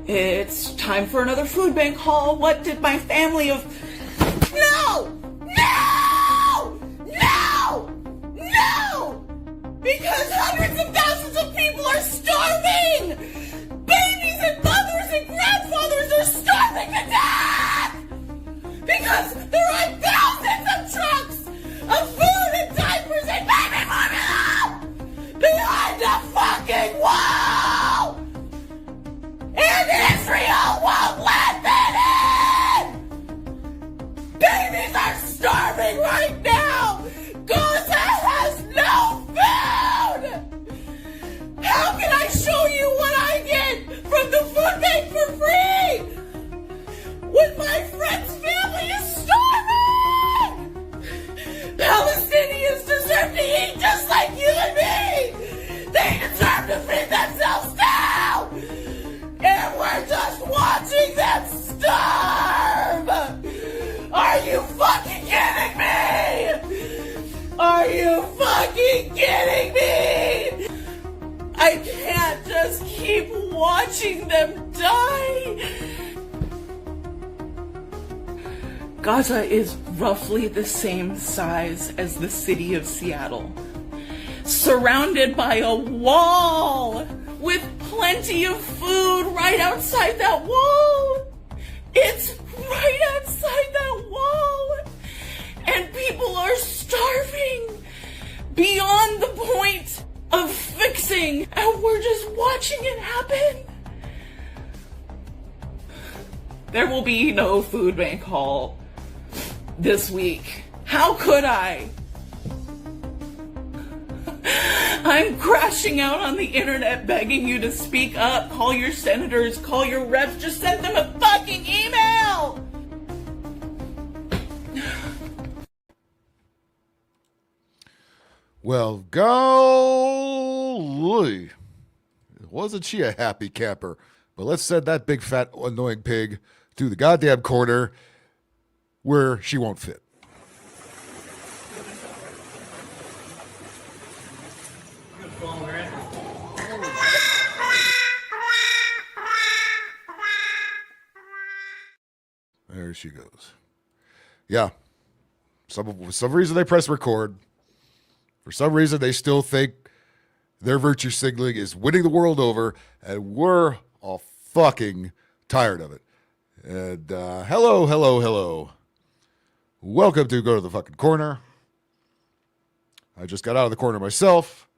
It's time for another food bank haul. What did my family of... No! No! No! No! Because hundreds of thousands of people are starving! Babies and mothers and grandfathers are starving to death! Because there are thousands of trucks of food and diapers and baby formula behind a fucking wall! And Israel won't let them in! Babies are starving right now! Gaza has no food! How can I show you what I get from the food bank for free? When my friend's family is starving! Palestinians deserve to eat just like you and me! They deserve to feed themselves now! And we're just watching them starve! Are you fucking kidding me? Are you fucking kidding me? I can't just keep watching them die! Gaza is roughly the same size as the city of Seattle, surrounded by a wall with plenty of food right outside that wall. It's right outside that wall, and people are starving beyond the point of fixing, and we're just watching it happen. There will be no food bank haul this week. How could I? I'm crashing out on the internet begging you to speak up. Call your senators, call your reps, just send them a fucking email! Well, golly. Wasn't she a happy camper? But let's send that big fat annoying pig to the goddamn corner where she won't fit. There she goes. Yeah. For some reason they press record. For some reason they still think their virtue signaling is winning the world over, and we're all fucking tired of it. And hello. Welcome to Go to the Fucking Corner. I just got out of the corner myself.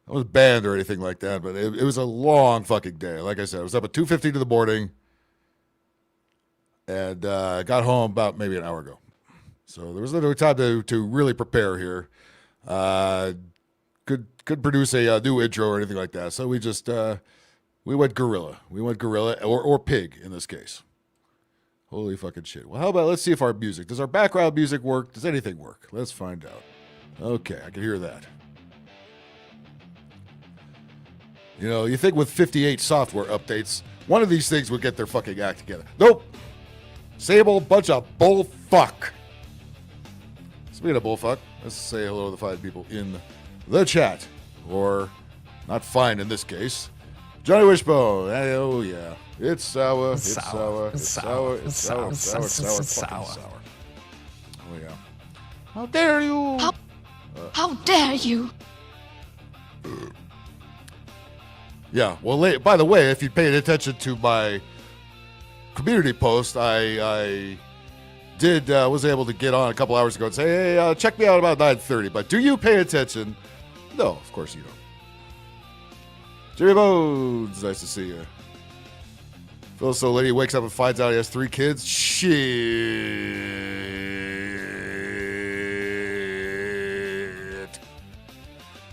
I wasn't banned or anything like that, but it was a long fucking day. Like I said, I was up at 2:15 in the morning, and I got home about maybe an hour ago. So there was no time to really prepare here. Could produce a new intro or anything like that. So we just we went guerrilla. We went guerrilla or pig in this case. Holy fucking shit. Well, how about let's see if our music, does our background music work? Does anything work? Let's find out. Okay, I can hear that. You know, you think with 58 software updates, one of these things would get their fucking act together. Nope. Same old bunch of bullfuck. Speaking of bullfuck, let's say hello to the fine people in the chat. Or, not fine in this case. Johnny Wishbone. Hey, oh yeah. It's sour. It's sour. It's sour. It's sour. It's sour. It's sour. It's fucking sour. Oh yeah. How dare you? How dare you? Yeah, well, by the way, if you paid attention to my community post, I was able to get on a couple hours ago and say, hey, check me out about 9:30. But do you pay attention? No, of course you don't. Jimmy Bones, nice to see you. Phil So Lady wakes up and finds out he has 3 kids. Shit.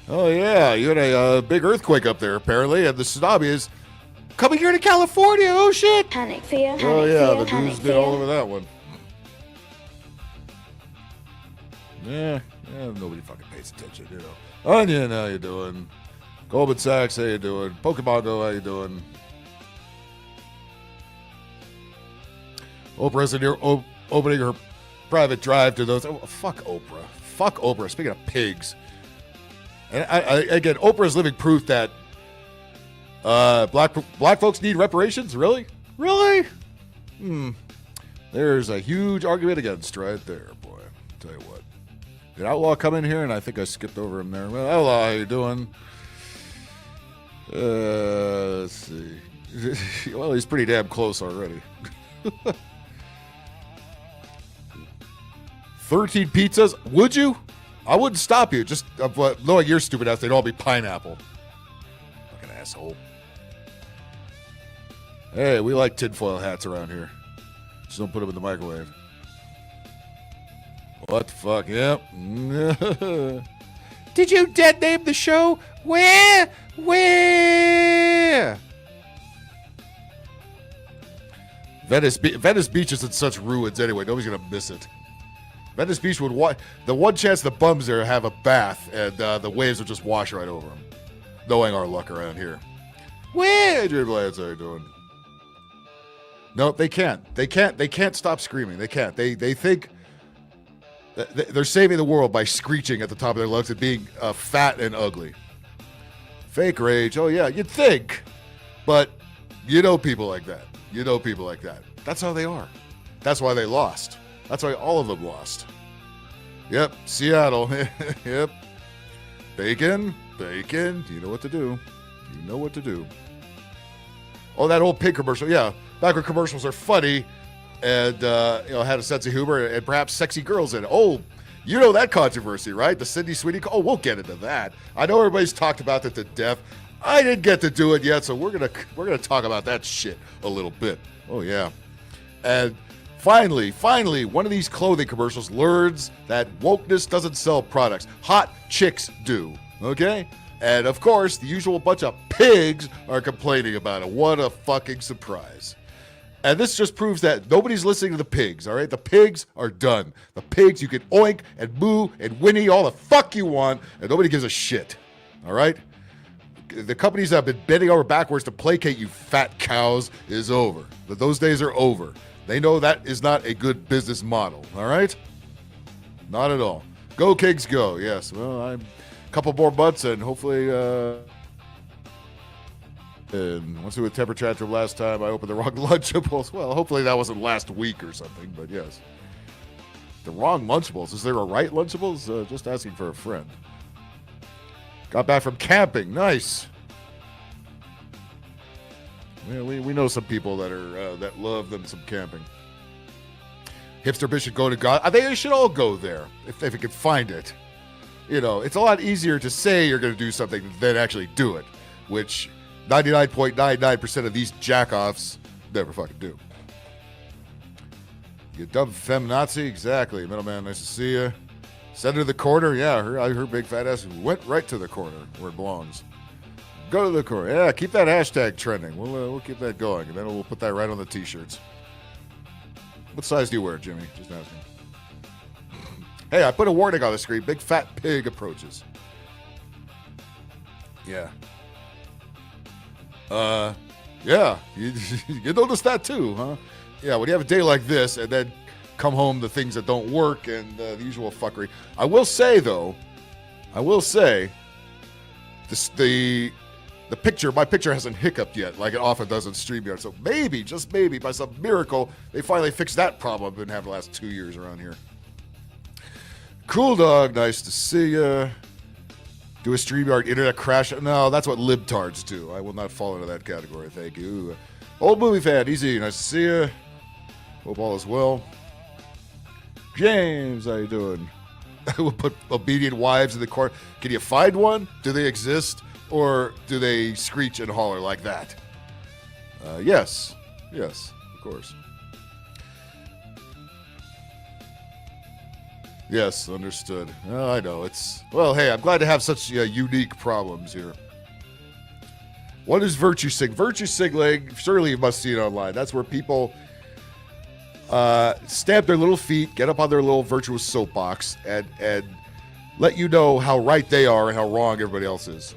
Oh, yeah, you had a big earthquake up there, apparently, and the tsunami is coming here to California. Oh, shit. Panic fear. Oh, yeah, the news been all over that one. Yeah, nobody fucking pays attention, you know. Onion, how you doing? Goldman Sachs, how you doing? Pokemon Go, how you doing? Oprah's in here opening her private drive to those. Oh, fuck Oprah. Fuck Oprah. Speaking of pigs. And I again, Oprah's living proof that Black folks need reparations? Really? Really? There's a huge argument against right there, boy. Tell you what. Did Outlaw come in here? And I think I skipped over him there. Well, Outlaw, how you doing? Let's see. Well, he's pretty damn close already. 13 pizzas? Would you? I wouldn't stop you. Just knowing your stupid ass, they'd all be pineapple. Fucking asshole. Hey, we like tinfoil hats around here. Just don't put them in the microwave. What the fuck? Yep. Did you dead name the show? Where? Venice Beach is in such ruins anyway. Nobody's gonna miss it. Venice Beach would the one chance the bums there have a bath and the waves would just wash right over them. Knowing our luck around here. Where? Dream Lance, how you doing? No, they can't. They can't stop screaming. They can't. They think they're saving the world by screeching at the top of their lungs and being fat and ugly. Fake rage. Oh, yeah, you'd think. But you know people like that. You know people like that. That's how they are. That's why they lost. That's why all of them lost. Yep, Seattle. Yep. Bacon. You know what to do. You know what to do. Oh, that old pig commercial. Yeah, back when commercials are funny and had a sense of humor and perhaps sexy girls in it. Oh, you know that controversy, right? The Sydney Sweeney. Oh, we'll get into that. I know everybody's talked about that to death. I didn't get to do it yet, so we're gonna talk about that shit a little bit. Oh yeah, and finally, one of these clothing commercials learns that wokeness doesn't sell products. Hot chicks do. Okay. And of course, the usual bunch of pigs are complaining about it. What a fucking surprise. And this just proves that nobody's listening to the pigs, all right? The pigs are done. The pigs, you can oink and moo and whinny all the fuck you want, and nobody gives a shit, all right? The companies that have been bending over backwards to placate you fat cows is over. Those days are over. They know that is not a good business model, all right? Not at all. Go, Kings, go. Yes, well, I'm... couple more months and hopefully and once we with temper tantrum last time I opened the wrong Lunchables. Well, hopefully that wasn't last week or something, but yes. The wrong Lunchables. Is there a right Lunchables? Just asking for a friend. Got back from camping. Nice. Yeah, we know some people that are that love them some camping. Hipster bitch should go to God. They should all go there if we could find it. You know, it's a lot easier to say you're going to do something than actually do it, which 99.99% of these jackoffs never fucking do. You dumb feminazi? Exactly. Middleman, nice to see you. Send her to the corner? Yeah, her big fat ass went right to the corner where it belongs. Go to the corner. Yeah, keep that hashtag trending. We'll keep that going, and then we'll put that right on the t-shirts. What size do you wear, Jimmy? Just asking. Hey, I put a warning on the screen. Big fat pig approaches. Yeah. Yeah. You noticed that too, huh? Yeah, when you have a day like this and then come home to things that don't work and the usual fuckery. I will say, though, my picture hasn't hiccuped yet like it often does in StreamYard. So maybe, just maybe, by some miracle, they finally fixed that problem I've been having the last 2 years around here. Cool Dog, nice to see you. Do a StreamYard internet crash? No, that's what libtards do. I will not fall into that category, thank you. Old movie fan, easy, nice to see you. Hope all is well. James, how you doing? We'll put obedient wives in the court. Can you find one? Do they exist? Or do they screech and holler like that? Yes, of course. Yes, understood. I know, well, hey, I'm glad to have such unique problems here. What is virtue signaling? Virtue signaling, surely you must see it online. That's where people stamp their little feet, get up on their little virtuous soapbox, and let you know how right they are and how wrong everybody else is.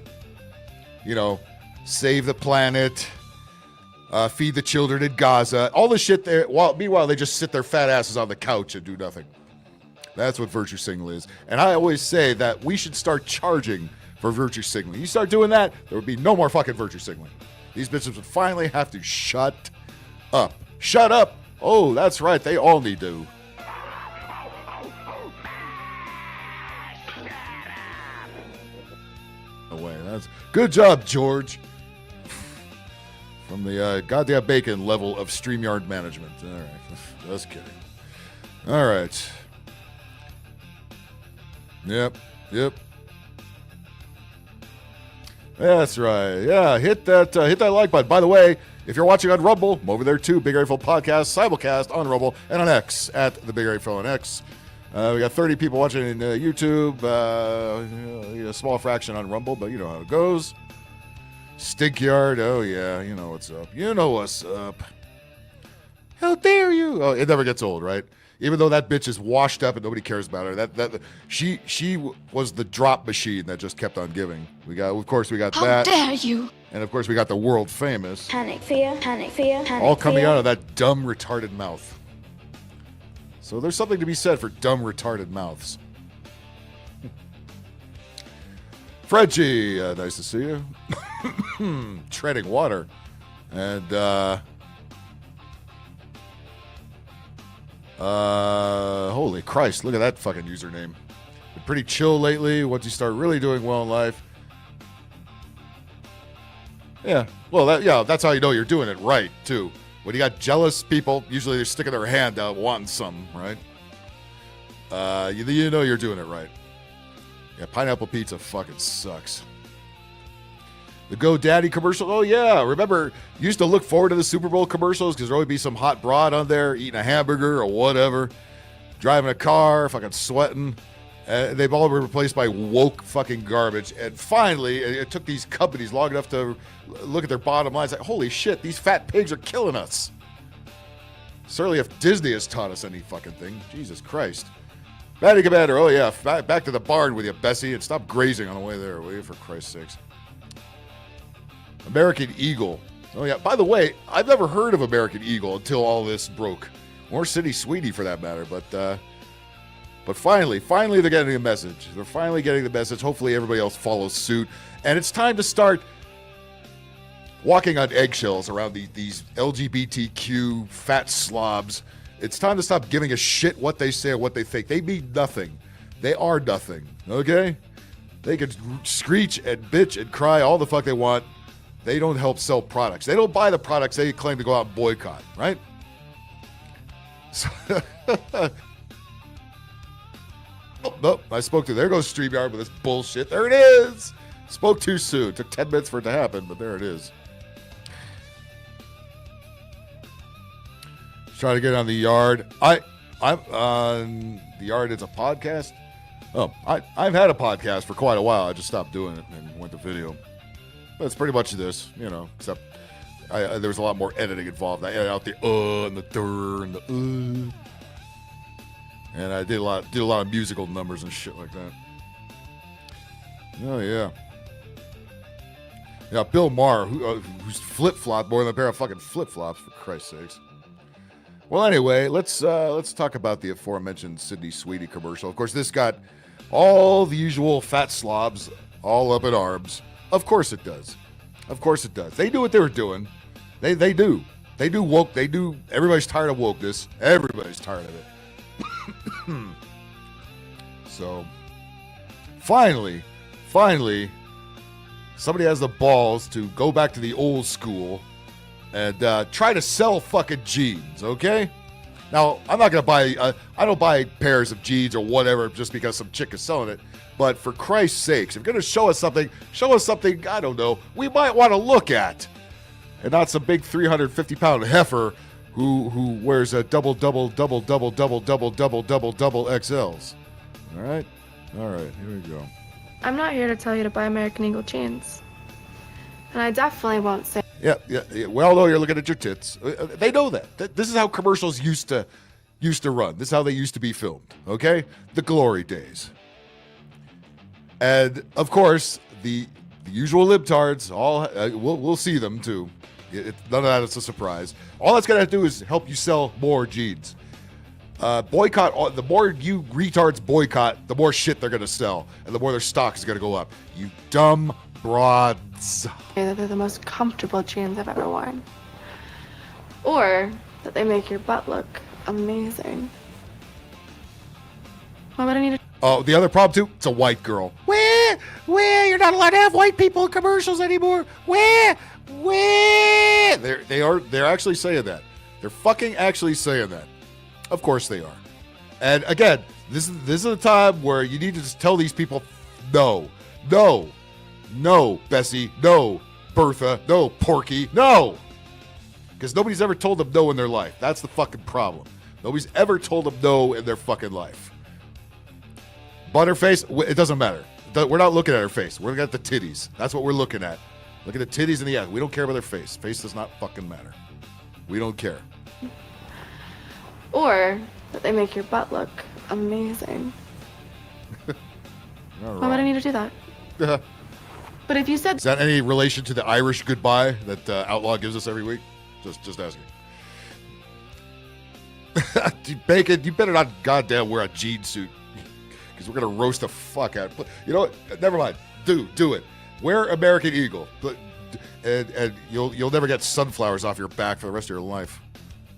You know, save the planet, feed the children in Gaza, all the shit there. Meanwhile, they just sit their fat asses on the couch and do nothing. That's what virtue signaling is. And I always say that we should start charging for virtue signaling. You start doing that, there would be no more fucking virtue signaling. These bitches would finally have to shut up. Shut up! Oh, that's right, they all need to. Away. That's good job, George. From the goddamn bacon level of StreamYard management. All right, just kidding. All right. Yep. That's right. Yeah, hit that like button. By the way, if you're watching on Rumble, I'm over there too. BigAngryPhil podcast simulcast on Rumble and on X at the BigAngryPhil on X. We got 30 people watching in YouTube. A small fraction on Rumble, but you know how it goes. Stinkyard. Oh yeah, you know what's up. You know what's up. How dare you? Oh, it never gets old, right? Even though that bitch is washed up and nobody cares about her, she was the drop machine that just kept on giving. Of course, we got that. How dare you? And of course, we got the world famous. Panic, fear, All coming out of that dumb, retarded mouth. So there's something to be said for dumb, retarded mouths. Frenchie, nice to see you. Treading water. And, holy Christ, look at that fucking username. Been pretty chill lately once you start really doing well in life. Yeah, well, that's how you know you're doing it right, too. When you got jealous people, usually they're sticking their hand out wanting something, right? You know you're doing it right. Yeah, pineapple pizza fucking sucks. The GoDaddy commercial. Oh, yeah. Remember, you used to look forward to the Super Bowl commercials because there would be some hot broad on there eating a hamburger or whatever, driving a car, fucking sweating. They've all been replaced by woke fucking garbage. And finally, it took these companies long enough to look at their bottom lines. Like, holy shit, these fat pigs are killing us. Certainly if Disney has taught us any fucking thing. Jesus Christ. Batty Commander, oh yeah, back to the barn with you, Bessie, and stop grazing on the way there, will you, for Christ's sakes. American Eagle. Oh yeah, by the way, I've never heard of American Eagle until all this broke. Or Sydney Sweeney for that matter, but finally they're getting the message. They're finally getting the message. Hopefully everybody else follows suit. And it's time to start walking on eggshells around these LGBTQ fat slobs. It's time to stop giving a shit what they say or what they think. They mean nothing. They are nothing, okay? They can screech and bitch and cry all the fuck they want. They don't help sell products. They don't buy the products they claim to go out and boycott, right? So nope, I spoke to, there goes StreamYard with this bullshit. There it is. Spoke too soon. Took 10 minutes for it to happen, but there it is. Trying to get on the yard. I'm on the yard. It's a podcast. Oh, I've had a podcast for quite a while. I just stopped doing it and went to video. But it's pretty much this, you know, except there was a lot more editing involved. I edited out the and the der and the and I did a lot of musical numbers and shit like that. Oh yeah. Yeah, Bill Maher, who's flip-flopped more than a pair of fucking flip-flops, for Christ's sakes. Well, anyway, let's talk about the aforementioned Sydney Sweeney commercial. Of course, this got all the usual fat slobs all up in arms. Of course it does. Of course it does. They knew what they were doing. They do. They do woke. They do. Everybody's tired of wokeness. Everybody's tired of it. So, finally, somebody has the balls to go back to the old school and try to sell fucking jeans, okay? Now, I'm not going to buy, I don't buy pairs of jeans or whatever just because some chick is selling it. But for Christ's sakes, if you're going to show us something, I don't know, we might want to look at. And not some big 350-pound heifer who wears a double XLs. All right, here we go. I'm not here to tell you to buy American Eagle jeans. And I definitely won't say. Yeah. Well, no, you're looking at your tits. They know that. This is how commercials used to run. This is how they used to be filmed. Okay, the glory days. And of course, the usual libtards. All we'll see them too. None of that is a surprise. All that's gonna do is help you sell more jeans. Boycott. The more you retards boycott, the more shit they're gonna sell, and the more their stock is gonna go up. You dumb Broads. that they're the most comfortable jeans I've ever worn. Or that they make your butt look amazing. Why would I need to... Oh, the other problem too, it's a white girl. Where? You're not allowed to have white people in commercials anymore. Where? They're actually saying that. They're fucking actually saying that. Of course they are. And again, this is a time where you need to just tell these people, no, Bessie, no, Bertha, no, Porky, no. Because nobody's ever told them no in their life. That's the fucking problem. Nobody's ever told them no in their fucking life. Butterface, it doesn't matter. We're not looking at her face. We're looking at the titties. That's what we're looking at. Look at the titties and the ass. We don't care about their face. Face does not fucking matter. We don't care. Or that they make your butt look amazing. Why would I need to do that? But if you said... Is that any relation to the Irish goodbye that Outlaw gives us every week? Just asking. Bacon, you better not goddamn wear a jean suit. Because we're going to roast the fuck out. But you know what? Never mind. Do it. Wear American Eagle. And you'll never get sunflowers off your back for the rest of your life.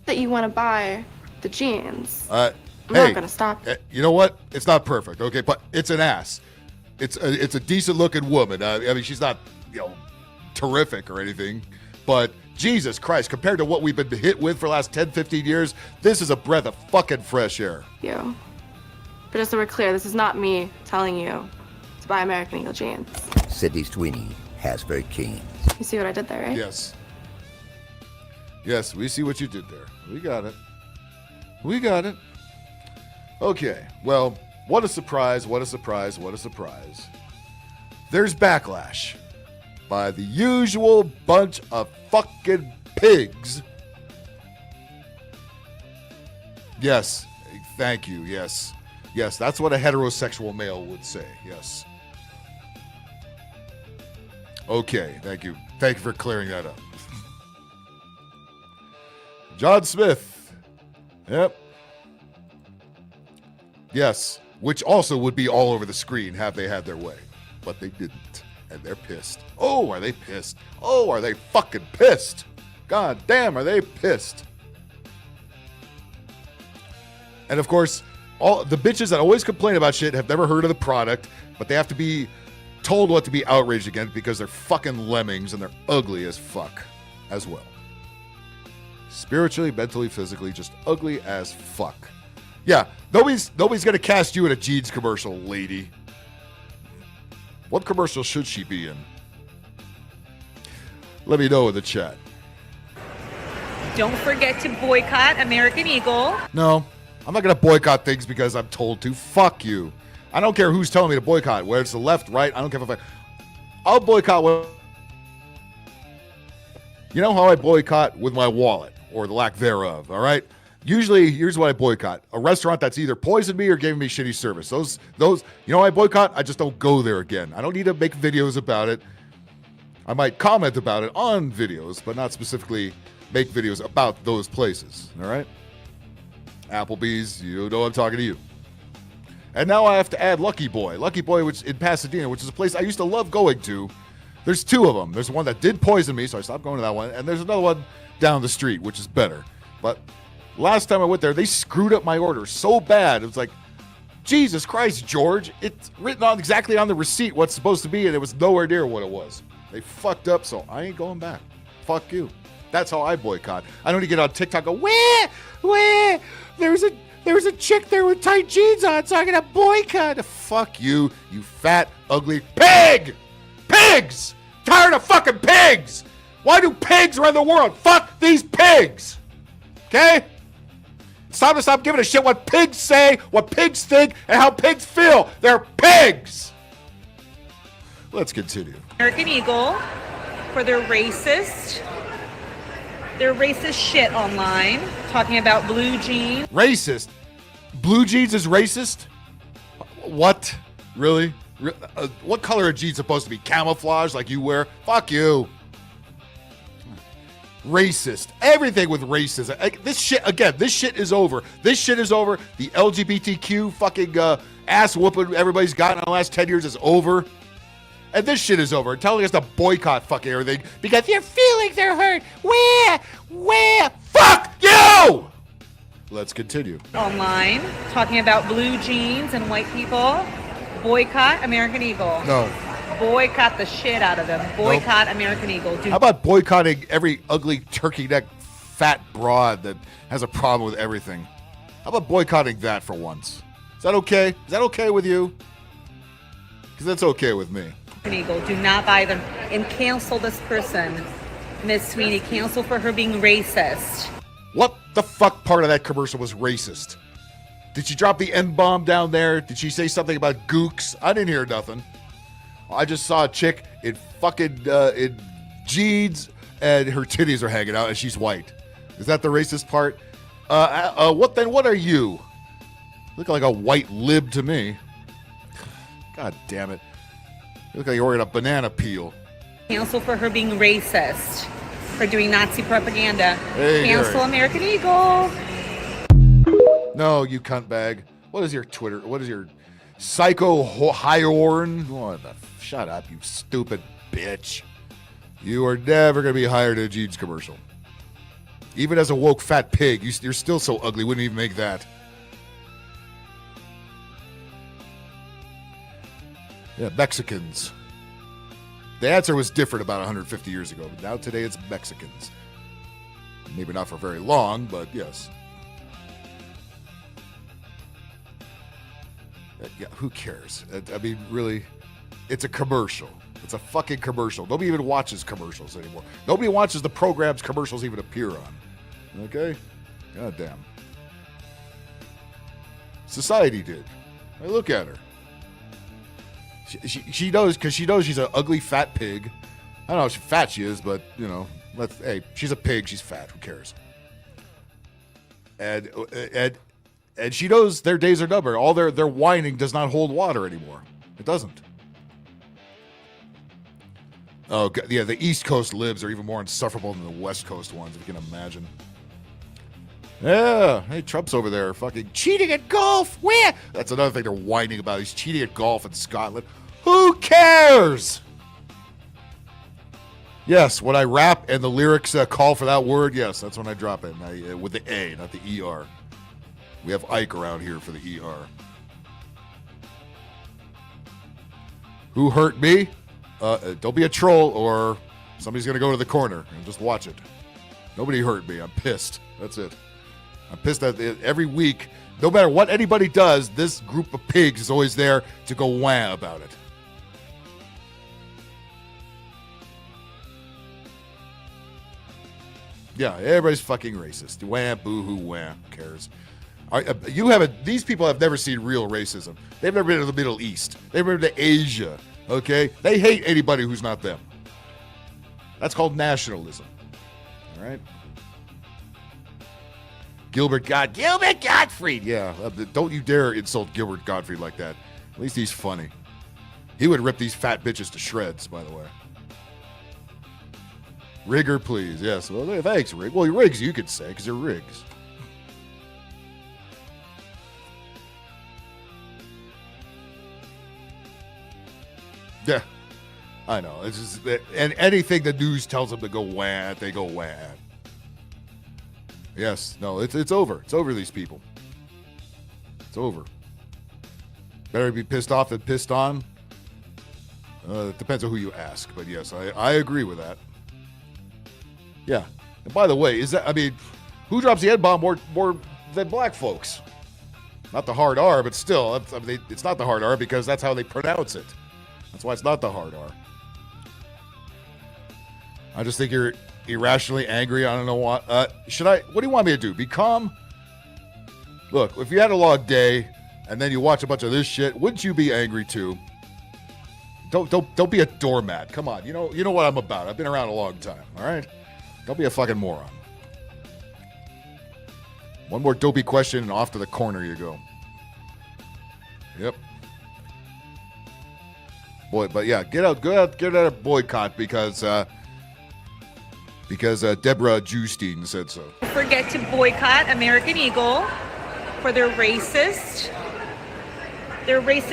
that you want to buy the jeans, I'm not going to stop. You know what? It's not perfect, okay? But it's an ass. It's a decent-looking woman. I mean, she's not, terrific or anything. But Jesus Christ, compared to what we've been hit with for the last 10, 15 years, this is a breath of fucking fresh air. You. But just so we're clear, this is not me telling you to buy American Eagle jeans. Sydney Sweeney, Hasbro jeans. You see what I did there, right? Yes. Yes, we see what you did there. We got it. We got it. Okay, well, what a surprise, what a surprise, what a surprise. There's backlash by the usual bunch of fucking pigs. Yes, thank you, yes. Yes, that's what a heterosexual male would say, yes. Okay, thank you. Thank you for clearing that up. John Smith. Yep. Yes, which also would be all over the screen had they had their way. But they didn't, and they're pissed. Oh, are they pissed? Oh, are they fucking pissed? God damn, are they pissed? And of course, all the bitches that always complain about shit have never heard of the product, but they have to be told what to be outraged against because they're fucking lemmings and they're ugly as fuck as well. Spiritually, mentally, physically, just ugly as fuck. Yeah, nobody's gonna cast you in a jeans commercial, lady. What commercial should she be in? Let me know in the chat. Don't forget to boycott American Eagle. No, I'm not gonna boycott things because I'm told to. Fuck you. I don't care who's telling me to boycott, whether it's the left, right, I don't care if I'll boycott what... You know how I boycott? With my wallet, or the lack thereof, all right? Usually, here's what I boycott. A restaurant that's either poisoned me or giving me shitty service. Those, you know what I boycott? I just don't go there again. I don't need to make videos about it. I might comment about it on videos, but not specifically make videos about those places, all right? Applebee's, you know I'm talking to you. And now I have to add Lucky Boy. Lucky Boy, which in Pasadena, which is a place I used to love going to. There's two of them. There's one that did poison me, so I stopped going to that one. And there's another one down the street, which is better. But last time I went there, they screwed up my order so bad. It was like, Jesus Christ, George. It's written on exactly on the receipt what's supposed to be, and it was nowhere near what it was. They fucked up, so I ain't going back. Fuck you. That's how I boycott. I don't need to get on TikTok and go, where? There's a chick there with tight jeans on, so I'm going to boycott. Fuck you, you fat, ugly pig! Pigs! Tired of fucking pigs! Why do pigs run the world? Fuck these pigs! Okay? It's time to stop giving a shit what pigs say, what pigs think, and how pigs feel. They're pigs! Let's continue. American Eagle for their racist shit online, talking about blue jeans. Racist? Blue jeans is racist? What? Really? What color are jeans supposed to be? Camouflage like you wear? Fuck you. Racist. Everything with racism. This shit is over. This shit is over. The LGBTQ fucking ass whooping everybody's gotten in the last 10 years is over. And this shit is over. Telling us to boycott fucking everything because your feelings are hurt. Where? Fuck you! Let's continue. Online talking about blue jeans and white people. Boycott American Eagle. No. Boycott the shit out of them. Boycott American Eagle. How about boycotting every ugly turkey neck fat broad that has a problem with everything? How about boycotting that for once? Is that okay? Is that okay with you? Because that's okay with me. Eagle, do not buy them and cancel this person, Miss Sweeney. Cancel for her being racist. What the fuck part of that commercial was racist? Did she drop the N-bomb down there? Did she say something about gooks? I didn't hear nothing. I just saw a chick in fucking in jeans and her titties are hanging out and she's white. Is that the racist part? What are you? Look like a white lib to me. God damn it. You look like you're wearing a banana peel. Cancel for her being racist. For doing Nazi propaganda. Hey, cancel Gary. American Eagle. No, you cunt bag. What is your Twitter? What is your psycho hiorn? What the? Shut up, you stupid bitch. You are never going to be hired in a jeans commercial. Even as a woke fat pig, you're still so ugly, wouldn't even make that. Yeah, Mexicans. The answer was different about 150 years ago, but now today it's Mexicans. Maybe not for very long, but yes. Yeah, who cares? I mean, really, it's a commercial. It's a fucking commercial. Nobody even watches commercials anymore. Nobody watches the programs commercials even appear on. Okay? God damn. Society did. Hey, look at her. She knows, because she knows she's an ugly fat pig. I don't know how fat she is, but, you know, hey, she's a pig. She's fat. Who cares? And she knows their days are numbered. All their whining does not hold water anymore. It doesn't. Oh, yeah, the East Coast libs are even more insufferable than the West Coast ones, if you can imagine. Yeah, hey, Trump's over there fucking cheating at golf. Where? That's another thing they're whining about. He's cheating at golf in Scotland. Who cares? Yes, when I rap and the lyrics call for that word, yes, that's when I drop it. With the A, not the ER. We have Ike around here for the ER. Who hurt me? Don't be a troll or somebody's going to go to the corner and just watch it. Nobody hurt me. I'm pissed. That's it. I'm pissed that every week, no matter what anybody does, this group of pigs is always there to go wah about it. Yeah, everybody's fucking racist. Wah, boo-hoo, wah. Who cares? These people have never seen real racism. They've never been to the Middle East. They've never been to Asia. Okay? They hate anybody who's not them. That's called nationalism. All right? Gilbert Gottfried. Yeah, don't you dare insult Gilbert Gottfried like that. At least he's funny. He would rip these fat bitches to shreds, by the way. Rigger, please. Yes. Well, thanks, Rig. Well, Riggs, you could say, because you're Riggs. Yeah, I know. It's just and anything the news tells them to go wah at, they go wah at. Yes, no, it's over. It's over, these people. It's over. Better be pissed off than pissed on. It depends on who you ask, but yes, I agree with that. Yeah. And by the way, who drops the N-bomb more than black folks? Not the hard R, but still, it's not the hard R because that's how they pronounce it. That's why it's not the hard R. I just think you're irrationally angry. I don't know what. What do you want me to do? Be calm? Look, if you had a long day and then you watch a bunch of this shit, wouldn't you be angry too? Don't be a doormat. Come on. You know what I'm about. I've been around a long time, all right? Don't be a fucking moron. One more dopey question and off to the corner you go. Yep. Boy, but yeah, get out a boycott because Deborah Justine said so. Don't forget to boycott American Eagle for their racist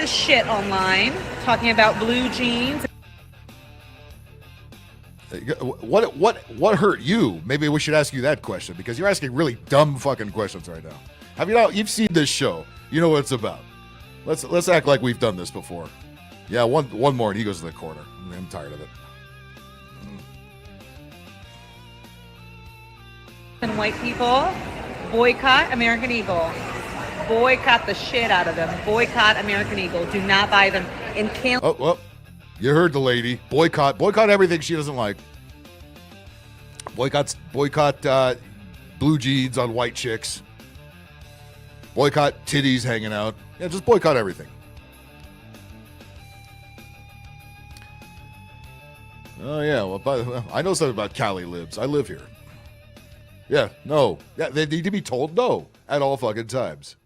shit online, talking about blue jeans. What hurt you? Maybe we should ask you that question because you're asking really dumb fucking questions right now. Have you not? You've seen this show. You know what it's about. Let's act like we've done this before. Yeah, one more and he goes to the corner. I'm tired of it. And white people boycott American Eagle. Boycott the shit out of them. Boycott American Eagle. Do not buy them. And cancel. Oh, well, you heard the lady. Boycott everything she doesn't like. Boycott blue jeans on white chicks. Boycott titties hanging out. Yeah, just boycott everything. Oh, yeah. Well, by the way, I know something about Cali libs. I live here. Yeah, no. Yeah, they need to be told no at all fucking times.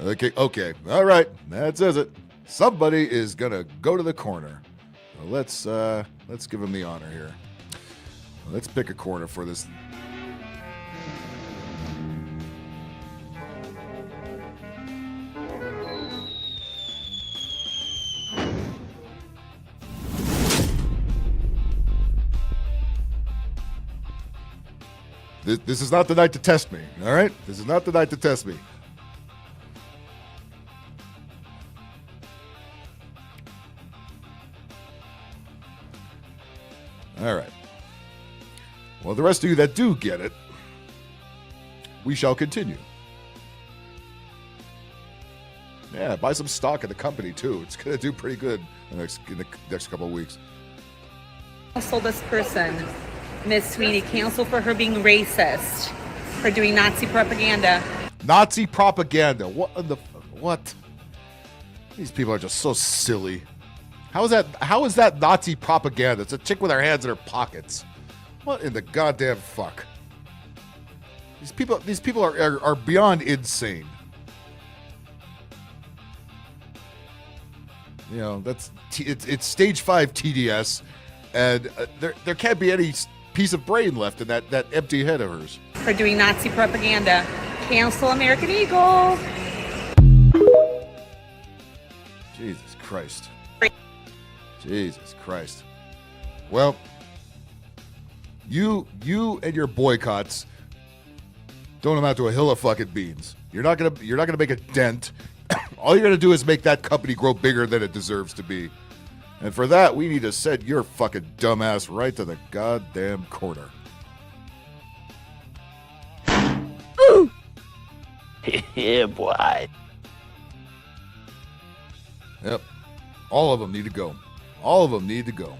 Okay. All right. That says it. Somebody is going to go to the corner. So let's give him the honor here. Let's pick a corner for this. This is not the night to test me, all right? This is not the night to test me. All right. Well, the rest of you that do get it, we shall continue. Yeah, buy some stock in the company, too. It's going to do pretty good in the next couple of weeks. Cancel this person. Miss Sweeney, cancel for her being racist, for doing Nazi propaganda. Nazi propaganda. What? These people are just so silly. How is that Nazi propaganda? It's a chick with her hands in her pockets. What in the goddamn fuck? These people are beyond insane. You know, it's stage 5 TDS, and there can't be any piece of brain left in that empty head of hers. For doing Nazi propaganda. Cancel American Eagle. Jesus Christ. Jesus Christ. Well, you and your boycotts don't amount to a hill of fucking beans. You're not gonna make a dent. All you're gonna do is make that company grow bigger than it deserves to be. And for that, we need to send your fucking dumbass right to the goddamn corner. Yeah, boy. Yep. All of them need to go. All of them need to go.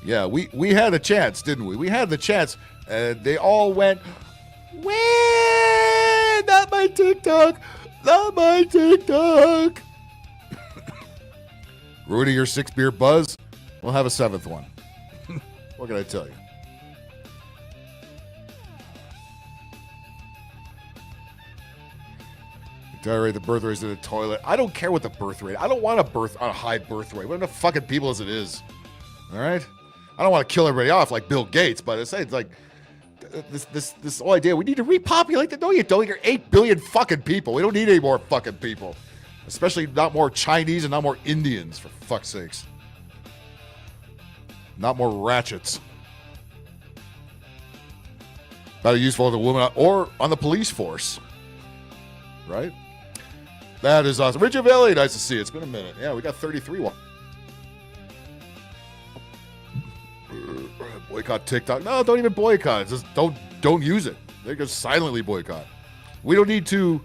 Yeah, we had a chance, didn't we? We had the chance, and they all went, "Wah, not my TikTok, not my TikTok." Ruining your 6-beer buzz? We'll have a 7th one. What can I tell you? Tolerate the birth rate in the toilet. I don't care what the birth rate. I don't want a high birth rate. What enough fucking people as it is. All right? I don't want to kill everybody off like Bill Gates, but it's like this whole idea. We need to repopulate the. No, you don't. You're 8 billion fucking people. We don't need any more fucking people. Especially not more Chinese and not more Indians, for fuck's sakes. Not more ratchets. Better useful as a woman or on the police force. Right? That is awesome. Richard Valley, nice to see you. It's been a minute. Yeah, we got 33. Boycott TikTok. No, don't even boycott. Just don't use it. They just silently boycott. We don't need to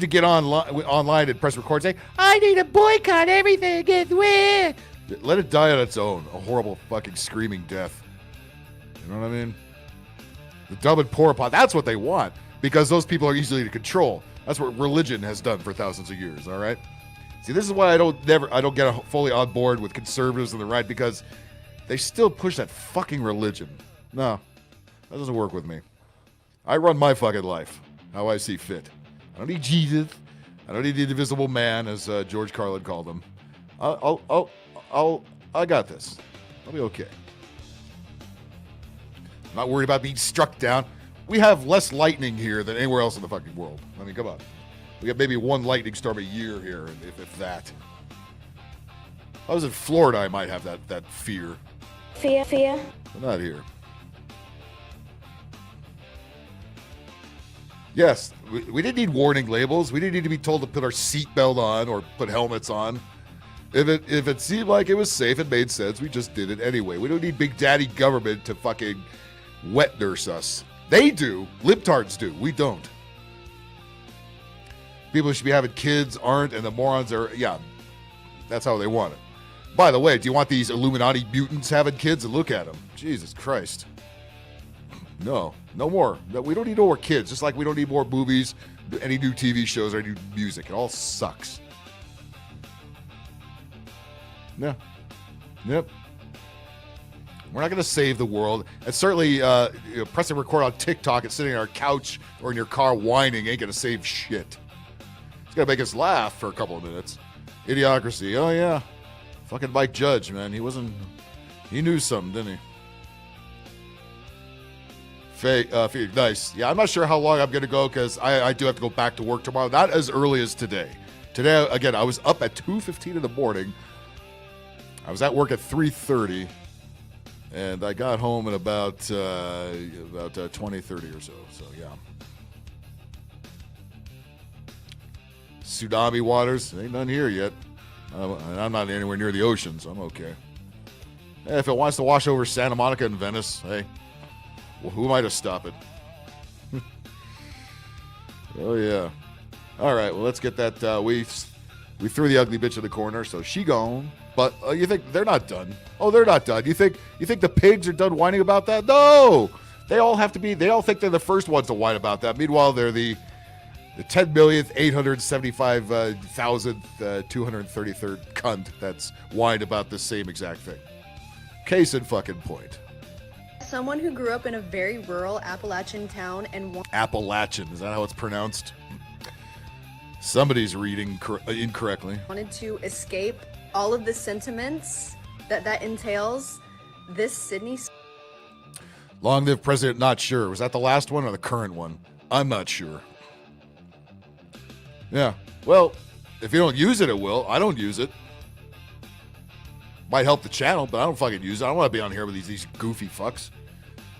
get online and press record and say, I need to boycott everything against Win. Let it die on its own. A horrible fucking screaming death. You know what I mean? The dumb and poor pot. That's what they want. Because those people are easily to control. That's what religion has done for thousands of years, all right? See, this is why I don't get fully on board with conservatives on the right, because they still push that fucking religion. No, that doesn't work with me. I run my fucking life how I see fit. I don't need Jesus. I don't need the invisible man, as George Carlin called him. I got this. I'll be okay. I'm not worried about being struck down. We have less lightning here than anywhere else in the fucking world. I mean, come on. We got maybe one lightning storm a year here, if that. I was in Florida, I might have that fear. Fear. But not here. Yes, we didn't need warning labels. We didn't need to be told to put our seatbelt on or put helmets on. If it seemed like it was safe and made sense, we just did it anyway. We don't need Big Daddy government to fucking wet nurse us. They do. Libtards do. We don't. People who should be having kids aren't, and the morons are, yeah, that's how they want it. By the way, do you want these Illuminati mutants having kids? And look at them. Jesus Christ. No more. No, we don't need no more kids, just like we don't need more movies, any new TV shows, or any new music. It all sucks. Yeah. Yep. We're not going to save the world. And certainly pressing record on TikTok and sitting on our couch or in your car whining ain't going to save shit. It's going to make us laugh for a couple of minutes. Idiocracy. Oh, yeah. Fucking Mike Judge, man. He knew something, didn't he? Nice. Yeah, I'm not sure how long I'm going to go because I do have to go back to work tomorrow. Not as early as today. Today, again, I was up at 2:15 in the morning. I was at work at 3:30, and I got home at about 20:30 or so. So, yeah. Tsunami waters. Ain't none here yet. I'm not anywhere near the ocean, so I'm okay. If it wants to wash over Santa Monica and Venice, hey. Well, who am I to stop it? Oh, yeah. All right, well, let's get that. We threw the ugly bitch in the corner, so she gone. But you think they're not done? Oh, they're not done. You think the pigs are done whining about that? No! They all have to be. They all think they're the first ones to whine about that. Meanwhile, they're the 10,875,233rd cunt that's whined about the same exact thing. Case in fucking point. Someone who grew up in a very rural Appalachian town and Appalachian, is that how it's pronounced? Somebody's reading incorrectly. Wanted to escape all of the sentiments that entails. This Sydney. Long live President Not Sure. Was that the last one or the current one? I'm not sure. Yeah. Well, if you don't use it, it will. I don't use it. Might help the channel, but I don't fucking use it. I don't want to be on here with these goofy fucks.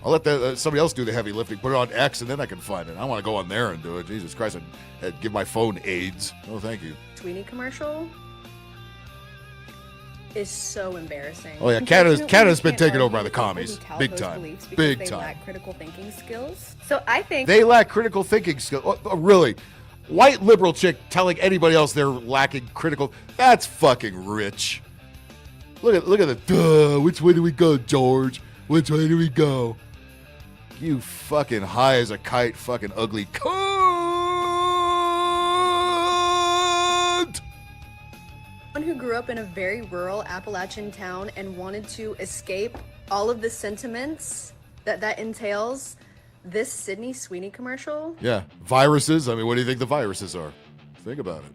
I'll let somebody else do the heavy lifting. Put it on X, and then I can find it. I want to go on there and do it. Jesus Christ, I'd give my phone AIDS. Oh, thank you. Sweeney commercial is so embarrassing. Oh yeah, Canada's been taken over by the commies, big time, big they time. Lack critical thinking skills. So I think they lack critical thinking skills. Oh, really? White liberal chick telling anybody else they're lacking critical. That's fucking rich. Look at the. Duh. Which way do we go, George? Which way do we go? You fucking high as a kite, fucking ugly cunt. Someone who grew up in a very rural Appalachian town and wanted to escape all of the sentiments that entails. This Sydney Sweeney commercial. Yeah, viruses. I mean, what do you think the viruses are? Think about it.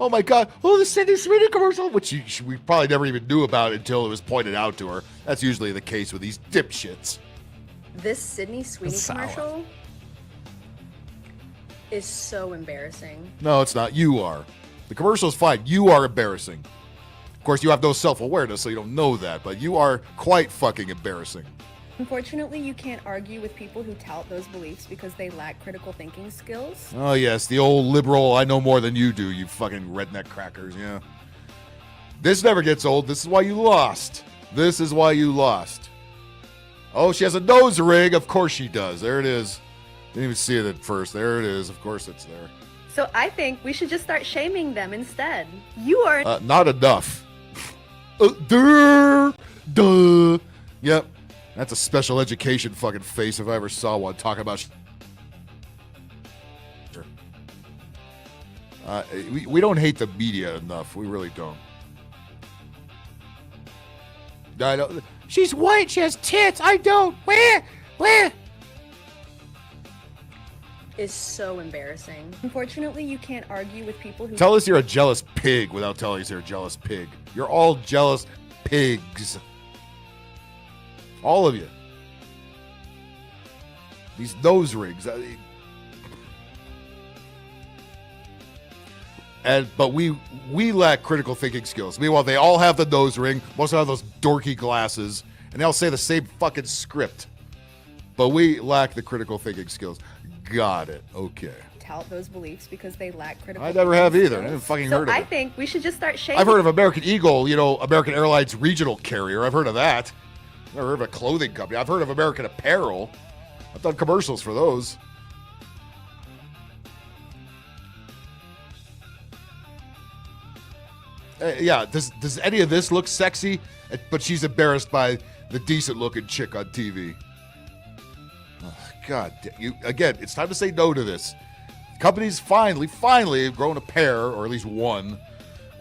Oh my God! Oh, the Sydney Sweeney commercial, which we probably never even knew about until it was pointed out to her. That's usually the case with these dipshits. This Sydney Sweeney commercial is so embarrassing. No, it's not. You are. The commercial's fine. You are embarrassing. Of course, you have no self-awareness, so you don't know that, but you are quite fucking embarrassing. Unfortunately, you can't argue with people who tout those beliefs because they lack critical thinking skills. Oh, yes, the old liberal, I know more than you do, you fucking redneck crackers, yeah. This never gets old. This is why you lost. This is why you lost. Oh, she has a nose ring. Of course she does. There it is. Didn't even see it at first. There it is. Of course it's there. So I think we should just start shaming them instead. You are... not enough. Duh. Yep. That's a special education fucking face if I ever saw one talking about. We don't hate the media enough. We really don't. I don't. She's white. She has tits. I don't. Where? Is so embarrassing. Unfortunately, you can't argue with people who... Tell us you're a jealous pig without telling us you're a jealous pig. You're all jealous pigs. All of you. These nose rings. But we lack critical thinking skills. Meanwhile, they all have the nose ring. Most of them have those dorky glasses, and they all say the same fucking script. But we lack the critical thinking skills. Got it. Okay. Tout those beliefs because they lack critical. I never have thinking either. I skills. haven't fucking So heard of I it. think we should just start shaking. I've heard of American Eagle, you know, American Airlines regional carrier. I've heard of that. Never heard of a clothing company. I've heard of American Apparel. I've done commercials for those. Yeah, does any of this look sexy? But she's embarrassed by the decent-looking chick on TV. Oh, God, again, it's time to say no to this. Companies finally have grown a pair, or at least one,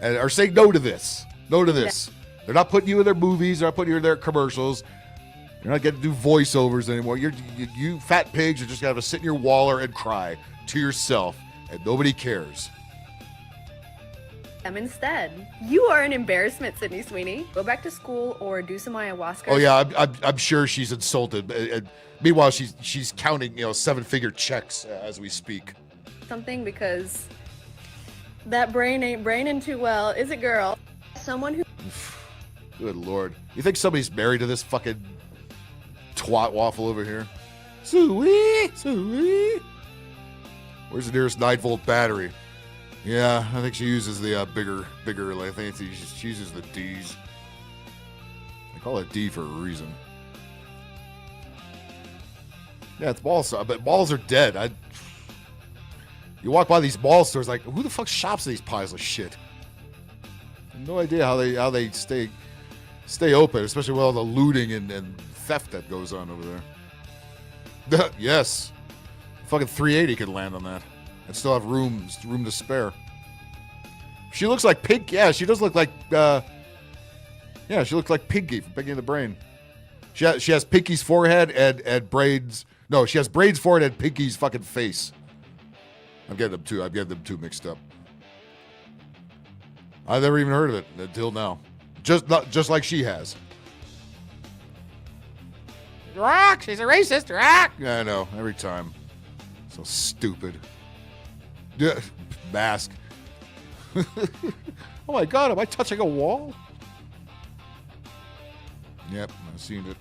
and are saying no to this. No to this. They're not putting you in their movies. They're not putting you in their commercials. You're not getting to do voiceovers anymore. You fat pigs are just going to have to sit in your waller and cry to yourself, and nobody cares. Them instead. You are an embarrassment, Sydney Sweeney. Go back to school or do some ayahuasca. Oh yeah, I'm sure she's insulted. And meanwhile, she's counting 7-figure checks as we speak. Something because that brain ain't braining too well, is it, girl? Someone who. Good Lord, you think somebody's married to this fucking twat waffle over here? Sweet. Where's the nearest 9-volt battery? Yeah, I think she uses the bigger. I think she uses the D's. They call it D for a reason. Yeah, it's balls, but balls are dead. You walk by these mall stores, like, who the fuck shops these piles of shit? I have no idea how they stay open, especially with all the looting and theft that goes on over there. Yes, fucking 380 could land on that. And still have room to spare. She looks like Pink. Yeah, she does look like. She looks like Pinky from Pinky and the Brain. She has Pinky's forehead and braids. No, she has braids, forehead, and Pinky's fucking face. I'm getting them two mixed up. I've never even heard of it until now. Just like she has. Rock, she's a racist. Rock. Yeah, I know. Every time. So stupid. Yeah, mask. Oh my God, am I touching a wall? Yep, I've seen it.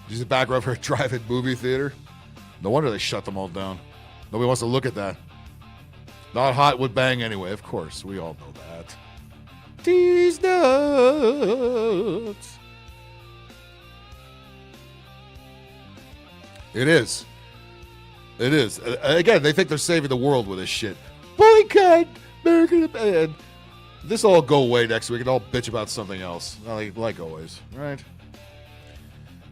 She's the background for a drive-in movie theater. No wonder they shut them all down. Nobody wants to look at that. Not hot would bang anyway, of course. We all know that. These nuts. It is. It is. Again, they think they're saving the world with this shit. Boycott American. And this will all go away next week and all bitch about something else. Like always, right?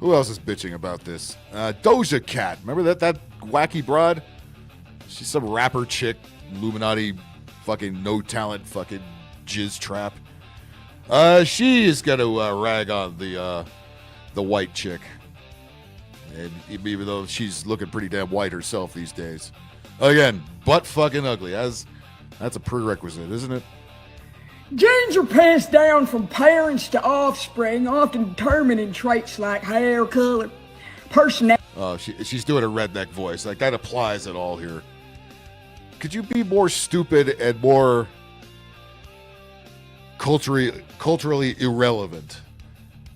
Who else is bitching about this? Doja Cat. Remember that wacky broad? She's some rapper chick, Illuminati, fucking no talent, fucking jizz trap. She is gonna rag on the white chick. And even though she's looking pretty damn white herself these days. Again, butt fucking ugly. That's a prerequisite, isn't it? Genes are passed down from parents to offspring, often determining traits like hair color, personality. Oh, she's doing a redneck voice. Like, that applies at all here. Could you be more stupid and more culturally irrelevant?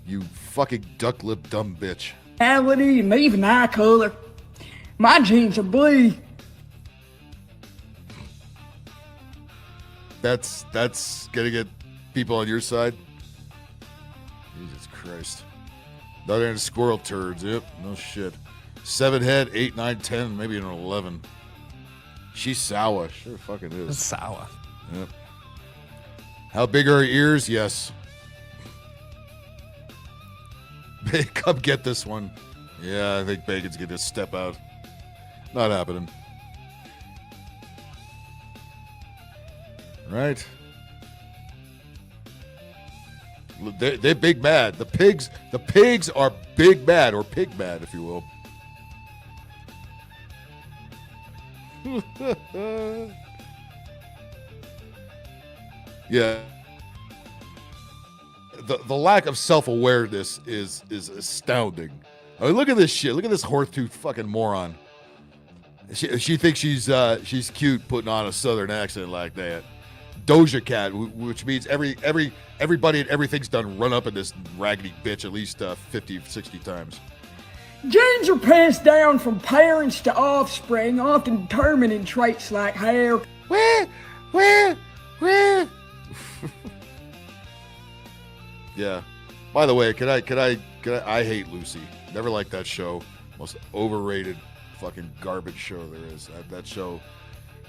You fucking duck-lipped dumb bitch. And even eye color. My genes are blue. That's gonna get people on your side. Jesus Christ. Another end squirrel turds. Yep, no shit. 7 head, 8, 9, 10, maybe an 11. She's sour. Sure fucking is. Sour. Yep. How big are her ears? Yes. Come get this one. Yeah, I think Bacon's gonna step out. Not happening. Right? They're big mad. The pigs are big mad, or pig mad, if you will. Yeah. The lack of self-awareness is astounding. I mean, look at this shit. Look at this horse-tooth fucking moron. She thinks she's cute putting on a southern accent like that. Doja Cat, which means everybody and everything's done run up in this raggedy bitch at least 50, 60 times. Genes are passed down from parents to offspring, often determining traits like hair. Where? Yeah. By the way, can I hate Lucy. Never liked that show. Most overrated fucking garbage show there is. That show.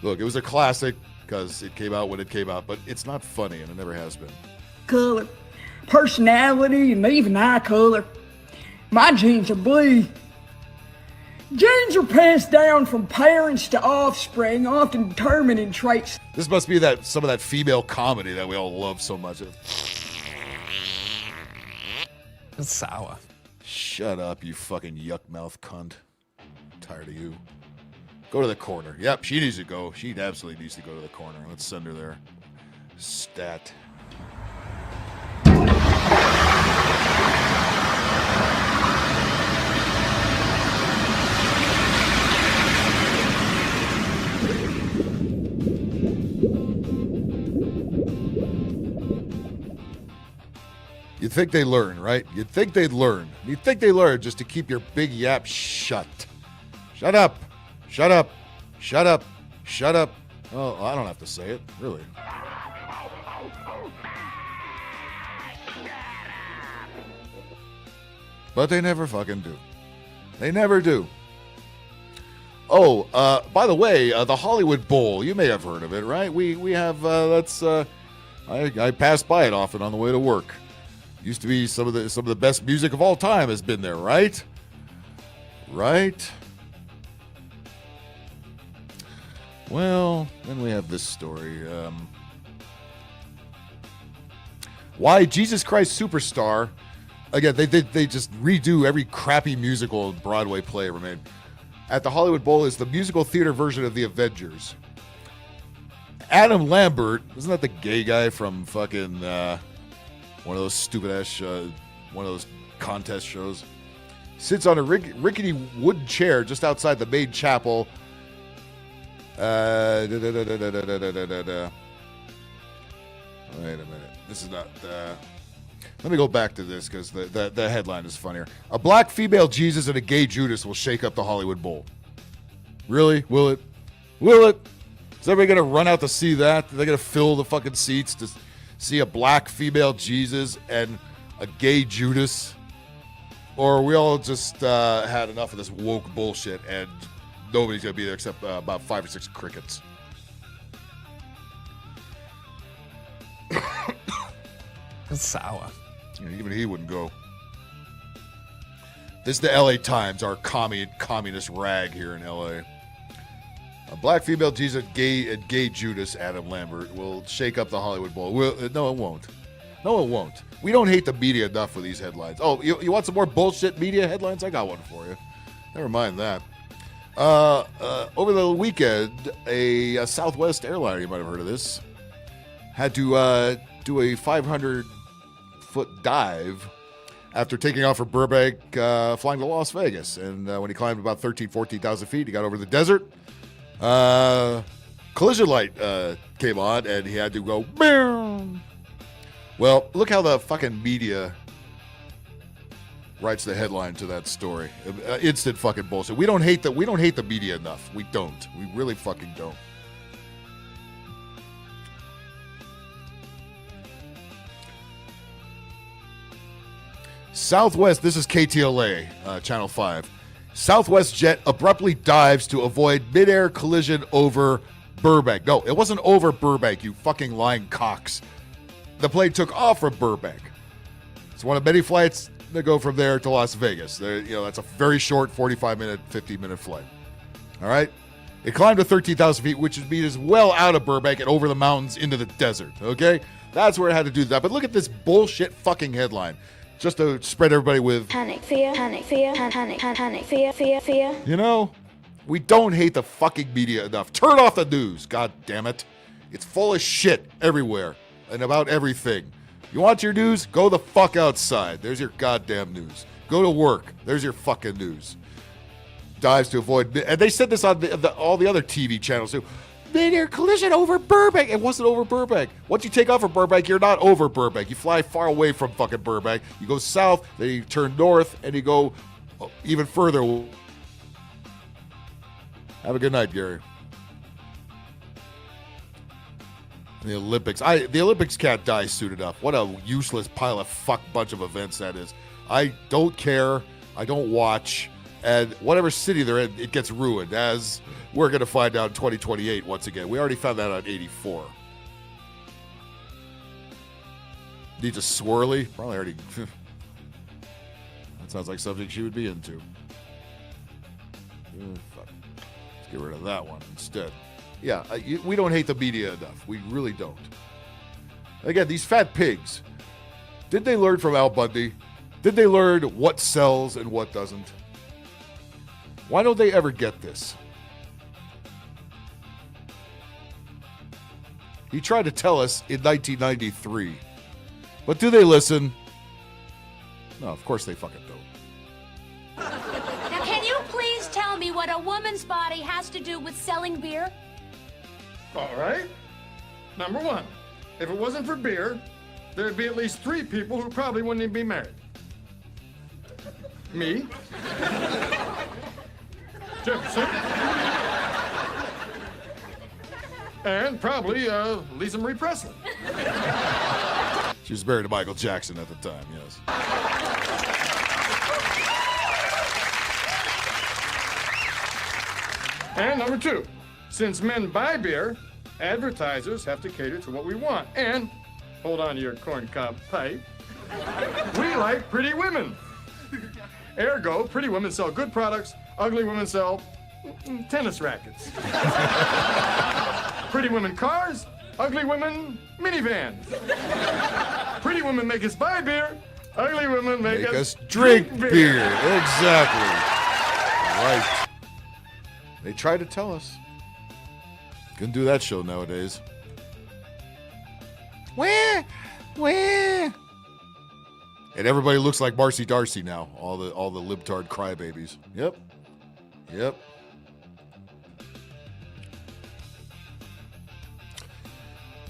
Look, it was a classic because it came out when it came out, but it's not funny and it never has been. Color, personality, and even eye color. My genes are blue. Genes are passed down from parents to offspring, often determining traits. This must be some of that female comedy that we all love so much. It's sour. Shut up, you fucking yuck mouth cunt. I'm tired of you. Go to the corner. Yep, she needs to go. She absolutely needs to go to the corner. Let's send her there. Stat. You'd think they'd learn, right? You'd think they'd learn. You'd think they'd learn just to keep your big yap shut. Shut up. Shut up. Shut up. Shut up. Oh, I don't have to say it, really. But they never fucking do. They never do. Oh, by the way, the Hollywood Bowl, you may have heard of it, right? We have, I pass by it often on the way to work. Used to be some of the best music of all time has been there, right? Right? Well, then we have this story. Why Jesus Christ Superstar? Again, they just redo every crappy musical and Broadway play ever made. At the Hollywood Bowl is the musical theater version of The Avengers. Adam Lambert, isn't that the gay guy from fucking one of those stupid ass one of those contest shows? Sits on a rickety wooden chair just outside the main chapel. Wait a minute. This is not. Let me go back to this because the headline is funnier. A black female Jesus and a gay Judas will shake up the Hollywood Bowl. Really? Will it? Will it? Is everybody going to run out to see that? Are they going to fill the fucking seats to see a black female Jesus and a gay Judas? Or are we all just had enough of this woke bullshit and nobody's going to be there except about 5 or 6 crickets? It's sour. Even he wouldn't go. This is the LA Times, our communist rag here in LA. A black female Jesus and gay Judas, Adam Lambert, will shake up the Hollywood Bowl. No, it won't. No, it won't. We don't hate the media enough for these headlines. Oh, you want some more bullshit media headlines? I got one for you. Never mind that. Over the weekend, a Southwest airliner, you might have heard of this, had to do a 500-foot dive after taking off from Burbank, flying to Las Vegas. And when he climbed about 14,000 feet, he got over the desert. Collision light came on, and he had to go. Boom. Well, look how the fucking media writes the headline to that story. Instant fucking bullshit. We don't hate the media enough. We don't. We really fucking don't. Southwest, this is KTLA, Channel 5. Southwest jet abruptly dives to avoid midair collision over Burbank. No, it wasn't over Burbank, you fucking lying cocks. The plane took off from Burbank. It's one of many flights that go from there to Las Vegas. That's a very short 45-minute, 50-minute flight. All right? It climbed to 13,000 feet, which would mean it's well out of Burbank and over the mountains into the desert. Okay? That's where it had to do that. But look at this bullshit fucking headline. Just to spread everybody with Panic, fear, panic, fear, panic, panic, fear, fear, fear. You know, we don't hate the fucking media enough. Turn off the news, god damn it. It's full of shit everywhere and about everything. You want your news? Go the fuck outside. There's your goddamn news. Go to work. There's your fucking news. dives to avoid, and they said this on all the other TV channels too. Major collision over Burbank. It wasn't over Burbank. Once you take off from Burbank, you're not over Burbank. You fly far away from fucking Burbank. You go south, then you turn north, and you go even further. Have a good night, Gary. The Olympics. The Olympics can't die soon enough. What a useless pile of fuck bunch of events that is. I don't care. I don't watch. And whatever city they're in, it gets ruined, as we're going to find out in 2028 once again. We already found that out in 84. Needs a swirly? Probably already. That sounds like something she would be into. Fuck. Let's get rid of that one instead. Yeah, we don't hate the media enough. We really don't. Again, these fat pigs. Did they learn from Al Bundy? Did they learn what sells and what doesn't? Why don't they ever get this? He tried to tell us in 1993. But do they listen? No, of course they fucking don't. Now, can you please tell me what a woman's body has to do with selling beer? All right. Number one, if it wasn't for beer, there'd be at least 3 people who probably wouldn't even be married. Me. Jefferson. And probably Lisa Marie Presley. She was married to Michael Jackson at the time, yes. And number 2, since men buy beer, advertisers have to cater to what we want. And, hold on to your corncob pipe, we like pretty women. Ergo, pretty women sell good products, ugly women sell tennis rackets. Pretty women cars, ugly women minivans. Pretty women make us buy beer, ugly women make us drink beer. Exactly. Right. They tried to tell us. Couldn't do that show nowadays. Where? And everybody looks like Marcy Darcy now. All the libtard crybabies. Yep.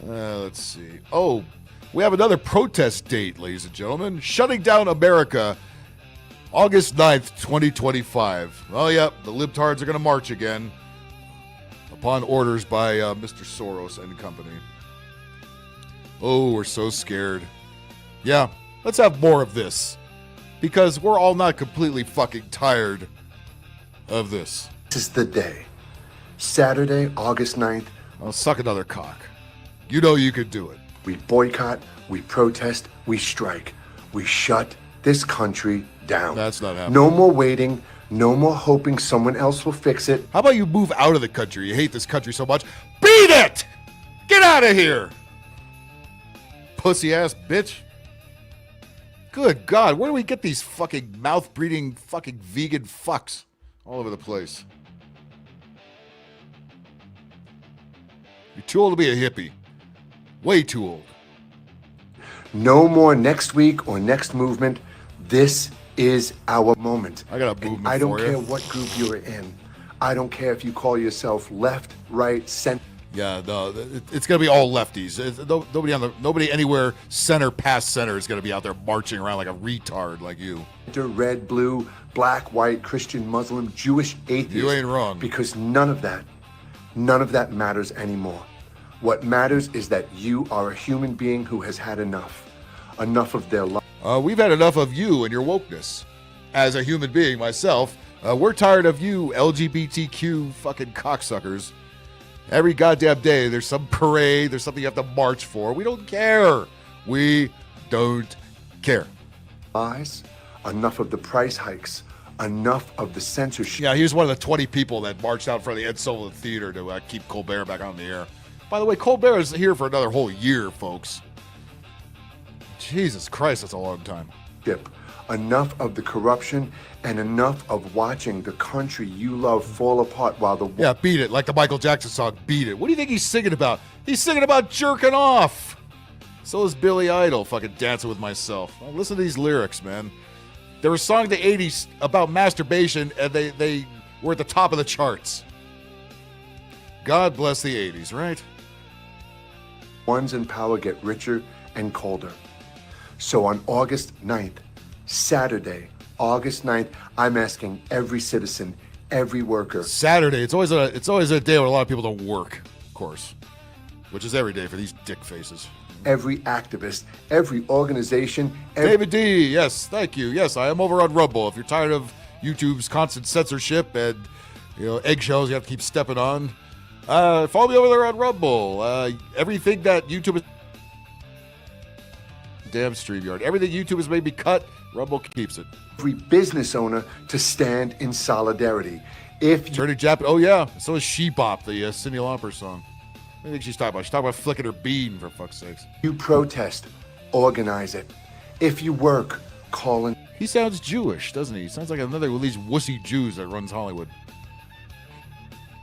Let's see. Oh, we have another protest date, ladies and gentlemen. Shutting down America, August 9th, 2025. Oh, yeah, the libtards are going to march again upon orders by Mr. Soros and company. Oh, we're so scared. Yeah, let's have more of this, because we're all not completely fucking tired of this. This is the day. Saturday, August 9th. I'll suck another cock. You know you could do it. We boycott, we protest, we strike. We shut this country down. That's not happening. No more waiting. No more hoping someone else will fix it. How about you move out of the country? You hate this country so much. Beat it! Get out of here! Pussy-ass bitch. Good God, where do we get these fucking mouth-breathing fucking vegan fucks all over the place? You're too old to be a hippie. Way too old. No more next week or next movement. This is our moment. I got a movement I don't for you. care what group you're in. I don't care if you call yourself left, right, center. Yeah, no, it's gonna be all lefties. Nobody anywhere past center is gonna be out there marching around like a retard like you. Red, blue, black, white, Christian, Muslim, Jewish, atheist. You ain't wrong. Because none of that matters anymore. What matters is that you are a human being who has had enough of their life. We've had enough of you and your wokeness. As a human being myself, we're tired of you LGBTQ fucking cocksuckers. Every goddamn day there's some parade, there's something you have to march for. We don't care. We don't care. Lies, enough of the price hikes, enough of the censorship. Yeah, he was one of the 20 people that marched out in front of the Ed Sullivan Theater to keep Colbert back on the air. By the way, Colbert is here for another whole year, folks. Jesus Christ, that's a long time. Enough of the corruption and enough of watching the country you love fall apart while the... Yeah, beat it. Like the Michael Jackson song, Beat It. What do you think he's singing about? He's singing about jerking off. So is Billy Idol, fucking Dancing With Myself. Well, listen to these lyrics, man. There was a song in the 80s about masturbation, and they We're at the top of the charts. God bless the 80s, right? Ones in power get richer and colder. So on August 9th, Saturday, August 9th, I'm asking every citizen, every worker. Saturday, it's always a day when a lot of people don't work, of course, which is every day for these dick faces. Every activist, every organization. David D, yes, thank you. Yes, I am over on Rumble. If you're tired of YouTube's constant censorship and eggshells you have to keep stepping on, follow me over there on Rumble. Everything that YouTube is... Damn StreamYard. Everything YouTube has made me cut, Rumble keeps it. Every business owner to stand in solidarity. If Turning Japan, oh yeah, so is She Bop, the Cyndi Lauper song. What do you think she's talking about? She's talking about flicking her bean, for fuck's sakes. you protest, organize it. If you work, call in. He sounds Jewish, doesn't he? He sounds like another of these wussy Jews that runs Hollywood.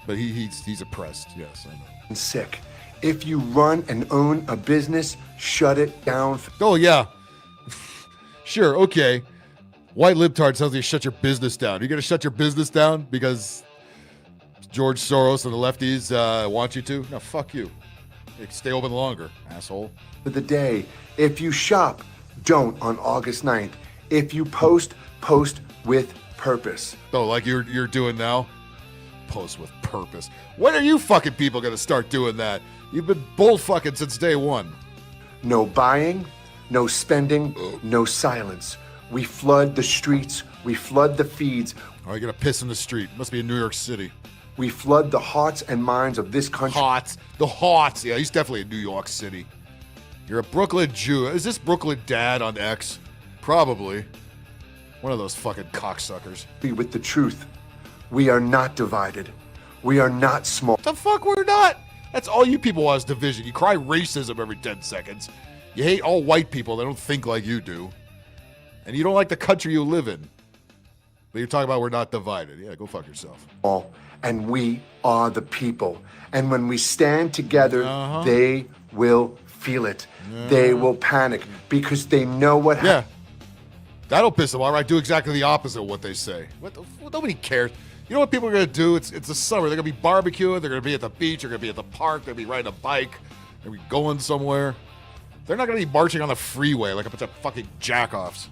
But he's oppressed, yes, I know. Sick. If you run and own a business, shut it down. Oh, yeah. Sure, okay. White libtard tells you to shut your business down. You're going to shut your business down because George Soros and the lefties want you to? No, fuck you. You can stay open longer, asshole. For the day. If you shop, don't on August 9th. If you post, post with purpose. Oh, like you're doing now? Post with purpose. When are you fucking people going to start doing that? You've been bullfucking since day one. No buying, no spending, no silence. We flood the streets. We flood the feeds. Oh, you're going to piss in the street. Must be in New York City. We flood the hearts and minds of this country. The Hots. Yeah, he's definitely in New York City. You're a Brooklyn Jew. Is this Brooklyn Dad on X? Probably. One of those fucking cocksuckers. With the truth. We are not divided. We are not small. The fuck we're not? That's all you people want is division. You cry racism every 10 seconds. You hate all white people that don't think like you do. And you don't like the country you live in. But you're talking about we're not divided. Yeah, go fuck yourself. And we are the people. And when we stand together, they will feel it. They will panic because they know what happened. Yeah. That'll piss them off. Right? Do exactly the opposite of what they say. Nobody cares. You know what people are going to do? It's the summer. They're going to be barbecuing. They're going to be at the beach. They're going to be at the park. They're going to be riding a bike. They're going to be going somewhere. They're not going to be marching on the freeway like a bunch of fucking jackoffs.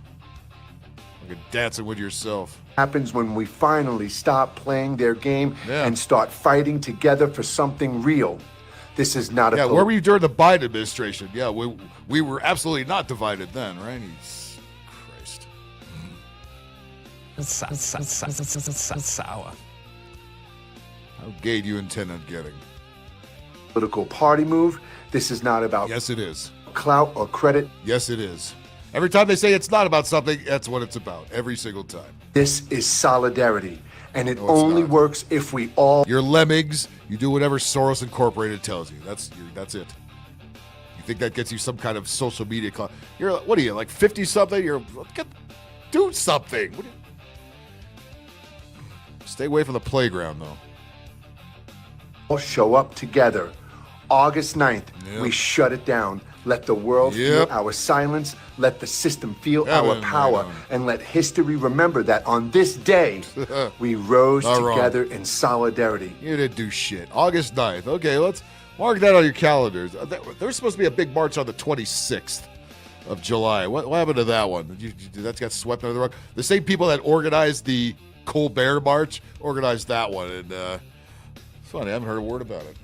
Fucking dancing with yourself. Happens when we finally stop playing their game and start fighting together for something real. This is not a... Yeah, where were you during the Biden administration? Yeah, we were absolutely not divided then, right? Christ. It's sour. How gay do you intend on getting? Political party move. This is not about... Yes, it is. Clout or credit. Yes, it is. Every time they say it's not about something, that's what it's about. Every single time. This is solidarity. And it only works if we all... You're lemmings. You do whatever Soros Incorporated tells you. That's it. You think that gets you some kind of social media... You're, what are you, like 50-something? Do something. Stay away from the playground, though. All show up together. August 9th, we shut it down. Let the world feel our silence. Let the system feel our power. And let history remember that on this day, we rose together in solidarity. You didn't do shit. August 9th. Okay, let's mark that on your calendars. There's supposed to be a big march on the 26th of July. What happened to that one? That got swept under the rug. The same people that organized the Colbert March organized that one. And it's funny, I haven't heard a word about it.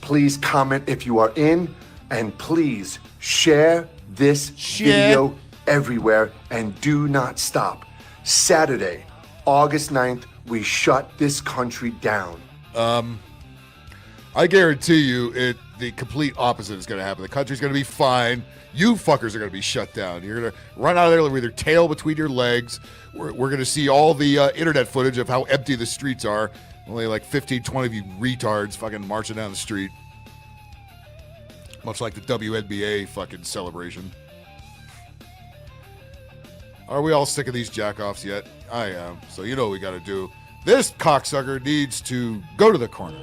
Please comment if you are in. And please share this video everywhere and do not stop. Saturday, August 9th, we shut this country down. I guarantee you the complete opposite is going to happen. The country's going to be fine. You fuckers are going to be shut down. You're going to run out of there with your tail between your legs. We're going to see all the internet footage of how empty the streets are. Only like 15, 20 of you retards fucking marching down the street. Much like the WNBA fucking celebration. Are we all sick of these jackoffs yet? I am. So you know what we got to do. This cocksucker needs to go to the corner.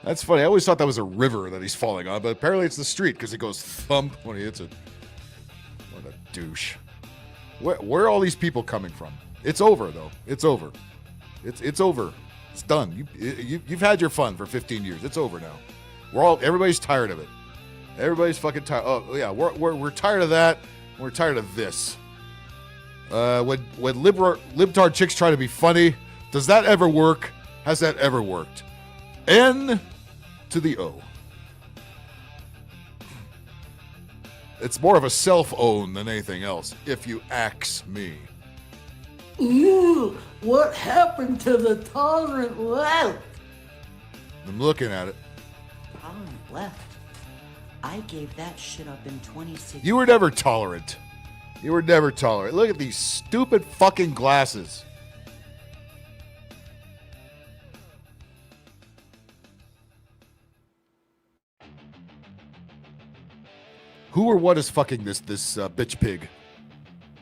That's funny. I always thought that was a river that he's falling on, but apparently it's the street because it goes thump when he hits it. What a douche. Where are all these people coming from? It's over, though. It's over. It's over. It's done. You've had your fun for 15 years. It's over now. Everybody's tired of it. Everybody's fucking tired. Oh yeah, we're tired of that. We're tired of this. When libtard chicks try to be funny, does that ever work? Has that ever worked? N to the O. It's more of a self-own than anything else, if you ax me. Ew, what happened to the tolerant left? I'm looking at it. Tolerant left? I gave that shit up in 2016. You were never tolerant. You were never tolerant. Look at these stupid fucking glasses. Who or what is fucking this bitch pig?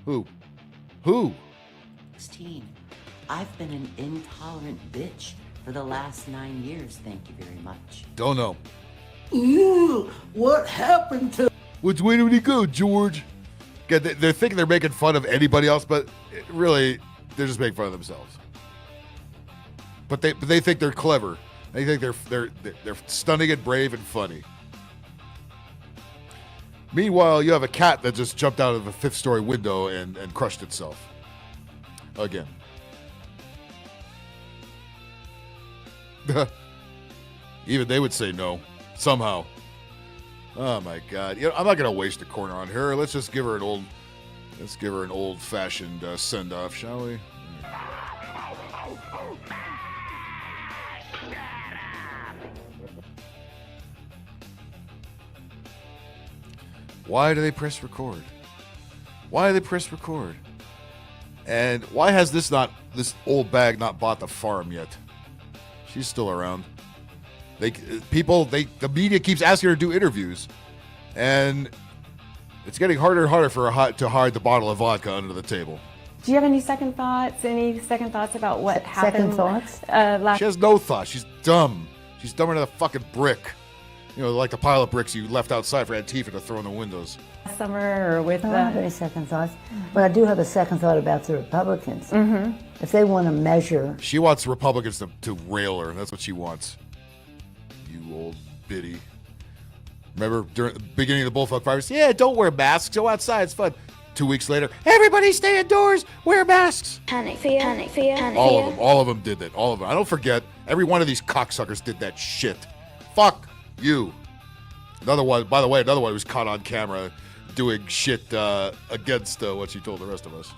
Who? 16. I've been an intolerant bitch for the last 9 years, thank you very much. Don't know. Ew, what happened to... Which way did he go, George? Yeah, they're thinking they're making fun of anybody else, but really, they're just making fun of themselves. But they think they're clever. They think they're stunning and brave and funny. Meanwhile, you have a cat that just jumped out of a 5th-story window and crushed itself. Again. Even they would say no. Somehow. Oh my God! I'm not gonna waste a corner on her. Let's just give her an old-fashioned send-off, shall we? Why do they press record? Why do they press record? And why has this old bag not bought the farm yet? She's still around. The media keeps asking her to do interviews, and it's getting harder and harder for her to hide the bottle of vodka under the table. Do you have any second thoughts? Any second thoughts about what happened? Second thoughts? She has no thoughts. She's dumb. She's dumber than a fucking brick. You know, like the pile of bricks you left outside for Antifa to throw in the windows. Summer or with I don't have any second thoughts, but I do have a second thought about the Republicans. Mm-hmm. If they want to measure... She wants Republicans to rail her, and that's what she wants. You old biddy. Remember during the beginning of the bullfuck virus? Yeah, don't wear masks. Go outside. It's fun. 2 weeks later, everybody stay indoors. Wear masks. Panic, fear, panic, fear, panic, All fear. of them. All of them did that. All of them. I don't forget. Every one of these cocksuckers did that shit. Fuck you. Another one, by the way, was caught on camera doing shit against what she told the rest of us.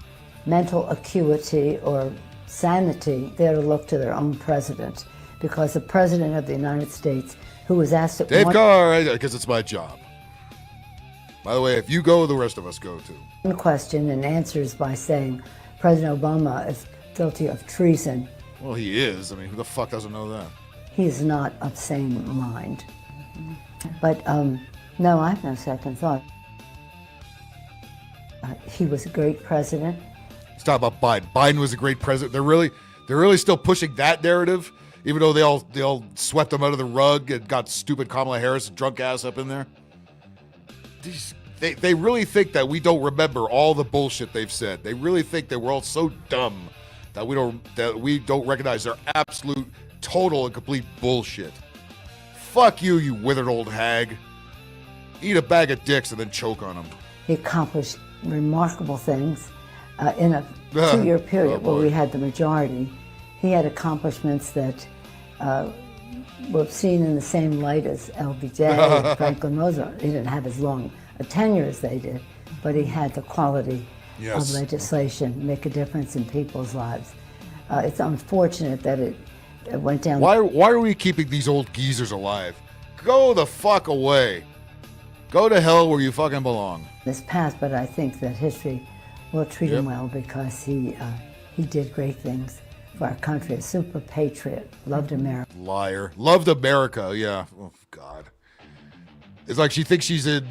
Mental acuity or sanity, they ought to look to their own president, because the president of the United States, who was asked at Dave Carr, because it's my job. By the way, if you go, the rest of us go too. one question and answers by saying President Obama is guilty of treason. Well, he is. I mean, who the fuck doesn't know that? He is not of sane mind. But no, I have no second thought. He was a great president. Let's talk about Biden. Biden was a great president. They're really still pushing that narrative, even though they all swept them under the rug and got stupid Kamala Harris drunk ass up in there. They really think that we don't remember all the bullshit they've said. They really think that we're all so dumb that we don't recognize their absolute, total, and complete bullshit. Fuck you, you withered old hag. Eat a bag of dicks and then choke on them. He accomplished remarkable things in a 2-year period where we had the majority. He had accomplishments that were seen in the same light as LBJ and Franklin Roosevelt. He didn't have as long a tenure as they did, but he had the quality of legislation, make a difference in people's lives. It's unfortunate that it went down. Why are we keeping these old geezers alive? Go the fuck away. Go to hell where you fucking belong. This past, but I think that history will treat him well, because he did great things for our country. A super patriot, loved America. Liar. Loved America, yeah. Oh, God. It's like she thinks she's in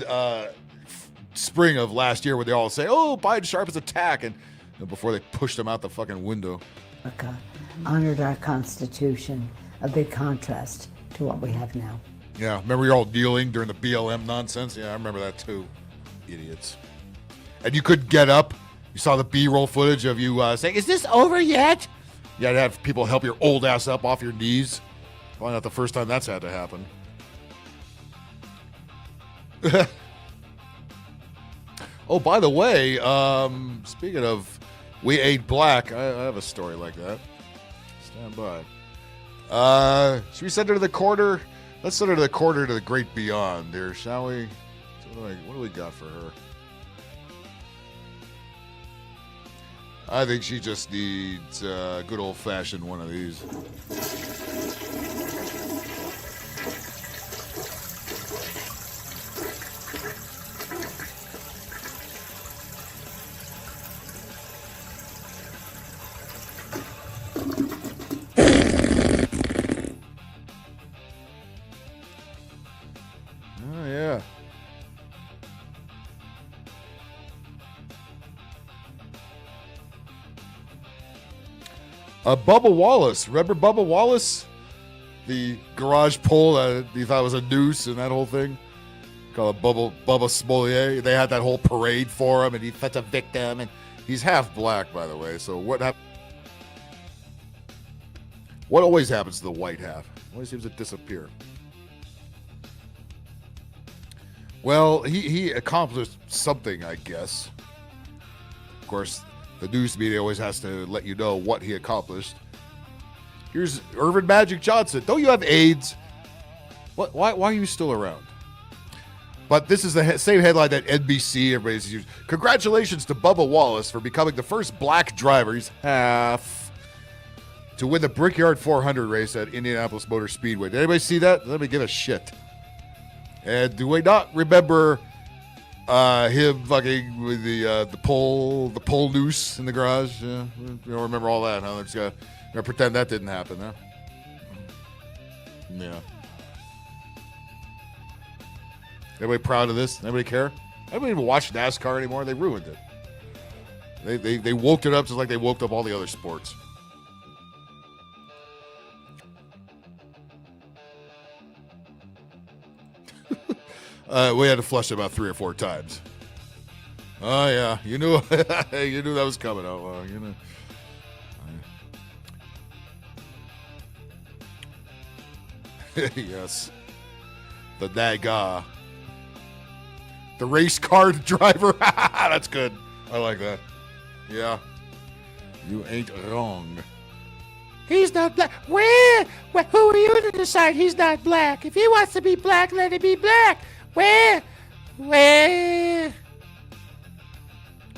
spring of last year where they all say, oh, Biden sharp as a tack, and before they pushed him out the fucking window. America honored our Constitution, a big contrast to what we have now. Yeah, remember you're all kneeling during the BLM nonsense? Yeah, I remember that too. Idiots. And you could get up. You saw the B-roll footage of you saying, "Is this over yet?" You had to have people help your old ass up off your knees. Probably not the first time that's had to happen. Oh, by the way, speaking of We Ain't Black, I have a story like that. Stand by. Should we send her to the quarter? Let's send her to the quarter to the great beyond there, shall we? So what do we got for her? I think she just needs a good old-fashioned one of these. Oh, yeah. Bubba Wallace. Remember Bubba Wallace? The garage pole that he thought was a noose and that whole thing? Called Bubba Smolier. They had that whole parade for him, and he felt a victim. And he's half black, by the way. So what happened? What always happens to the white half? Always seems to disappear. Well, he accomplished something, I guess. Of course, the news media always has to let you know what he accomplished. Here's Irvin Magic Johnson. Don't you have AIDS? Why are you still around? But this is the same headline that NBC, everybody's used. Congratulations to Bubba Wallace for becoming the first black driver, he's half, to win the Brickyard 400 race at Indianapolis Motor Speedway. Did anybody see that? Let me give a shit. And do we not remember him fucking with the pole noose in the garage? Yeah, you don't remember all that, huh? Just gotta pretend that didn't happen, huh? Yeah. Anybody proud of this? Anybody care? Anybody even watch NASCAR anymore? They ruined it. They woke it up just like they woke up all the other sports. We had to flush it about 3 or 4 times. Oh yeah, you knew you knew that was coming. Oh, you know. Yes, the Naga, the race car driver. That's good. I like that. Yeah, you ain't wrong. He's not black. Where? Who are you to decide he's not black? If he wants to be black, let him be black. Where?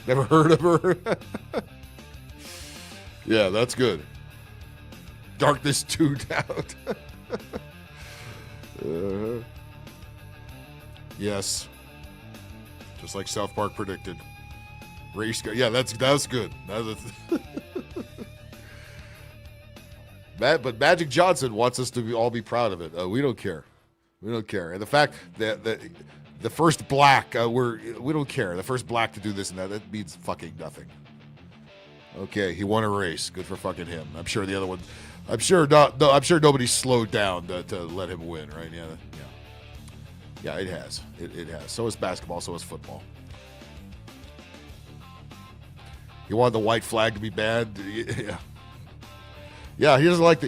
Never heard of her? Yeah, that's good. Darkness tuned out. Yes. Just like South Park predicted. Race car. Yeah, that's good. But Magic Johnson wants us to all be proud of it. We don't care. We don't care. And the fact that the first black, we don't care. The first black to do this and that means fucking nothing. Okay, he won a race. Good for fucking him. I'm sure the other one, I'm sure nobody slowed down to let him win, right? Yeah, it has. It has. So is basketball. So is football. You want the white flag to be banned? Yeah. Yeah, he doesn't like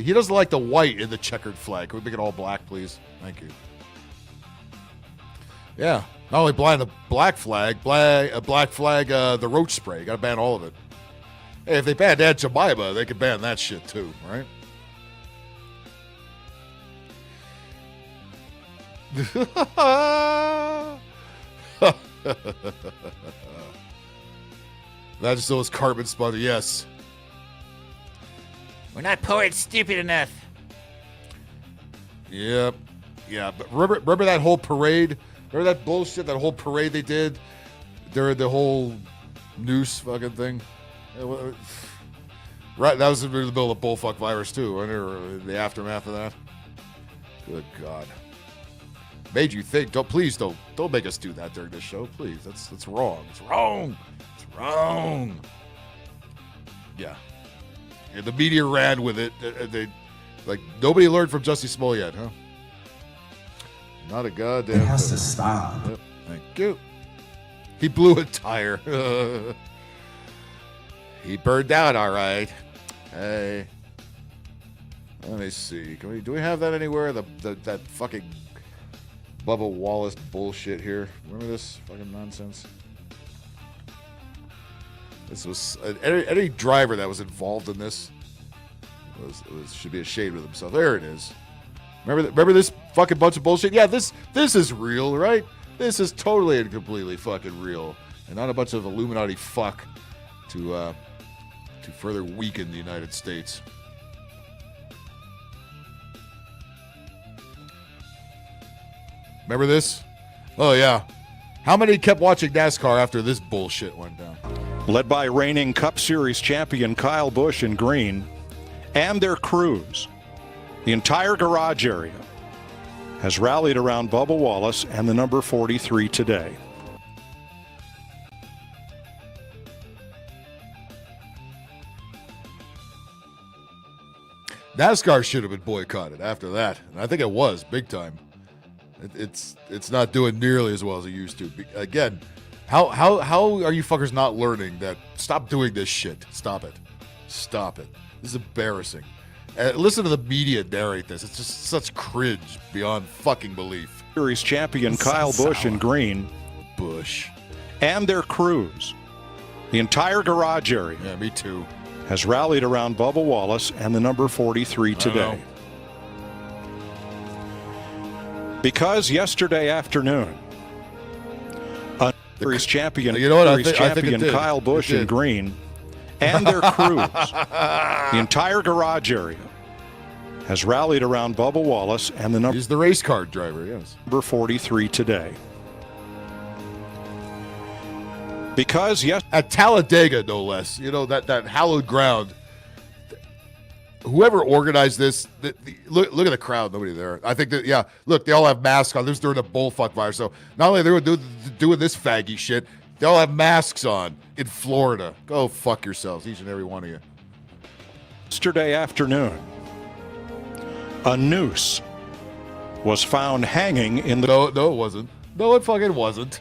the white in the checkered flag. Can we make it all black, please? Thank you. Yeah, not only ban the black flag, the roach spray. You got to ban all of it. Hey, if they banned Aunt Jemima, they could ban that shit too, right? That's those carbon sputter. Yes. We're not poor and stupid enough. Yep. Yeah, but remember that whole parade? Remember that bullshit, that whole parade they did? During the whole noose fucking thing? Right, that was in the middle of the bullfuck virus too, wasn't it? Or the aftermath of that? Good God. Made you think. Don't make us do that during this show, please. That's wrong. It's wrong. It's wrong. Yeah. And the media ran with it. They, like, nobody learned from Jussie Smollett, huh? Not a goddamn thing. It has to stop. Yep. Thank you. He blew a tire. He burned out, all right. Hey. Let me see. Do we have that anywhere? That fucking Bubba Wallace bullshit here. Remember this fucking nonsense? This was any driver that was involved in this should be ashamed of himself. There it is. Remember this fucking bunch of bullshit? Yeah, this is real, right? This is totally and completely fucking real, and not a bunch of Illuminati fuck to further weaken the United States. Remember this? Oh yeah. How many kept watching NASCAR after this bullshit went down? Led by reigning Cup Series champion Kyle Busch in green and their crews, the entire garage area has rallied around Bubba Wallace and the number 43 today. NASCAR should have been boycotted after that, and I think it was big time. It's not doing nearly as well as it used to. Again, how are you fuckers not learning that? Stop doing this shit. Stop it. This is embarrassing. Listen to the media narrate this. It's just such cringe beyond fucking belief. Series champion Kyle Busch in green. Busch. And their crews. The entire garage area. Yeah, me too. Has rallied around Bubba Wallace and the number 43 today. Because yesterday afternoon, a series champion, Kyle Busch in green, and their crews, the entire garage area, has rallied around Bubba Wallace and the number. He's the race car driver, yes. Number 43 today. Because at Talladega, no less. You know, that hallowed ground. Whoever organized this, look at the crowd. Nobody there. I think that, yeah, look, they all have masks on. This is during the bullfuck virus. So not only are they doing this faggy shit, they all have masks on in Florida. Go fuck yourselves, each and every one of you. Yesterday afternoon, a noose was found hanging in the... No, it wasn't. No, it fucking wasn't.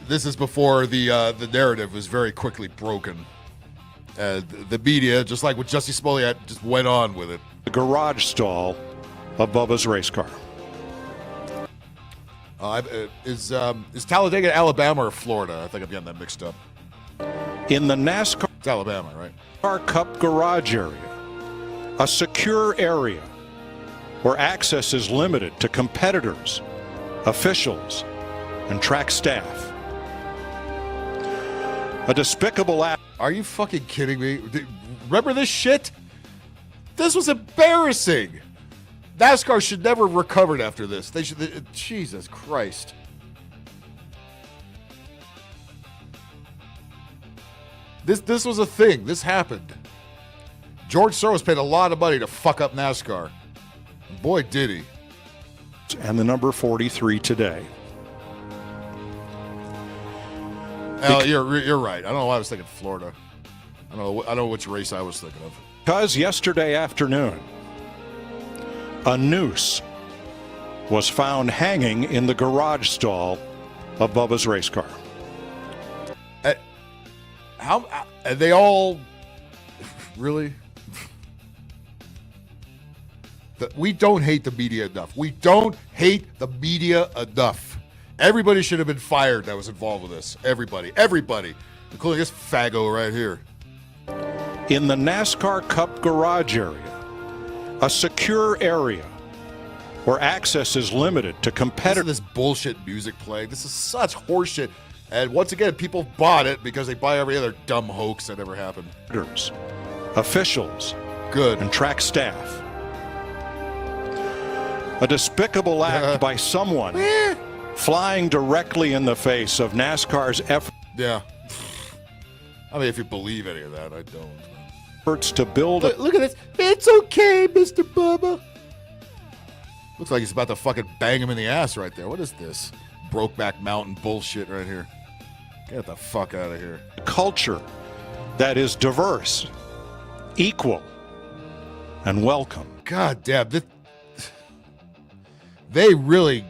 This is before the narrative was very quickly broken. The media, just like with Jussie Smollett, just went on with it. The garage stall of Bubba's race car. Is Talladega Alabama or Florida? I think I'm getting that mixed up. In the NASCAR... It's Alabama, right? Cup garage area. A secure area where access is limited to competitors, officials, and track staff. A despicable act. Are you fucking kidding me? Remember this shit? This was embarrassing. NASCAR should never have recovered after this. They should. Jesus Christ. This was a thing. This happened. George Soros paid a lot of money to fuck up NASCAR. Boy, did he. And the number 43 today. Oh, you're right. I don't know why I was thinking Florida. I don't know which race I was thinking of. Because yesterday afternoon, a noose was found hanging in the garage stall of Bubba's race car. And they all really? We don't hate the media enough. We don't hate the media enough. Everybody should have been fired that was involved with this. Everybody, including this faggo right here. In the NASCAR Cup garage area, a secure area where access is limited to competitors. This bullshit music playing. This is such horseshit. And once again, people bought it because they buy every other dumb hoax that ever happened. Officials, good, and track staff. A despicable act by someone flying directly in the face of NASCAR's effort. Yeah. I mean, if you believe any of that, I don't. Efforts to build Look at this. It's okay, Mr. Bubba. Looks like he's about to fucking bang him in the ass right there. What is this? Brokeback Mountain bullshit right here. Get the fuck out of here. A culture that is diverse, equal, and welcome. God damn. they really,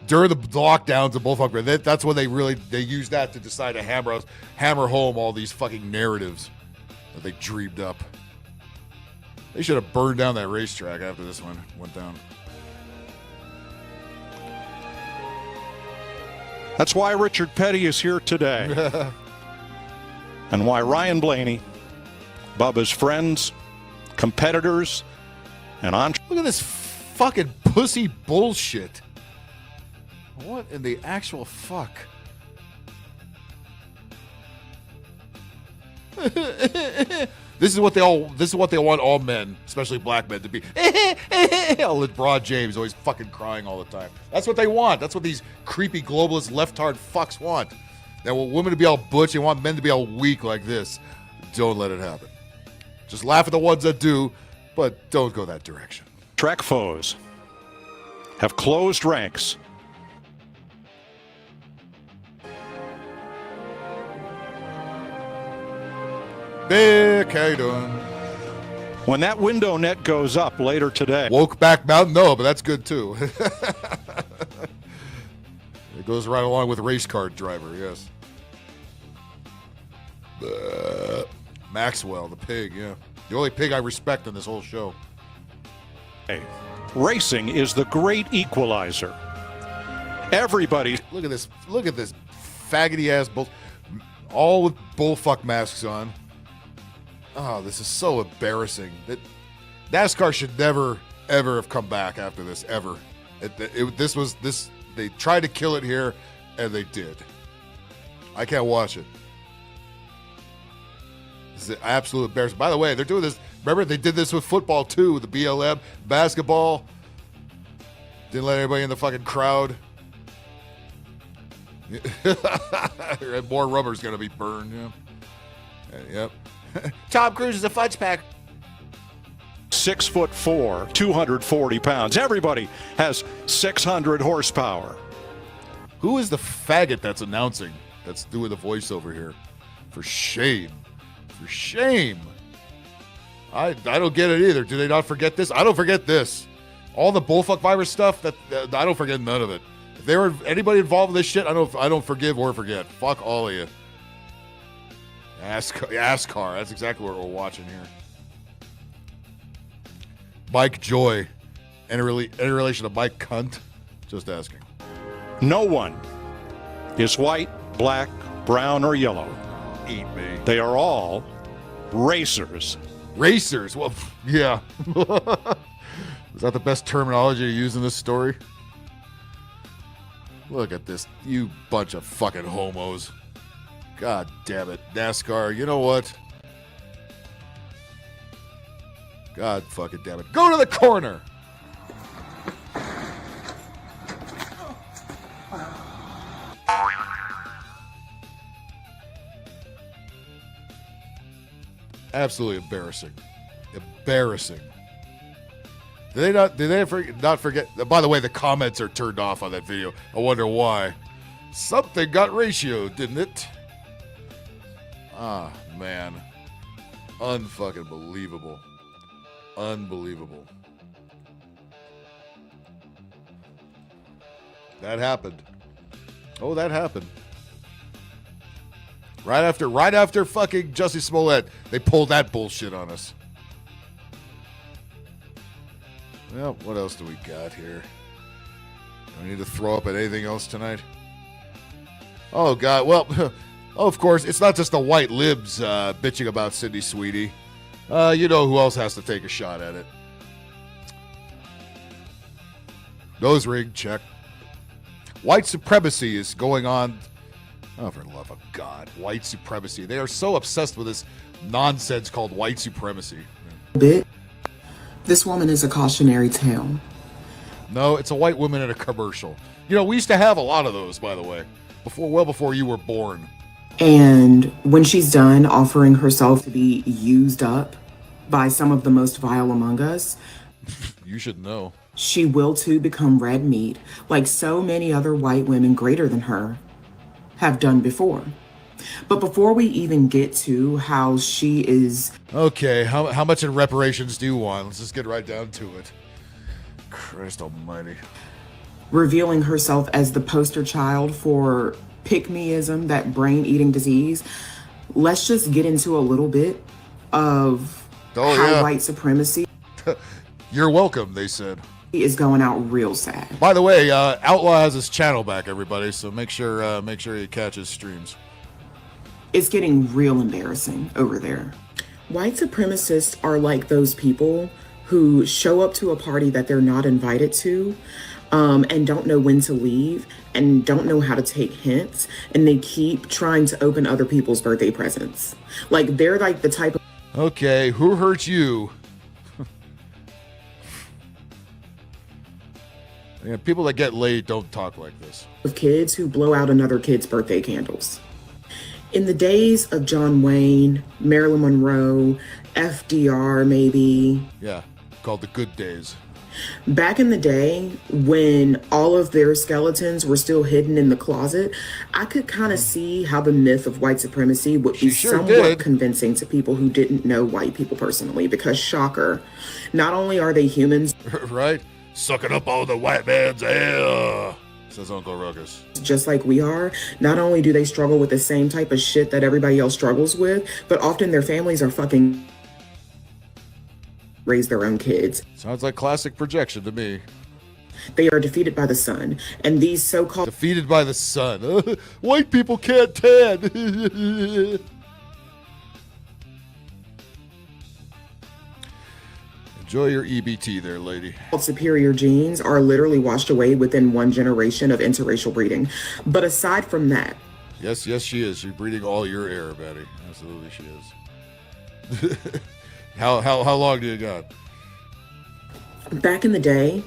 during the lockdowns of Bullfuck, that's when they used that to decide to hammer home all these fucking narratives that they dreamed up. They should have burned down that racetrack after this one went down. That's why Richard Petty is here today. And why Ryan Blaney, Bubba's friends, competitors, and entrepreneurs. Look at this fucking pussy bullshit. What in the actual fuck? This is what they want all men, especially black men, to be. LeBron James always fucking crying all the time. That's what they want. That's what these creepy globalist leftard fucks want. They want women to be all butch. They want men to be all weak like this. Don't let it happen. Just laugh at the ones that do, but don't go that direction. Trek foes have closed ranks. Dick, how you doing? When that window net goes up later today. Woke back mountain? No, but that's good too. It goes right along with race car driver, yes. Maxwell, the pig, yeah. The only pig I respect in this whole show. Hey, racing is the great equalizer. Everybody. Look at this faggoty ass bull. All with bullfuck masks on. Oh, this is so embarrassing. That NASCAR should never, ever have come back after this, ever. They tried to kill it here, and they did. I can't watch it. This is an absolute embarrassment. By the way, they're doing this. Remember, they did this with football, too, with the BLM. Basketball. Didn't let anybody in the fucking crowd. More rubber's going to be burned, yeah. Yep. Tom Cruise is a fudge pack. 6'4", 240 pounds. Everybody has 600 horsepower. Who is the faggot that's announcing? That's doing the voiceover here. For shame. For shame. I don't get it either. Do they not forget this? I don't forget this. All the bullfuck virus stuff, that I don't forget none of it. If there were anybody involved in this shit, I don't forgive or forget. Fuck all of you. NASCAR. That's exactly what we're watching here. Mike Joy. Any relation to Mike Cunt? Just asking. No one is white, black, brown, or yellow. Eat me. They are all racers. Racers? Well, yeah. Is that the best terminology to use in this story? Look at this. You bunch of fucking homos. God damn it. NASCAR, you know what? God fucking damn it. Go to the corner! Absolutely embarrassing. Embarrassing. Did they not forget? By the way, the comments are turned off on that video. I wonder why. Something got ratioed, didn't it? Ah, man. Unfucking believable. Unbelievable. That happened. Oh, that happened. Right after fucking Jussie Smollett, they pulled that bullshit on us. Well, what else do we got here? Do I need to throw up at anything else tonight? Oh, God. Well, of course, it's not just the white libs bitching about Sydney Sweeney. You know who else has to take a shot at it. Nose ring, check. White supremacy is going on. Oh, for the love of God. White supremacy. They are so obsessed with this nonsense called white supremacy. This woman is a cautionary tale. No, it's a white woman in a commercial. You know, we used to have a lot of those, by the way, well before you were born. And when she's done offering herself to be used up by some of the most vile among us, you should know. She will too become red meat, like so many other white women greater than her have done before. But before we even get to how she is... Okay, how much in reparations do you want? Let's just get right down to it. Christ almighty. revealing herself as the poster child for pick-meism, that brain-eating disease. Let's just get into a little bit of how white supremacy You're welcome, they said. Is going out real sad. By the way, Outlaw has his channel back, everybody, so make sure you catch his streams. It's getting real embarrassing over there. White supremacists are like those people who show up to a party that they're not invited to, and don't know when to leave and don't know how to take hints, and they keep trying to open other people's birthday presents. Like, they're like the type of... Okay, who hurt you? Yeah, people that get laid don't talk like this. Of kids who blow out another kid's birthday candles. In the days of John Wayne, Marilyn Monroe, FDR maybe. Yeah, called the good days. Back in the day, when all of their skeletons were still hidden in the closet, I could kind of see how the myth of white supremacy would be somewhat convincing to people who didn't know white people personally, because shocker, not only are they humans, right? Sucking up all the white man's air, says Uncle Ruckus. Just like we are, not only do they struggle with the same type of shit that everybody else struggles with, but often their families are fucking raise their own kids. Sounds like classic projection to me. They are defeated by the sun, and these so-called... Defeated by the sun. White people can't tan. Enjoy your EBT there, lady. Superior genes are literally washed away within one generation of interracial breeding. But aside from that... Yes, she is. She's breeding all your air, Betty. Absolutely she is. How long do you got? Back in the day,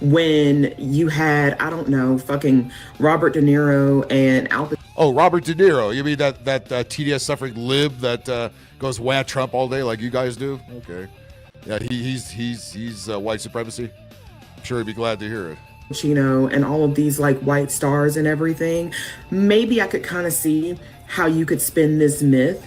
when you had, I don't know, fucking Robert De Niro and Al Pacino. Oh, Robert De Niro. You mean that TDS suffering lib that goes wah Trump all day like you guys do? Okay. Yeah, he's white supremacy. I'm sure he'd be glad to hear it. Pacino and all of these like white stars and everything. Maybe I could kind of see how you could spin this myth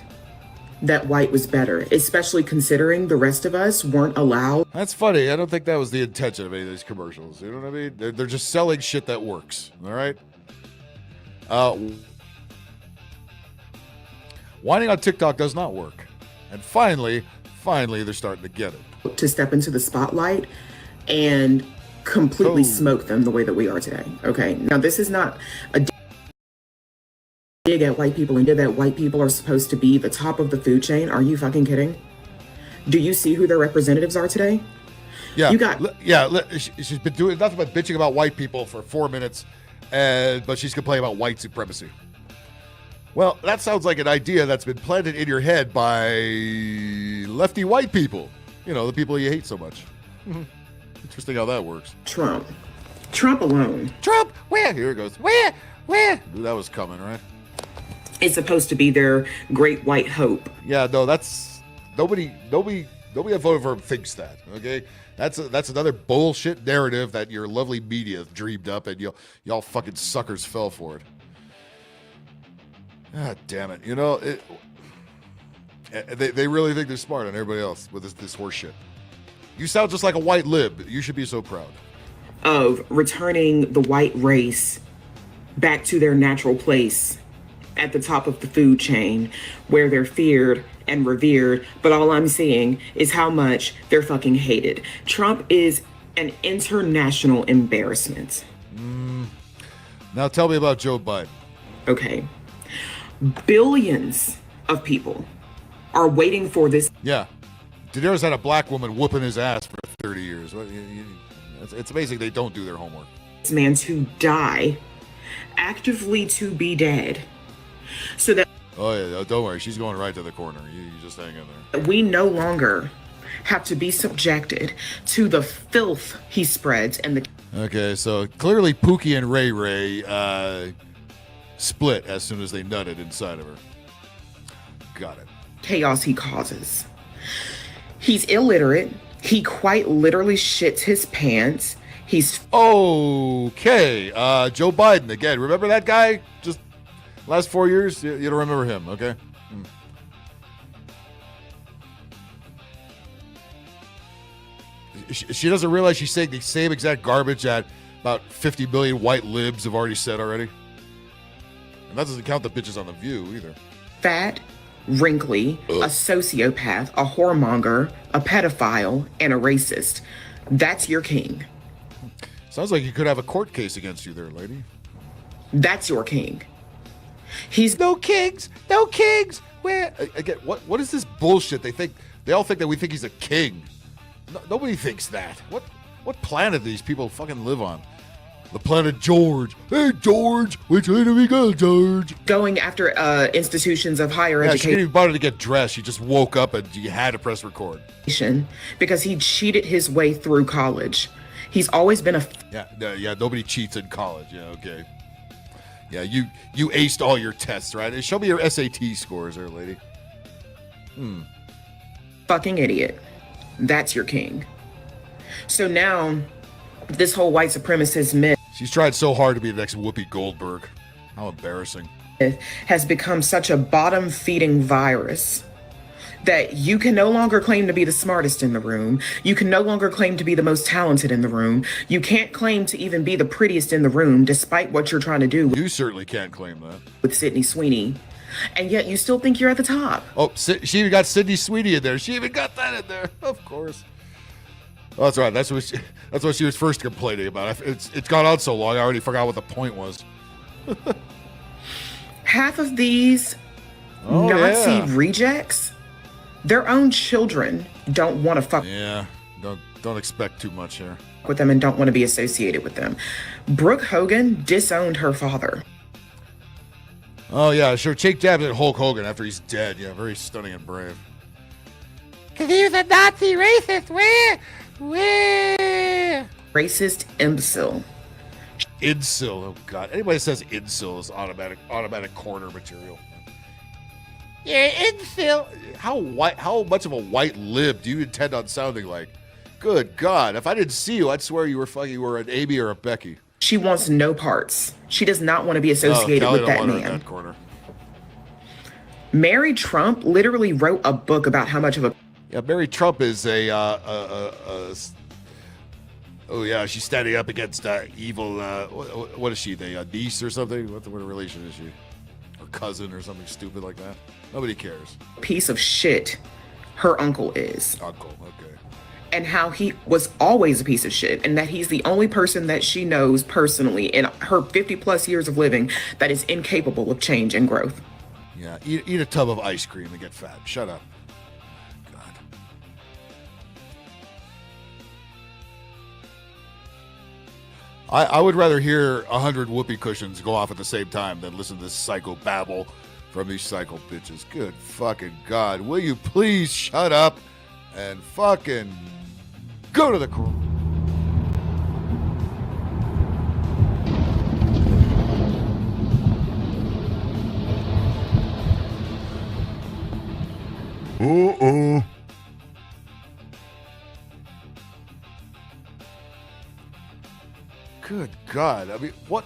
that white was better, especially considering the rest of us weren't allowed. That's funny. I don't think that was the intention of any of these commercials. You know what I mean? They're just selling shit that works. All right? Whining on TikTok does not work. And finally, they're starting to get it. To step into the spotlight and completely smoke them the way that we are today. Okay? Now, this is not a dig at white people and that white people are supposed to be the top of the food chain. Are you fucking kidding? Do you see who their representatives are today? Yeah, you got she's been doing nothing but bitching about white people for 4 minutes, but she's complaining about white supremacy. Well, that sounds like an idea that's been planted in your head by lefty white people. You know, the people you hate so much. Interesting how that works. Trump alone. Trump, where? Here it goes. Where? Knew that was coming, right? It's supposed to be their great white hope. Yeah, no, that's nobody that voted for him thinks that. Okay, that's another bullshit narrative that your lovely media dreamed up, and y'all fucking suckers fell for it. God damn it! You know they really think they're smart on everybody else with this horse shit. You sound just like a white lib. You should be so proud of returning the white race back to their natural place at the top of the food chain where they're feared and revered, but all I'm seeing is how much they're fucking hated. Trump is an international embarrassment. Now tell me about Joe Biden. Okay. Billions of people are waiting for this. Yeah. De Niro's had a black woman whooping his ass for 30 years. It's amazing they don't do their homework. This man to die, actively to be dead. So that... Oh, yeah, don't worry. She's going right to the corner. You just hang in there. We no longer have to be subjected to the filth he spreads and the... Okay, so clearly Pookie and Ray Ray split as soon as they nutted inside of her. Got it. Chaos he causes. He's illiterate. He quite literally shits his pants. He's... Okay, Joe Biden, again. Remember that guy? Just... last 4 years, you don't remember him, okay? She doesn't realize she's saying the same exact garbage that about 50 million white libs have already said already. And that doesn't count the bitches on The View either. Fat, wrinkly, a sociopath, a whoremonger, a pedophile, and a racist. That's your king. Sounds like you could have a court case against you there, lady. That's your king. He's no kings. Where? Again, what is this bullshit? They all think that we think he's a king. No, nobody thinks that. What planet do these people fucking live on? The planet George. Hey, George, which way do we go, George? Going after institutions of higher She didn't education even bother to get dressed. She just woke up and you had to press record. because he cheated his way through college. He's always been a Yeah, nobody cheats in college. Yeah, okay. Yeah, you aced all your tests, right? Show me your SAT scores there, lady. fucking idiot. That's your king. So now, this whole white supremacist myth She's tried so hard to be the next Whoopi Goldberg. How embarrassing. has become such a bottom-feeding virus that you can no longer claim to be the smartest in the room. You can no longer claim to be the most talented in the room. You can't claim to even be the prettiest in the room, despite what you're trying to do. You certainly can't claim that. With Sydney Sweeney. And yet you still think you're at the top. Oh, she even got Sydney Sweeney in there. She even got that in there. Of course. Oh, that's right. That's what she was first complaining about. It's gone on so long, I already forgot what the point was. Half of these Nazi rejects, their own children don't want to fuck don't expect too much here with them and don't want to be associated with them. Brooke Hogan disowned her father. Oh, yeah, sure. Jake jabs at Hulk Hogan after he's dead. Yeah, very stunning and brave. Because he was a Nazi racist. Where? Racist imbecile. Incel. Oh, God. Anybody that says incel is automatic corner material. You're an incel. How much of a white lib do you intend on sounding like? Good God. If I didn't see you, I'd swear you were an Amy or a Becky. She wants no parts. She does not want to be associated with that man. In that corner. Mary Trump literally wrote a book about how much of a... Yeah, Mary Trump is she's standing up against evil, what is she, niece or something? What relation is she? Or cousin or something stupid like that? Nobody cares. Piece of shit her uncle is. Uncle, okay. And how he was always a piece of shit, and that he's the only person that she knows personally in her 50 plus years of living that is incapable of change and growth. Yeah, eat a tub of ice cream and get fat. Shut up. God. I would rather hear 100 whoopee cushions go off at the same time than listen to this psycho babble from these psycho bitches. Good fucking God. Will you please shut up and fucking go to the... Uh-oh. Good God. I mean, what?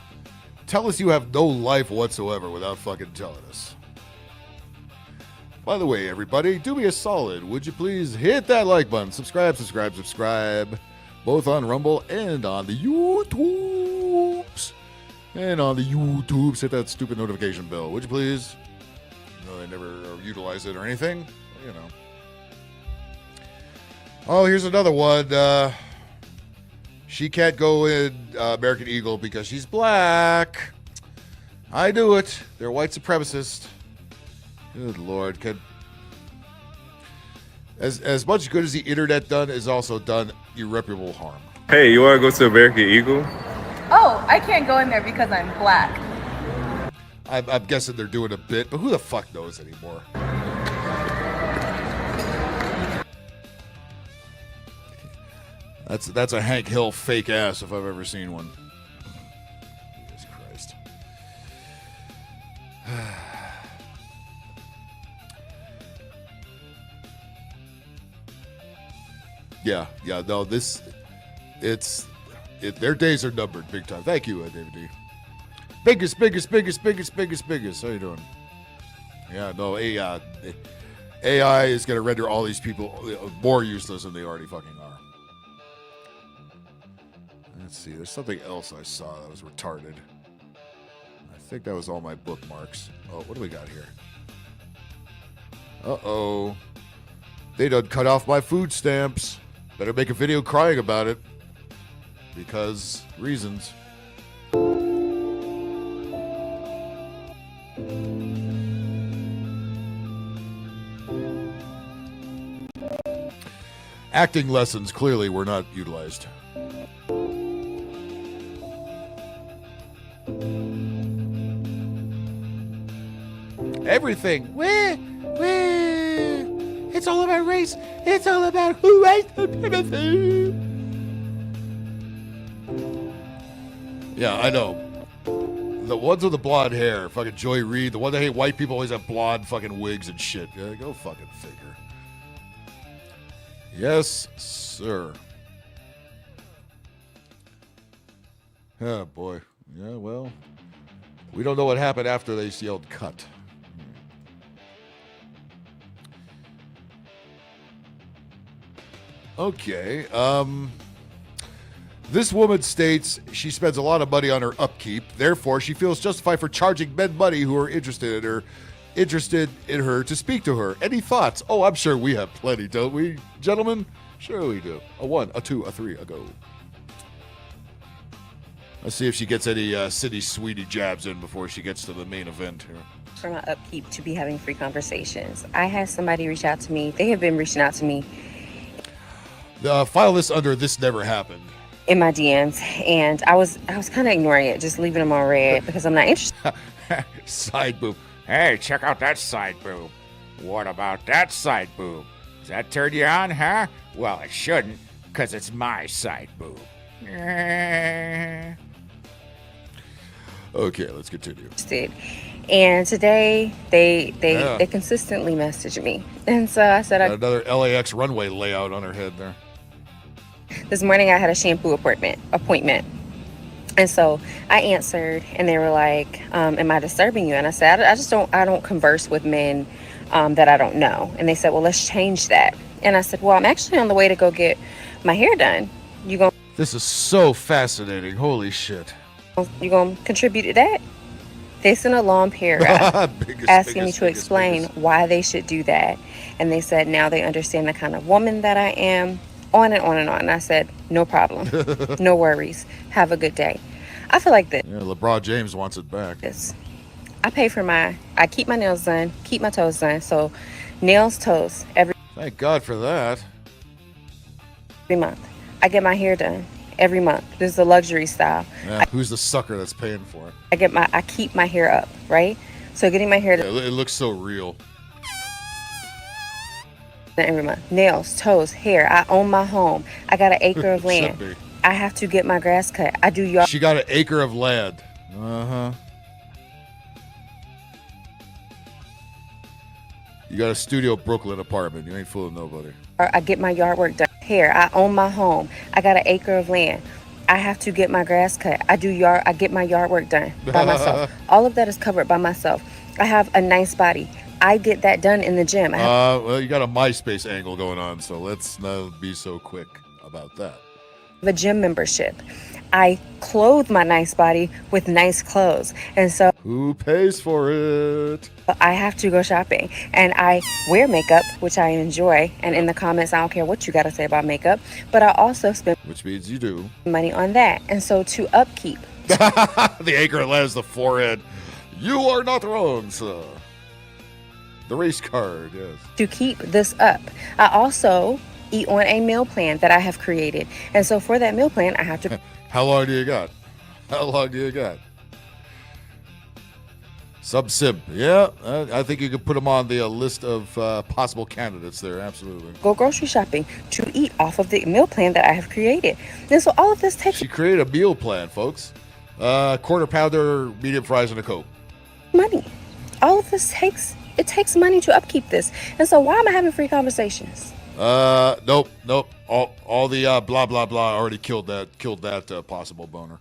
Tell us you have no life whatsoever without fucking telling us. By the way, everybody, do me a solid. Would you please hit that like button? Subscribe. Both on Rumble and on the YouTubes. Hit that stupid notification bell. Would you please? No, I never utilize it or anything. You know. Oh, here's another one. She can't go in American Eagle because she's black. I knew it. They're white supremacists. Good Lord. As much good as the internet done is also done irreparable harm. Hey, you want to go to American Eagle? Oh, I can't go in there because I'm black. I'm guessing they're doing a bit, but who the fuck knows anymore? That's a Hank Hill fake ass if I've ever seen one. Jesus Christ. Yeah, no, their days are numbered big time. Thank you, David D. Biggest. How you doing? Yeah, no, AI is going to render all these people more useless than they already fucking are. Let's see. There's something else I saw that was retarded. I think that was all my bookmarks. Oh, what do we got here? Uh-oh. They done cut off my food stamps. Better make a video crying about it. Because reasons. Acting lessons clearly were not utilized. Everything. Where? It's all about race. It's all about who raised the Timothy. Yeah, I know. The ones with the blonde hair, fucking Joy Reid. The one that hate white people always have blonde fucking wigs and shit. Yeah, go fucking figure. Yes, sir. Oh, boy. Yeah, well, we don't know what happened after they yelled cut. Okay. This woman states she spends a lot of money on her upkeep. Therefore, she feels justified for charging men money who are interested in her to speak to her. Any thoughts? Oh, I'm sure we have plenty, don't we, gentlemen? Sure we do. A 1, a 2, a 3, a go. Let's see if she gets any Sydney Sweeney jabs in before she gets to the main event here. For my upkeep to be having free conversations. I had somebody reach out to me. They have been reaching out to me. File this under "this never happened" in my DMs, and I was kind of ignoring it, just leaving them on red because I'm not interested. Side boob. Hey, check out that side boob. What about that side boob? Does that turn you on, huh? Well, it shouldn't, because it's my side boob. Okay, let's continue. And today they consistently message me, and so I said, another LAX runway layout on her head there. This morning I had a shampoo appointment, and so I answered, and they were like, "Am I disturbing you?" And I said, "I don't converse with men that I don't know." And they said, "Well, let's change that." And I said, "Well, I'm actually on the way to go get my hair done. You gonna?" This is so fascinating. Holy shit. You gonna contribute to that? They sent a long paragraph asking me to explain why they should do that. And they said now they understand the kind of woman that I am, on and on and on. And I said, no problem. No worries. Have a good day. I feel like this. Yeah, LeBron James wants it back. I keep my nails done, keep my toes done. So nails, toes, every Thank God for that. month. I get my hair done every month. This is a luxury style. Yeah, who's the sucker that's paying for it? I keep my hair up, right? So getting my hair done. Yeah, it looks so real. Every month. Nails, toes, hair. I own my home. I got an acre of land. I have to get my grass cut. I do yard. She got an acre of land. Uh-huh. You got a Studio Brooklyn apartment. You ain't fooling nobody. I get my yard work done. Hair. I own my home. I got an acre of land. I have to get my grass cut. I get my yard work done by myself. All of that is covered by myself. I have a nice body. I get that done in the gym. Well, you got a MySpace angle going on, so let's not be so quick about that. The gym membership. I clothe my nice body with nice clothes. And so who pays for it? I have to go shopping, and I wear makeup, which I enjoy. And in the comments, I don't care what you got to say about makeup, but I also spend, which means you do, money on that. And so to upkeep. The acre of land is the forehead. You are not wrong, sir. The race card, yes. To keep this up, I also eat on a meal plan that I have created. And so for that meal plan, I have to... How long do you got? Sub-Simp. Yeah, I think you could put them on the list of possible candidates there, absolutely. Go grocery shopping to eat off of the meal plan that I have created. And so all of this takes... She created a meal plan, folks. Quarter pounder, medium fries, and a Coke. Money. All of this takes... It takes money to upkeep this. And so why am I having free conversations? Nope. All the blah blah blah already killed that possible boner.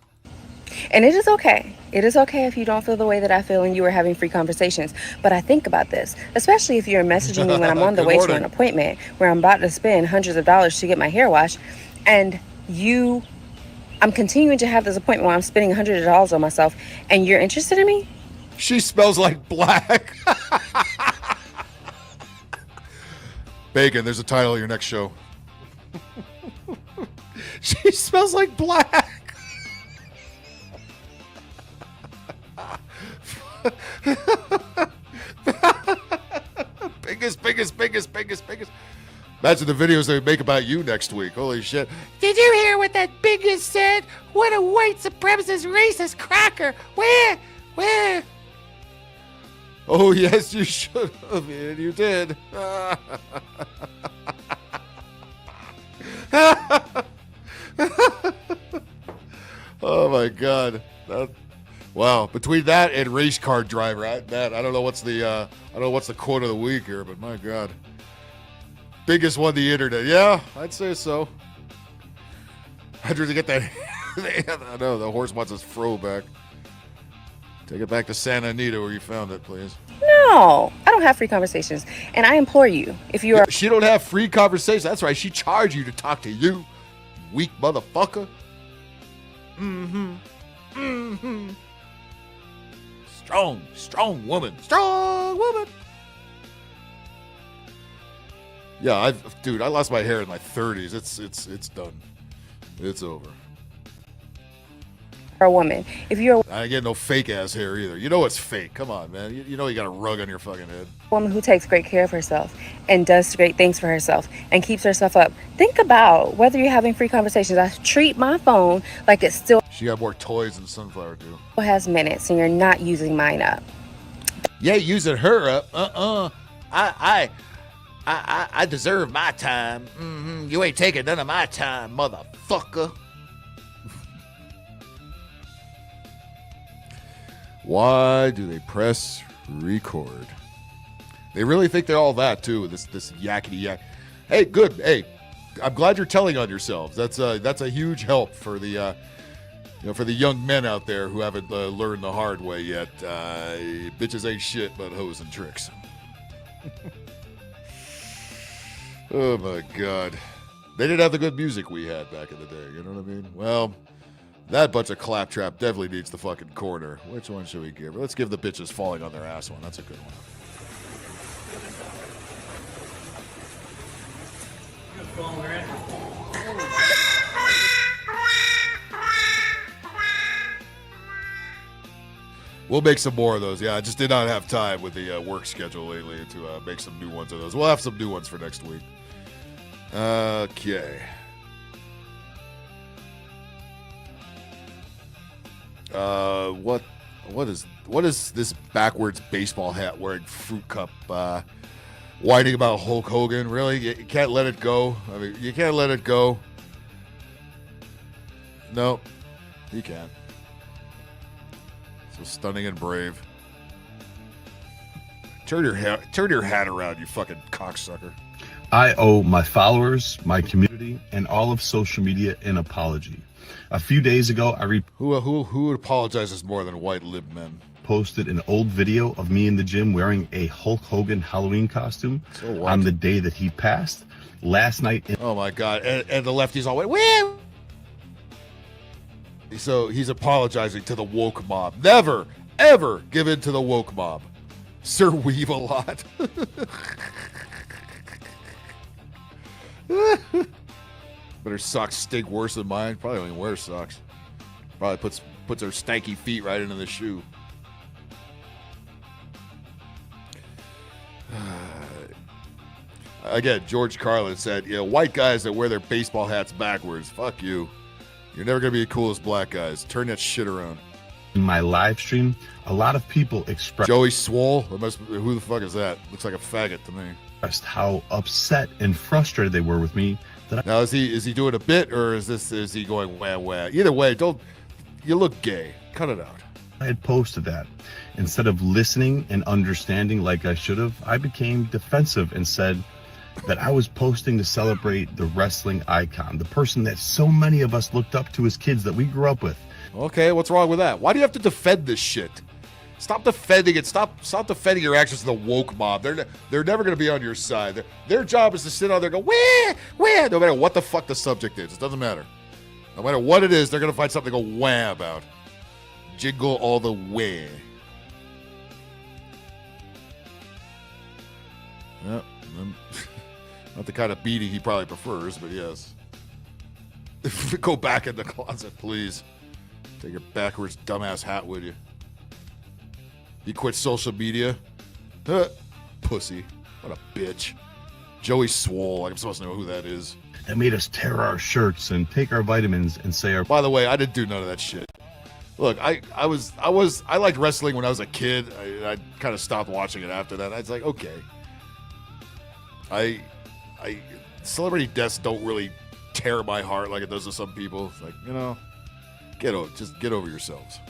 And it is okay. It is okay if you don't feel the way that I feel and you are having free conversations. But I think about this, especially if you're messaging me when I'm on the way to an appointment where I'm about to spend hundreds of dollars to get my hair washed, and you I'm continuing to have this appointment where I'm spending $100 on myself, and you're interested in me? She smells like black. Bacon, there's a title of your next show. She smells like black. biggest. Imagine the videos they make about you next week. Holy shit. Did you hear what that biggest said? What a white supremacist racist cracker. Where? Oh, yes, you should have, and you did. Oh, my God. Wow, between that and race car driver, I don't know what's the quote of the week here, but my God. Biggest one on the internet. Yeah, I'd say so. I'd rather get that. I know, the horse wants his fro back. Take it back to Santa Anita where you found it, please. No, I don't have free conversations. And I implore you, if you are... She don't have free conversations. That's right. She charged you to talk to you, weak motherfucker. Mm-hmm. Strong woman. Yeah, I lost my hair in my 30s. It's done. It's over. A woman. If you're I get no fake ass hair either. You know it's fake. Come on, man. You know you got a rug on your fucking head. a woman who takes great care of herself and does great things for herself and keeps herself up, think about whether you're having free conversations. I treat my phone like it still She got more toys than Sunflower do. has minutes and you're not using mine up. Yeah, using her up. I deserve my time. Mm-hmm. You ain't taking none of my time, motherfucker. Why do they press record? They really think they're all that too. This yakety yak. Hey, good. Hey, I'm glad you're telling on yourselves. That's a huge help for the for the young men out there who haven't learned the hard way yet. Bitches ain't shit but hoes and tricks. Oh my God, they didn't have the good music we had back in the day. You know what I mean? Well. That bunch of claptrap definitely needs the fucking corner. Which one should we give? Let's give the bitches falling on their ass one. That's a good one. We'll make some more of those. Yeah, I just did not have time with the work schedule lately to make some new ones of those. We'll have some new ones for next week. Okay. What is this backwards baseball hat wearing fruit cup whining about Hulk Hogan? Really? You can't let it go. I mean, you can't let it go. No, you can't. So stunning and brave. Turn your hat around, you fucking cocksucker. I owe my followers, my community, and all of social media an apology. A few days ago, who apologizes more than white lib men? Posted an old video of me in the gym wearing a Hulk Hogan Halloween costume on the day that he passed. Last night. Oh my God! And the lefties all went, "Woo!" So he's apologizing to the woke mob. Never, ever give in to the woke mob. Sir Weave-A-Lot. But her socks stink worse than mine. Probably don't even wear socks. Probably puts her stanky feet right into the shoe. Again, George Carlin said, white guys that wear their baseball hats backwards, fuck you. You're never going to be the coolest black guys. Turn that shit around. In my live stream, a lot of people expressed... Joey Swole? Who the fuck is that? Looks like a faggot to me. How upset and frustrated they were with me. Now, is he doing a bit, or is he going wah wah? Either way, you look gay. Cut it out. I had posted that. Instead of listening and understanding like I should have, I became defensive and said that I was posting to celebrate the wrestling icon, the person that so many of us looked up to as kids that we grew up with. Okay, what's wrong with that? Why do you have to defend this shit? Stop defending it. Stop defending your actions to the woke mob. They're never going to be on your side. Their job is to sit on there and go, where? No matter what the fuck the subject is. It doesn't matter. No matter what it is, they're going to find something to go wah about. Jingle all the way. Yeah, not the kind of beating he probably prefers, but yes. Go back in the closet, please. Take your backwards dumbass hat with you. You quit social media? Pussy. What a bitch. Joey Swole. I'm supposed to know who that is. That made us tear our shirts and take our vitamins and say our... By the way, I didn't do none of that shit. Look, I liked wrestling when I was a kid. I kind of stopped watching it after that. I was like, okay. Celebrity deaths don't really tear my heart like it does to some people. It's like, you know, get over yourselves.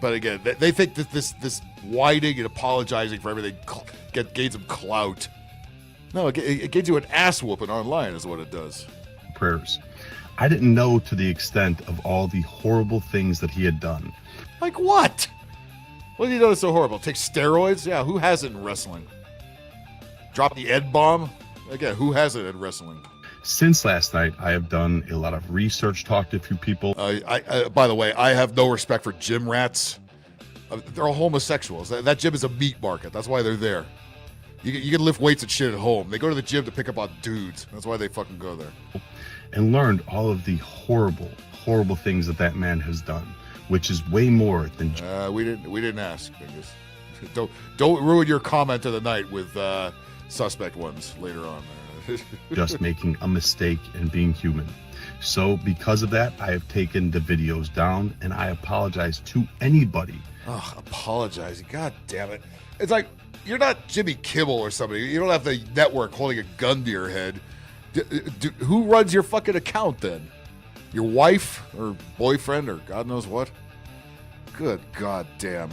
But again, they think that this whining and apologizing for everything gains them clout. No, it gets you an ass whooping online is what it does. Prayers. I didn't know to the extent of all the horrible things that he had done. Like what? What did you know that's so horrible? Take steroids? Yeah, who has it in wrestling? Drop the N-bomb? Again, who has it in wrestling? Since last night, I have done a lot of research, talked to a few people. By the way, I have no respect for gym rats. They're all homosexuals. That gym is a meat market. That's why they're there. You can lift weights and shit at home. They go to the gym to pick up on dudes. That's why they fucking go there. And learned all of the horrible, horrible things that man has done, which is way more than... We didn't ask. Don't ruin your comment of the night with suspect ones later on. Just making a mistake and being human. So because of that, I have taken the videos down and I apologize to anybody. Oh, apologize. God damn it. It's like, you're not Jimmy Kimmel or somebody. You don't have the network holding a gun to your head. Who runs your fucking account then? Your wife or boyfriend or God knows what? Good God damn.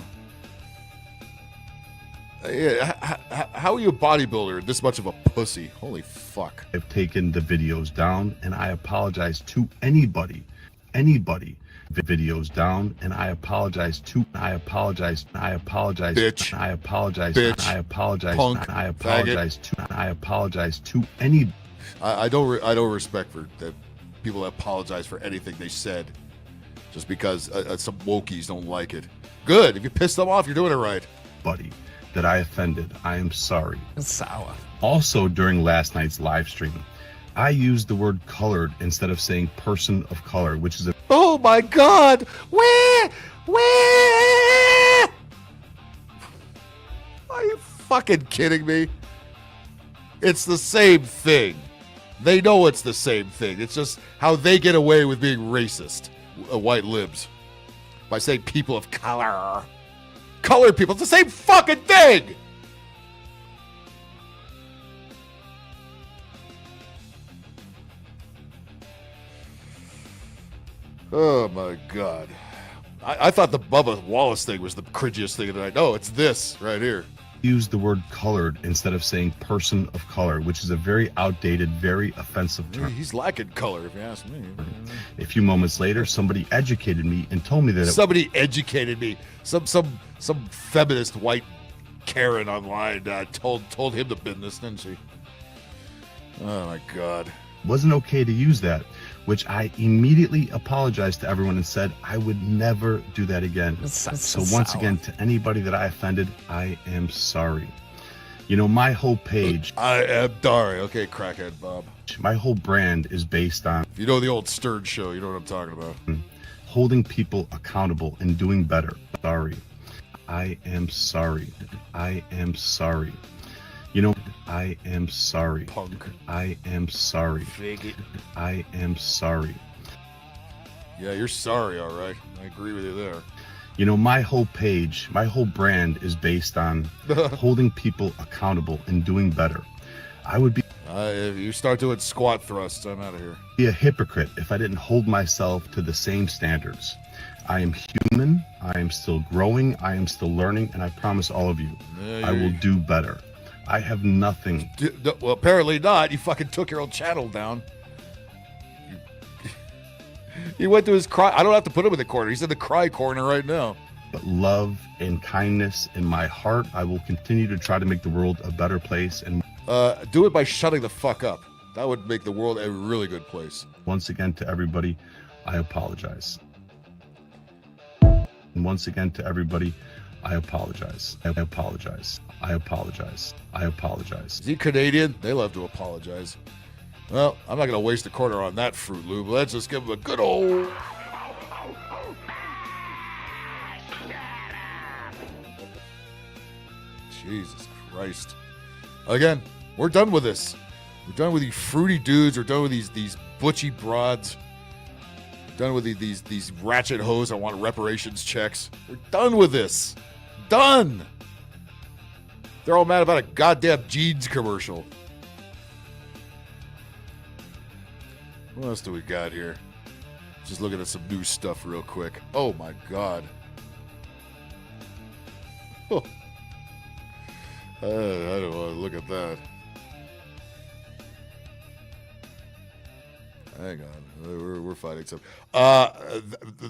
How are you a bodybuilder this much of a pussy? Holy fuck. I've taken the videos down and I apologize to anybody. The videos down and I apologize to bitch. I apologize to any. I don't respect for that people that apologize for anything they said just because some wokies don't like it. Good. If you piss them off, you're doing it right. Buddy that I offended, I am sorry. It's sour. Also, during last night's live stream, I used the word colored instead of saying person of color, which is a... Oh my God! Where? Are you fucking kidding me? It's the same thing. They know it's the same thing. It's just how they get away with being racist, white libs, by saying people of color. Colored people, it's the same fucking thing! Oh my God. I thought the Bubba Wallace thing was the cringiest thing of the night. No, it's this right here. Use the word colored instead of saying person of color, which is a very outdated, very offensive term. He's lacking color, if you ask me. A few moments later, somebody educated me and told me that somebody educated me. Some feminist white Karen online told him the business, didn't she? Oh my God. It wasn't okay to use that, which I immediately apologized to everyone and said I would never do that again. So once again, to anybody that I offended, I am sorry. You know, my whole page... I am sorry. Okay, crackhead Bob. My whole brand is based on... If you know the old Stern show, you know what I'm talking about. Holding people accountable and doing better. Sorry. I am sorry. I am sorry. You know, I am sorry. Punk. I am sorry. Faggot. I am sorry. Yeah, you're sorry, all right. I agree with you there. You know, my whole page, my whole brand is based on holding people accountable and doing better. I would be... if you start doing squat thrusts, I'm out of here. Be a hypocrite if I didn't hold myself to the same standards. I am human. I am still growing. I am still learning. And I promise all of you, I will do better. I have nothing. Well, apparently not. You fucking took your own channel down. He went to his cry. I don't have to put him in the corner. He's in the cry corner right now. But love and kindness in my heart, I will continue to try to make the world a better place. And do it by shutting the fuck up. That would make the world a really good place. Once again, to everybody, I apologize. And once again, to everybody, I apologize. I apologize. I apologize. I apologize. Is he Canadian? They love to apologize. Well, I'm not going to waste a quarter on that Fruit Loop. Let's just give him a good old... Jesus Christ. Again, we're done with this. We're done with these fruity dudes. We're done with these butchy broads. We're done with these ratchet hoes that want reparations checks. We're done with this. Done. They're all mad about a goddamn jeans commercial. What else do we got here? Just looking at some new stuff real quick. Oh my God. Oh. I don't want to look at that. Hang on. We're fighting some. I'm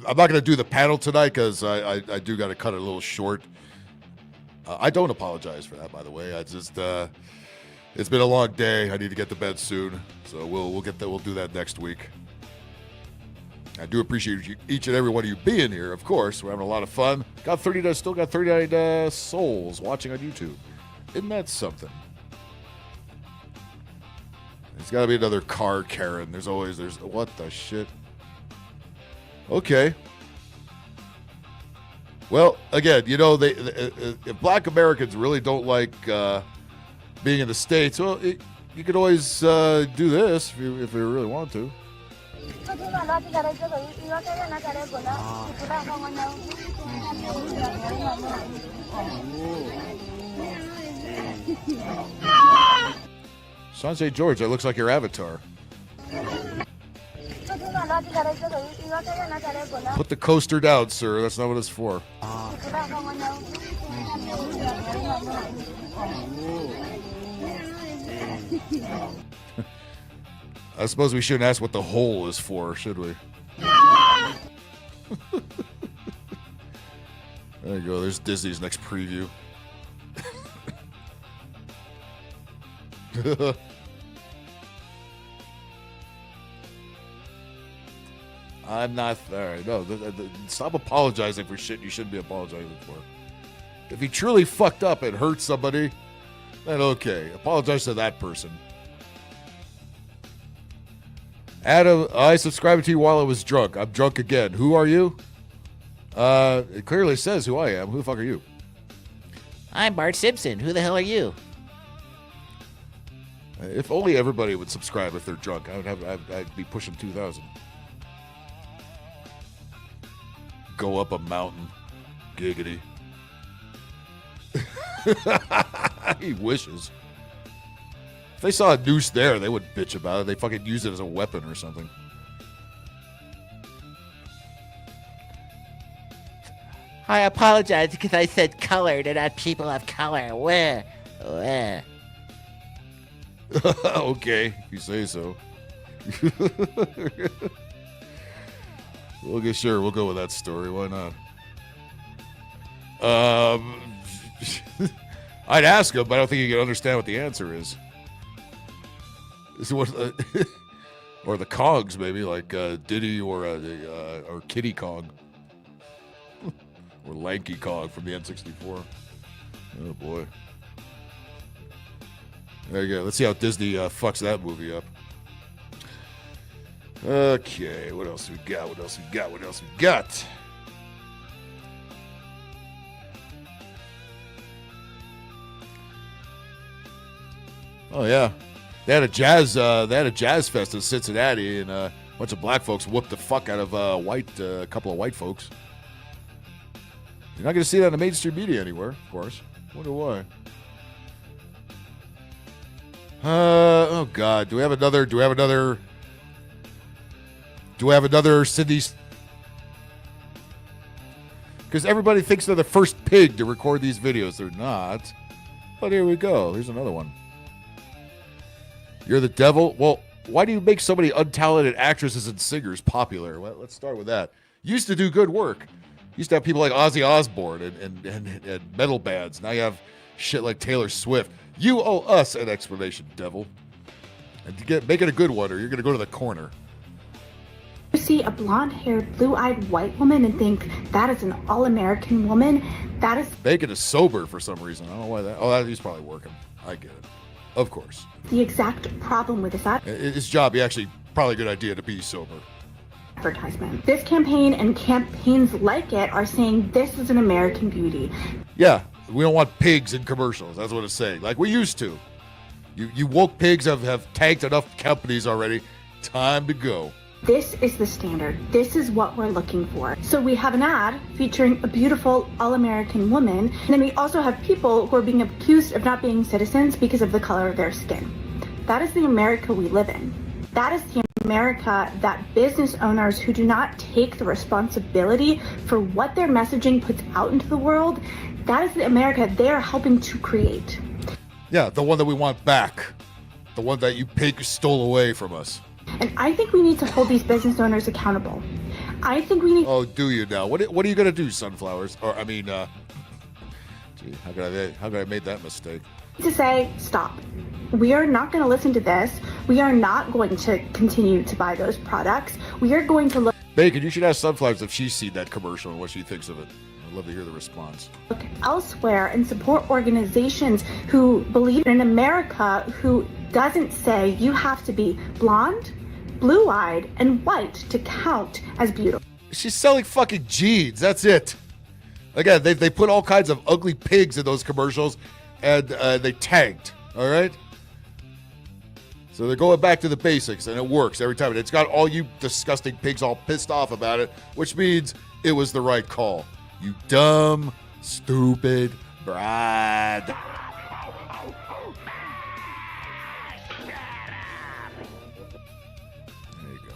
not going to do the panel tonight because I do got to cut it a little short. I don't apologize for that, by the way. I just it's been a long day. I need to get to bed soon, so we'll get that. We'll do that next week. I do appreciate each and every one of you being here. Of course, we're having a lot of fun. Still got 39 souls watching on YouTube. Isn't that something? There's got to be another car Karen. There's what the shit? Okay. Well, again, you know, if black Americans really don't like being in the States, well, you could always do this if you really want to. Sanjay George, that looks like your avatar. Put the coaster down, sir. That's not what it's for. I suppose we shouldn't ask what the hole is for, should we? There you go. There's Disney's next preview. I'm not. All right, no. Stop apologizing for shit you shouldn't be apologizing for. If he truly fucked up and hurt somebody, then okay. Apologize to that person. Adam, I subscribed to you while I was drunk. I'm drunk again. Who are you? It clearly says who I am. Who the fuck are you? I'm Bart Simpson. Who the hell are you? If only everybody would subscribe if they're drunk. I'd be pushing 2,000. Go up a mountain. Giggity. He wishes. If they saw a noose there, they would bitch about it. They fucking use it as a weapon or something. I apologize because I said colored and not people of color. Where? Okay, if you say so. Okay, sure, we'll go with that story. Why not? I'd ask him, but I don't think he can understand what the answer is. Or the Cogs, maybe, like Diddy or Kitty Cog. Or Lanky Cog from the N64. Oh, boy. There you go. Let's see how Disney fucks that movie up. Okay, what else we got? What else we got? Oh, yeah. They had a jazz fest in Cincinnati, and a bunch of black folks whooped the fuck out of a couple of white folks. You're not going to see that in the mainstream media anywhere, of course. Wonder why. Oh God, do we have another Sydney? Because everybody thinks they're the first pig to record these videos. They're not. But here we go. Here's another one. You're the devil? Well, why do you make so many untalented actresses and singers popular? Well, let's start with that. Used to do good work. Used to have people like Ozzy Osbourne and metal bands. Now you have shit like Taylor Swift. You owe us an explanation, devil. And to make it a good one, or you're going to go to the corner. You see a blonde-haired, blue-eyed white woman and think that is an all-American woman. That is Bacon is sober for some reason. I don't know why that. Oh, he's probably working. I get it. Of course. the exact problem with this His job, he actually probably a good idea to be sober. advertisement. This campaign and campaigns like it are saying this is an American beauty. Yeah, we don't want pigs in commercials. That's what it's saying. Like we used to. You woke pigs have tanked enough companies already. Time to go. This is the standard. This is what we're looking for. So we have an ad featuring a beautiful all-American woman, and then we also have people who are being accused of not being citizens because of the color of their skin. That is the America we live in. That is the America that business owners who do not take the responsibility for what their messaging puts out into the world, that is the America they are helping to create. Yeah, the one that we want back. The one that you pig stole away from us. And I think we need to hold these business owners accountable. I think we need... Oh, do you now? What are you going to do, sunflowers? Or, I mean, gee, how could I made that mistake? to say, stop. We are not going to listen to this. We are not going to continue to buy those products. We are going to look Bacon, you should ask Sunflowers if she's seen that commercial and what she thinks of it. I'd love to hear the response. elsewhere and support organizations who believe in America, who doesn't say you have to be blonde, blue-eyed, and white to count as beautiful. She's selling fucking jeans. That's it. Again, they put all kinds of ugly pigs in those commercials, and they tanked. All right. So they're going back to the basics, and it works every time. And it's got all you disgusting pigs all pissed off about it, which means it was the right call. You dumb, stupid bride. There you go.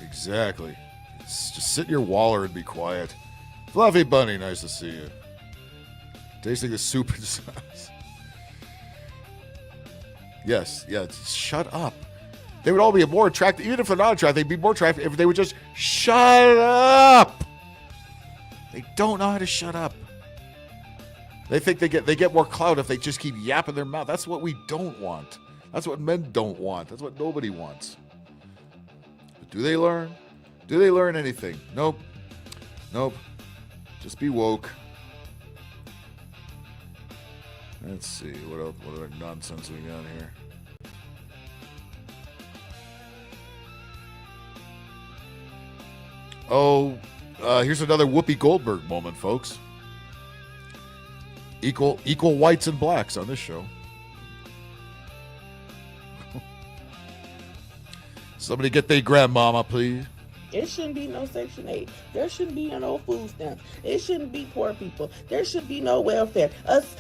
Exactly. Just sit in your waller and be quiet. Fluffy Bunny, nice to see you. Tasting the soup and sauce. Yes, yeah, shut up. They would all be more attractive, even if they're not attractive, they'd be more attractive if they would just shut up. They don't know how to shut up. They think they get more clout if they just keep yapping their mouth. That's what we don't want. That's what men don't want. That's what nobody wants. But do they learn? Do they learn anything? Nope. Nope. Just be woke. Let's see, what else? What other nonsense we got here? Oh, here's another Whoopi Goldberg moment, folks. Equal whites and blacks on this show. Somebody get their grandmama, please. It shouldn't be no Section 8. There shouldn't be no food stamps. It shouldn't be poor people. There should be no welfare. Us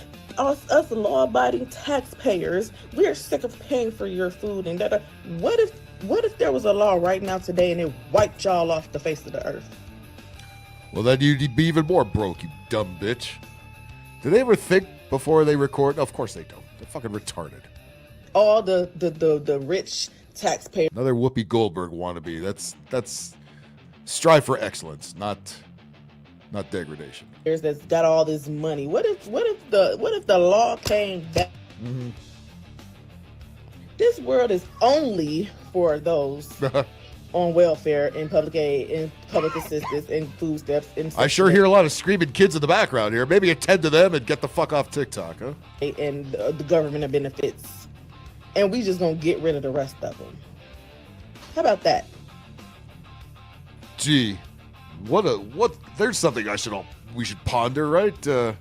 law-abiding taxpayers, we're sick of paying for your food. And what if there was a law right now today and it wiped y'all off the face of the earth? Well, then you'd be even more broke, you dumb bitch. Do they ever think before they record? No, of course they don't. They're fucking retarded. All the rich taxpayers. Another Whoopi Goldberg wannabe. That's strive for excellence, not degradation. That's got all this money. What if the law came back? Mm-hmm. This world is only for those on welfare and public aid and public assistance and food stamps. And I sure hear a lot of screaming kids in the background here. Maybe attend to them and get the fuck off TikTok, huh? And the government benefits. And we just gonna get rid of the rest of them. How about that? Gee, what? There's something we should ponder, right?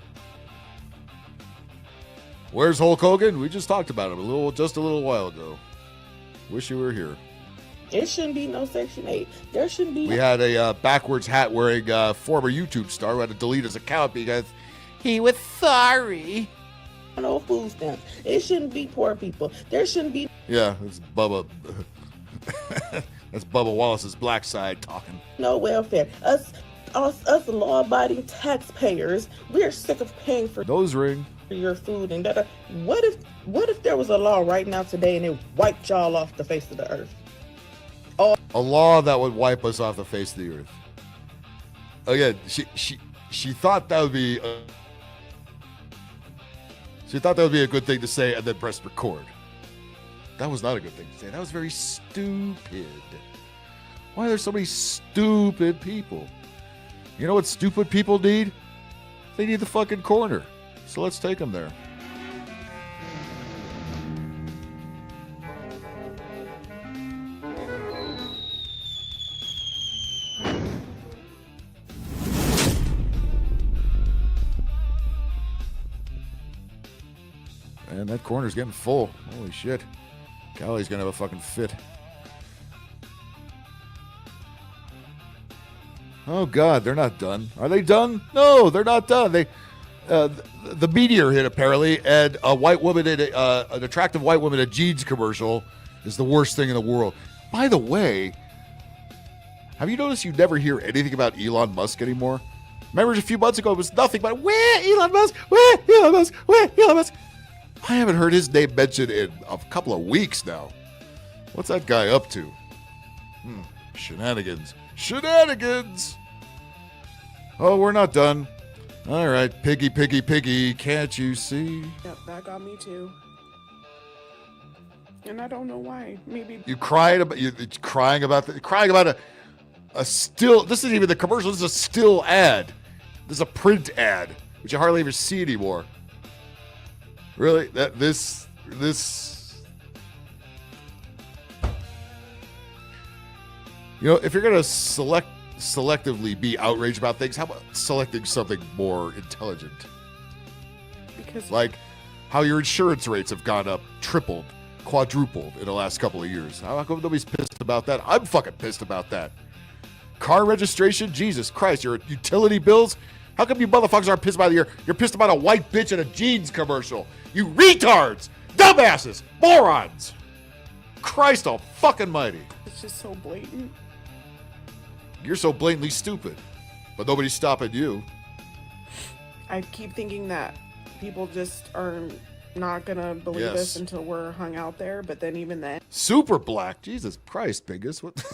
Where's Hulk Hogan? We just talked about him just a little while ago. Wish you were here. It shouldn't be no Section 8. There shouldn't be. We had a backwards hat wearing former YouTube star who had to delete his account because he was sorry. No food stamps. It shouldn't be poor people. There shouldn't be. Yeah, it's Bubba. That's Bubba Wallace's black side talking. No welfare. Us law-abiding taxpayers, we're sick of paying for nose ring for your food. And what if there was a law right now today and it wiped y'all off the face of the earth? A law that would wipe us off the face of the earth. Again, she thought that would be. She thought that would be a good thing to say, and then press record. That was not a good thing to say. That was very stupid. Why are there so many stupid people? You know what stupid people need? They need the fucking corner. So let's take them there. And that corner's getting full. Holy shit. Callie's gonna have a fucking fit. Oh God, they're not done. Are they done? No, they're not done. The meteor hit apparently, and a white woman in an attractive white woman in a jeans commercial is the worst thing in the world. By the way, have you noticed you never hear anything about Elon Musk anymore? Remember a few months ago it was nothing but where Elon Musk, where Elon Musk, where Elon Musk. I haven't heard his name mentioned in a couple of weeks now. What's that guy up to? Shenanigans. Shenanigans! Oh, we're not done. All right, piggy, piggy, piggy, can't you see? Yep, that got me too. And I don't know why. Maybe You're crying about a still. This isn't even the commercial. This is a still ad. This is a print ad, which you hardly ever see anymore. Really? This. You know, if you're gonna selectively be outraged about things, how about selecting something more intelligent? because Like how your insurance rates have gone up, tripled, quadrupled in the last couple of years. How come nobody's pissed about that? I'm fucking pissed about that. Car registration, Jesus Christ, your utility bills. How come you motherfuckers aren't pissed about it? You're pissed about a white bitch in a jeans commercial. You retards, dumbasses, morons. Christ all fucking mighty. it's just so blatant. You're so blatantly stupid, but nobody's stopping you. I keep thinking that people just are not gonna believe Yes. us until we're hung out there, but then even then. Super black, Jesus Christ, Bingus. What?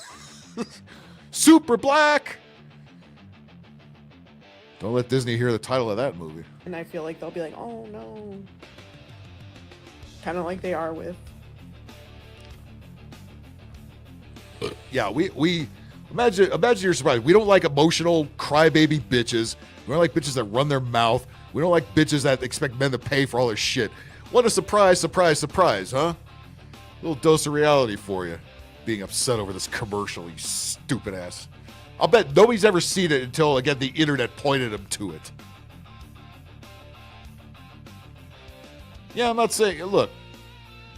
Super black. Don't let Disney hear the title of that movie. And I feel like they'll be like, oh no. Kind of like they are with. Yeah, we imagine you're surprised. We don't like emotional crybaby bitches. We don't like bitches that run their mouth. We don't like bitches that expect men to pay for all their shit. What a surprise, surprise, surprise, huh? Little dose of reality for you. Being upset over this commercial, you stupid ass. I'll bet nobody's ever seen it until, again, the internet pointed them to it. Yeah, I'm not saying, look,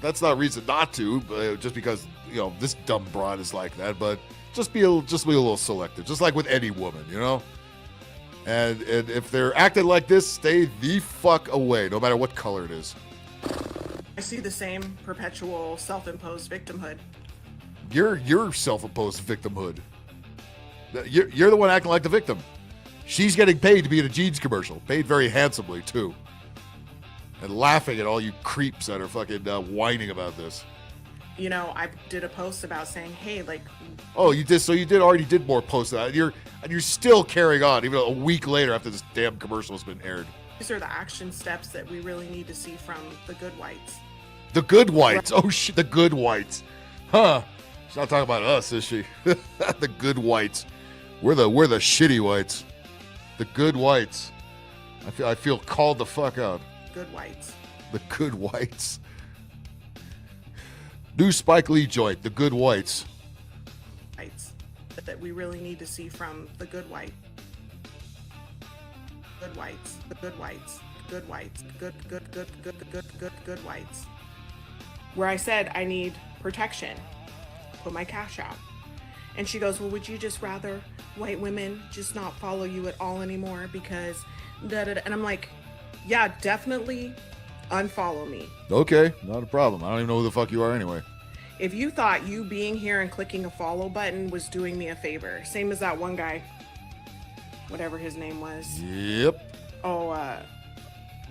that's not a reason not to, but just because, you know, this dumb broad is like that, but just be a little selective, just like with any woman, you know? And if they're acting like this, stay the fuck away, no matter what color it is. I see the same perpetual self-imposed victimhood. You're self-imposed victimhood. You're the one acting like the victim. She's getting paid to be in a jeans commercial, paid very handsomely too, and laughing at all you creeps that are fucking whining about this. You know, I did a post about saying, hey, like. Oh, you did. So you already did more posts of that. You're still carrying on, even a week later after this damn commercial has been aired. These are the action steps that we really need to see from the good whites. The good whites. Oh shit, the good whites. Huh? She's not talking about us, is she? The good whites. We're the shitty whites. The good whites. I feel called the fuck out. Good whites. The good whites. New Spike Lee joint, The Good Whites. Whites that we really need to see from the good white. Good whites. The good whites. Good whites. Good whites. Where I said I need protection. Put my cash out. And she goes, well, would you just rather white women just not follow you at all anymore because da-da-da. And I'm like, yeah, definitely unfollow me. Okay, not a problem. I don't even know who the fuck you are anyway. If you thought you being here and clicking a follow button was doing me a favor, same as that one guy, whatever his name was. Yep. Oh,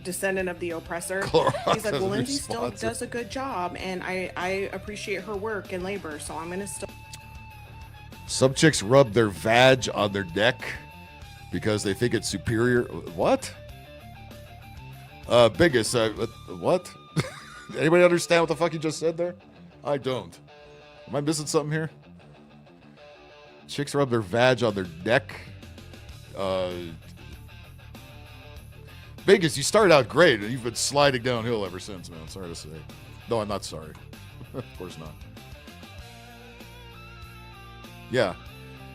descendant of the oppressor. Clorox He's like, well, as a Lindsay still sponsor. does a good job, and I appreciate her work and labor, so I'm gonna still. Some chicks rub their vag on their neck because they think it's superior. What? Biggest, what? Anybody understand what the fuck you just said there? I don't. Am I missing something here? Chicks rub their vag on their neck. Vegas, you started out great, and you've been sliding downhill ever since, man. Sorry to say. No, I'm not sorry. Of course not. Yeah.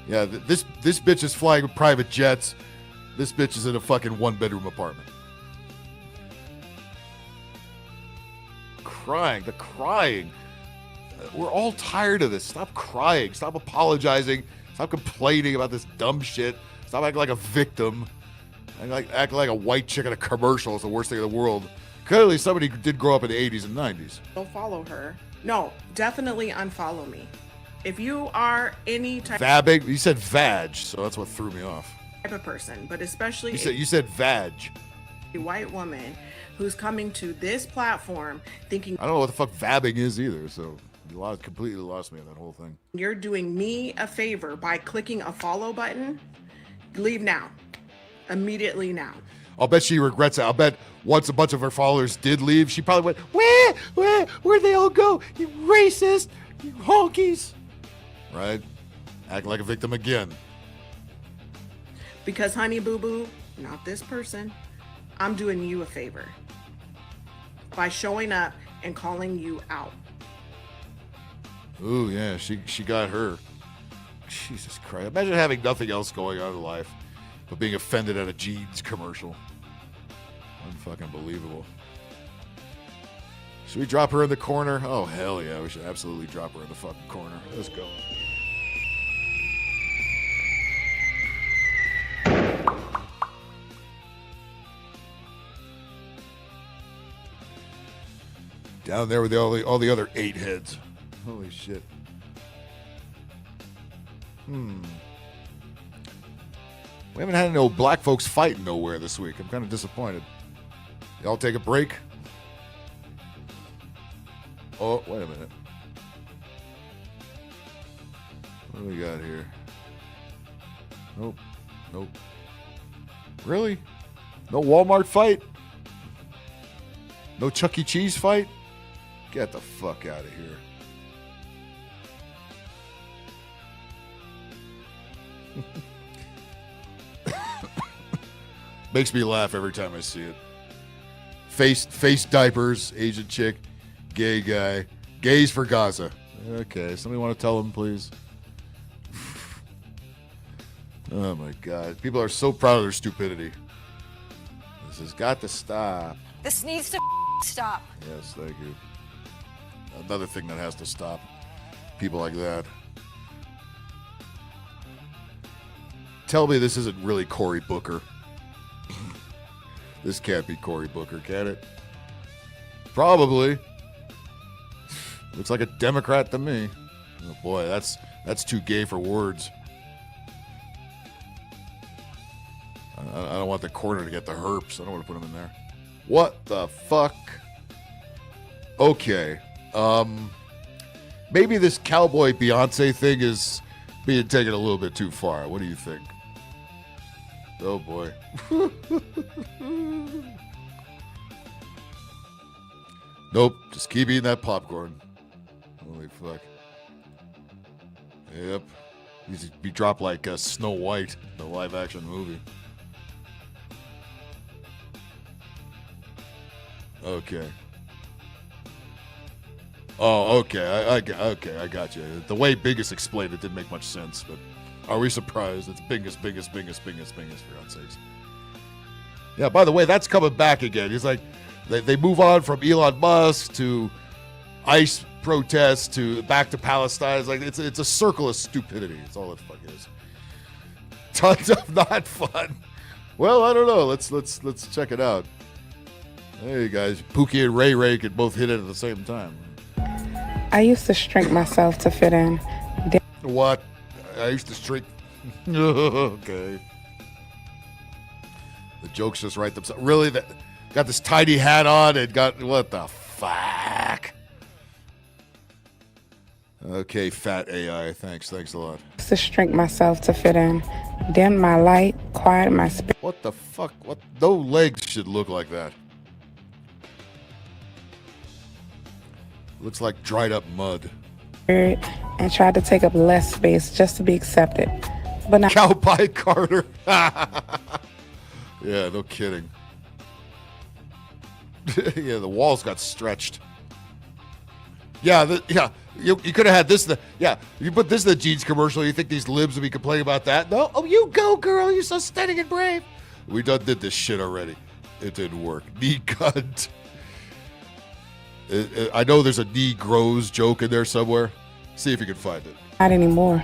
Yeah, this bitch is flying with private jets. This bitch is in a fucking one-bedroom apartment. Crying. The crying. We're all tired of this. Stop crying. Stop apologizing. Stop complaining about this dumb shit. Stop acting like a victim. Acting like a white chick in a commercial is the worst thing in the world. Clearly, somebody did grow up in the 80s and 90s. Don't follow her. No, definitely unfollow me. If you are any type Vabbing? You said vag, so that's what threw me off. of person, but especially You said vag. a white woman who's coming to this platform thinking I don't know what the fuck vabbing is either, so you completely lost me on that whole thing. you're doing me a favor by clicking a follow button, leave now. Immediately now. I'll bet she regrets it. I'll bet once a bunch of her followers did leave, she probably went, where'd they all go? You racist, you honkies. Right? Act like a victim again. Because honey boo boo, not this person, I'm doing you a favor by showing up and calling you out. Ooh, yeah, she got her. Jesus Christ. Imagine having nothing else going on in life but being offended at a jeans commercial. Unfucking believable. Should we drop her in the corner? Oh, hell yeah. We should absolutely drop her in the fucking corner. Let's go. Down there with all the other 8 heads. Holy shit. We haven't had no black folks fighting nowhere this week. I'm kind of disappointed. Y'all take a break? Oh, wait a minute. What do we got here? Nope. Really? No Walmart fight? No Chuck E. Cheese fight? Get the fuck out of here. Makes me laugh every time I see it. Face diapers, Asian chick, gay guy. Gays for Gaza. Okay, somebody want to tell them, please? Oh my God. People are so proud of their stupidity. This has got to stop. This needs to stop. Yes, thank you. Another thing that has to stop. People like that. Tell me this isn't really Cory Booker. This can't be Cory Booker, can it? Probably. Looks like a Democrat to me. Oh boy, that's too gay for words. I don't want the corner to get the herpes. I don't want to put them in there. What the fuck? Okay. Maybe this cowboy Beyonce thing is being taken a little bit too far. What do you think? Oh boy. Nope. Just keep eating that popcorn. Holy fuck. Yep. He's be dropped like Snow White, the live action movie. Okay. Oh, okay. I got you. The way Bingus explained it didn't make much sense, but are we surprised? It's Bingus, for God's sakes. Yeah, by the way, that's coming back again. He's like, they move on from Elon Musk to ICE protests to back to Palestine. It's like it's a circle of stupidity. It's all it fuck is. Tons of not fun. Well, I don't know. Let's check it out. Hey guys, Pookie and Ray Ray could both hit it at the same time. I used to shrink myself to fit in. What? I used to shrink. Okay. The jokes just write themselves. Really? Got this tiny hat on and got what the fuck? Okay, fat AI. Thanks a lot. I used to shrink myself to fit in. Dim my light, quiet my spirit. What the fuck? What? No legs should look like that. Looks like dried up mud. And tried to take up less space just to be accepted. But not Cowboy Carter. Yeah, no kidding. Yeah, the walls got stretched. Yeah, you could have had this. You put this in the jeans commercial. You think these libs would be complaining about that? No. Oh, you go, girl. You're so stunning and brave. We done did this shit already. It didn't work. Knee cunt. I know there's a knee grows joke in there somewhere. See if you can find it. Not anymore.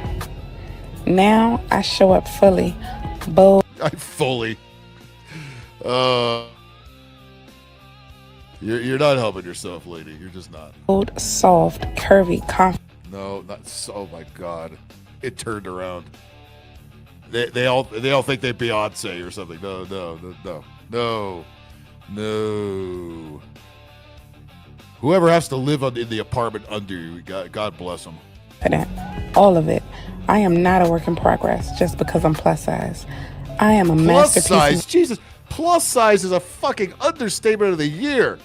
Now I show up fully, bold. Fully. You're not helping yourself, lady. You're just not. Bold, soft, curvy, confident. No, not so. Oh my God, it turned around. They all think they're Beyonce or something. No. Whoever has to live in the apartment under you, God bless them. All of it. I am not a work in progress just because I'm plus size. I am a masterpiece. Plus size, Jesus. Plus size is a fucking understatement of the year.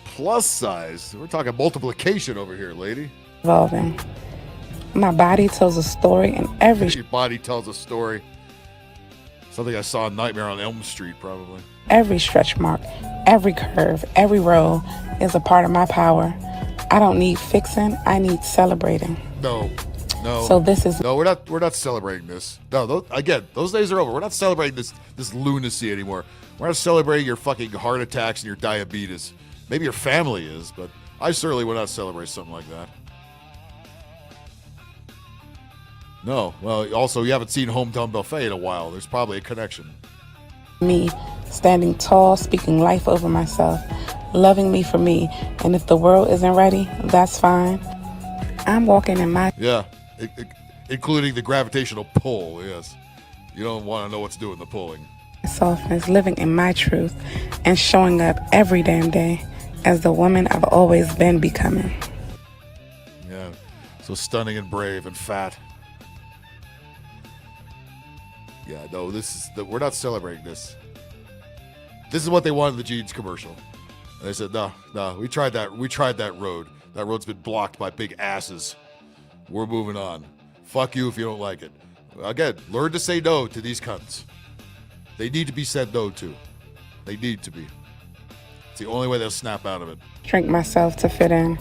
Plus size. We're talking multiplication over here, lady. Evolving. My body tells a story, and Your body tells a story. Something I saw in Nightmare on Elm Street, probably. Every stretch mark, every curve, every roll is a part of my power. I don't need fixing. I need celebrating. No. So this is no. We're not celebrating this. No. Those days are over. We're not celebrating this lunacy anymore. We're not celebrating your fucking heart attacks and your diabetes. Maybe your family is, but I certainly would not celebrate something like that. No. Well, also you haven't seen Hometown Buffet in a while. There's probably a connection. Me, standing tall, speaking life over myself, loving me for me, and if the world isn't ready, that's fine. I'm walking in my including the gravitational pull. Yes, you don't want to know what's doing the pulling. softness, living in my truth, and showing up every damn day as the woman I've always been becoming. Yeah, so stunning and brave and fat. Yeah, no, we're not celebrating this. This is what they wanted in the jeans commercial. And they said, no, we tried that road. That road's been blocked by big asses. We're moving on. Fuck you if you don't like it. Again, learn to say no to these cunts. They need to be said no to. They need to be. It's the only way they'll snap out of it. Shrink myself to fit in,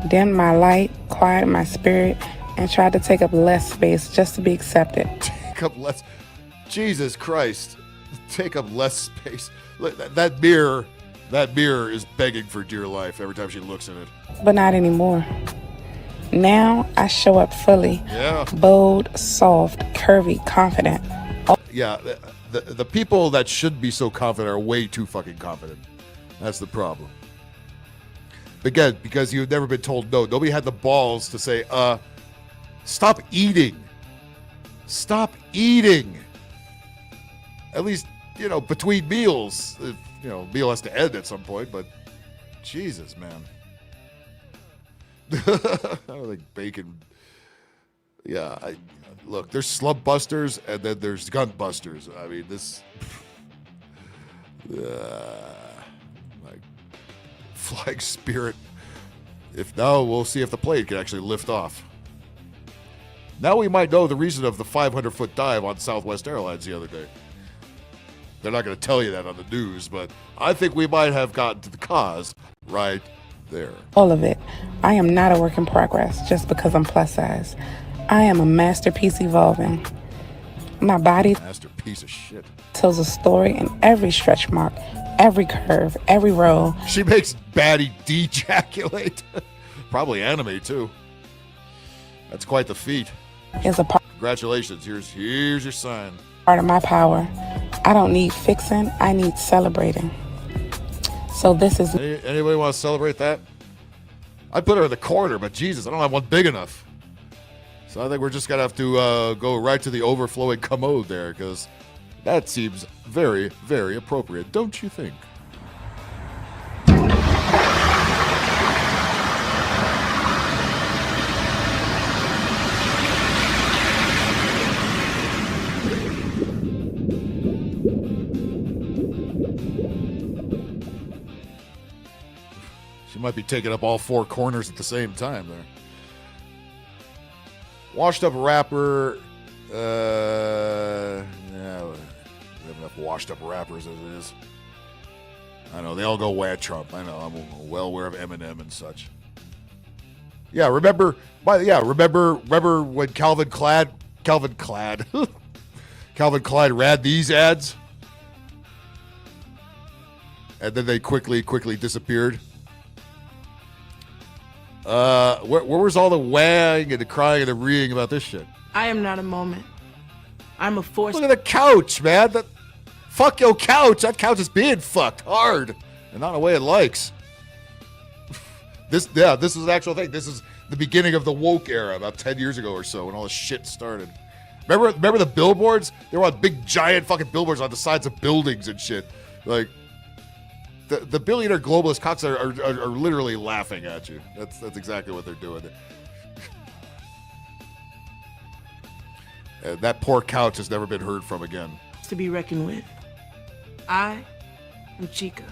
dim my light, quiet my spirit, and try to take up less space just to be accepted. Take up less. Jesus Christ. Take up less space. That mirror is begging for dear life every time she looks in it. But not anymore. Now I show up fully. Yeah. Bold, soft, curvy, confident. Yeah, the people that should be so confident are way too fucking confident. That's the problem. Again, because you've never been told no. Nobody had the balls to say, stop eating. Stop eating. At least, between meals. Meal has to end at some point, but Jesus, man. I don't think bacon. Yeah, look, there's slump busters and then there's gun busters. I mean, this. Like, flying spirit. We'll see if the plane can actually lift off. Now we might know the reason of the 500-foot dive on Southwest Airlines the other day. They're not going to tell you that on the news, but I think we might have gotten to the cause right there. All of it. I am not a work in progress just because I'm plus size. I am a masterpiece evolving. My body masterpiece of shit tells a story in every stretch mark, every curve, every roll. She makes baddie dejaculate. Probably anime too. That's quite the feat. Is a part. Congratulations. Here's your sign. Part of my power. I don't need fixing. I need celebrating. So this is. Anybody want to celebrate that? I'd put her in the corner, but Jesus, I don't have one big enough. So I think we're just gonna have to go right to the overflowing commode there, because that seems very, very appropriate, don't you think? She might be taking up all four corners at the same time there. Washed up rapper. Yeah, we have enough washed up rappers as it is. I know they all go way at Trump. I know I'm well aware of Eminem and such. Yeah, remember when Calvin Klein ran these ads, and then they quickly disappeared. Where was all the wang and the crying and the reeing about this shit? I am not a moment. I'm a force. Look at the couch, man. Fuck your couch. That couch is being fucked hard, and not in a way it likes. This is the actual thing. This is the beginning of the woke era, about 10 years ago or so, when all this shit started. Remember the billboards? They were on big, giant fucking billboards on the sides of buildings and shit. Like, the billionaire globalist cocks are literally laughing at you. That's exactly what they're doing. And that poor couch has never been heard from again. To be reckoned with. I am Chica.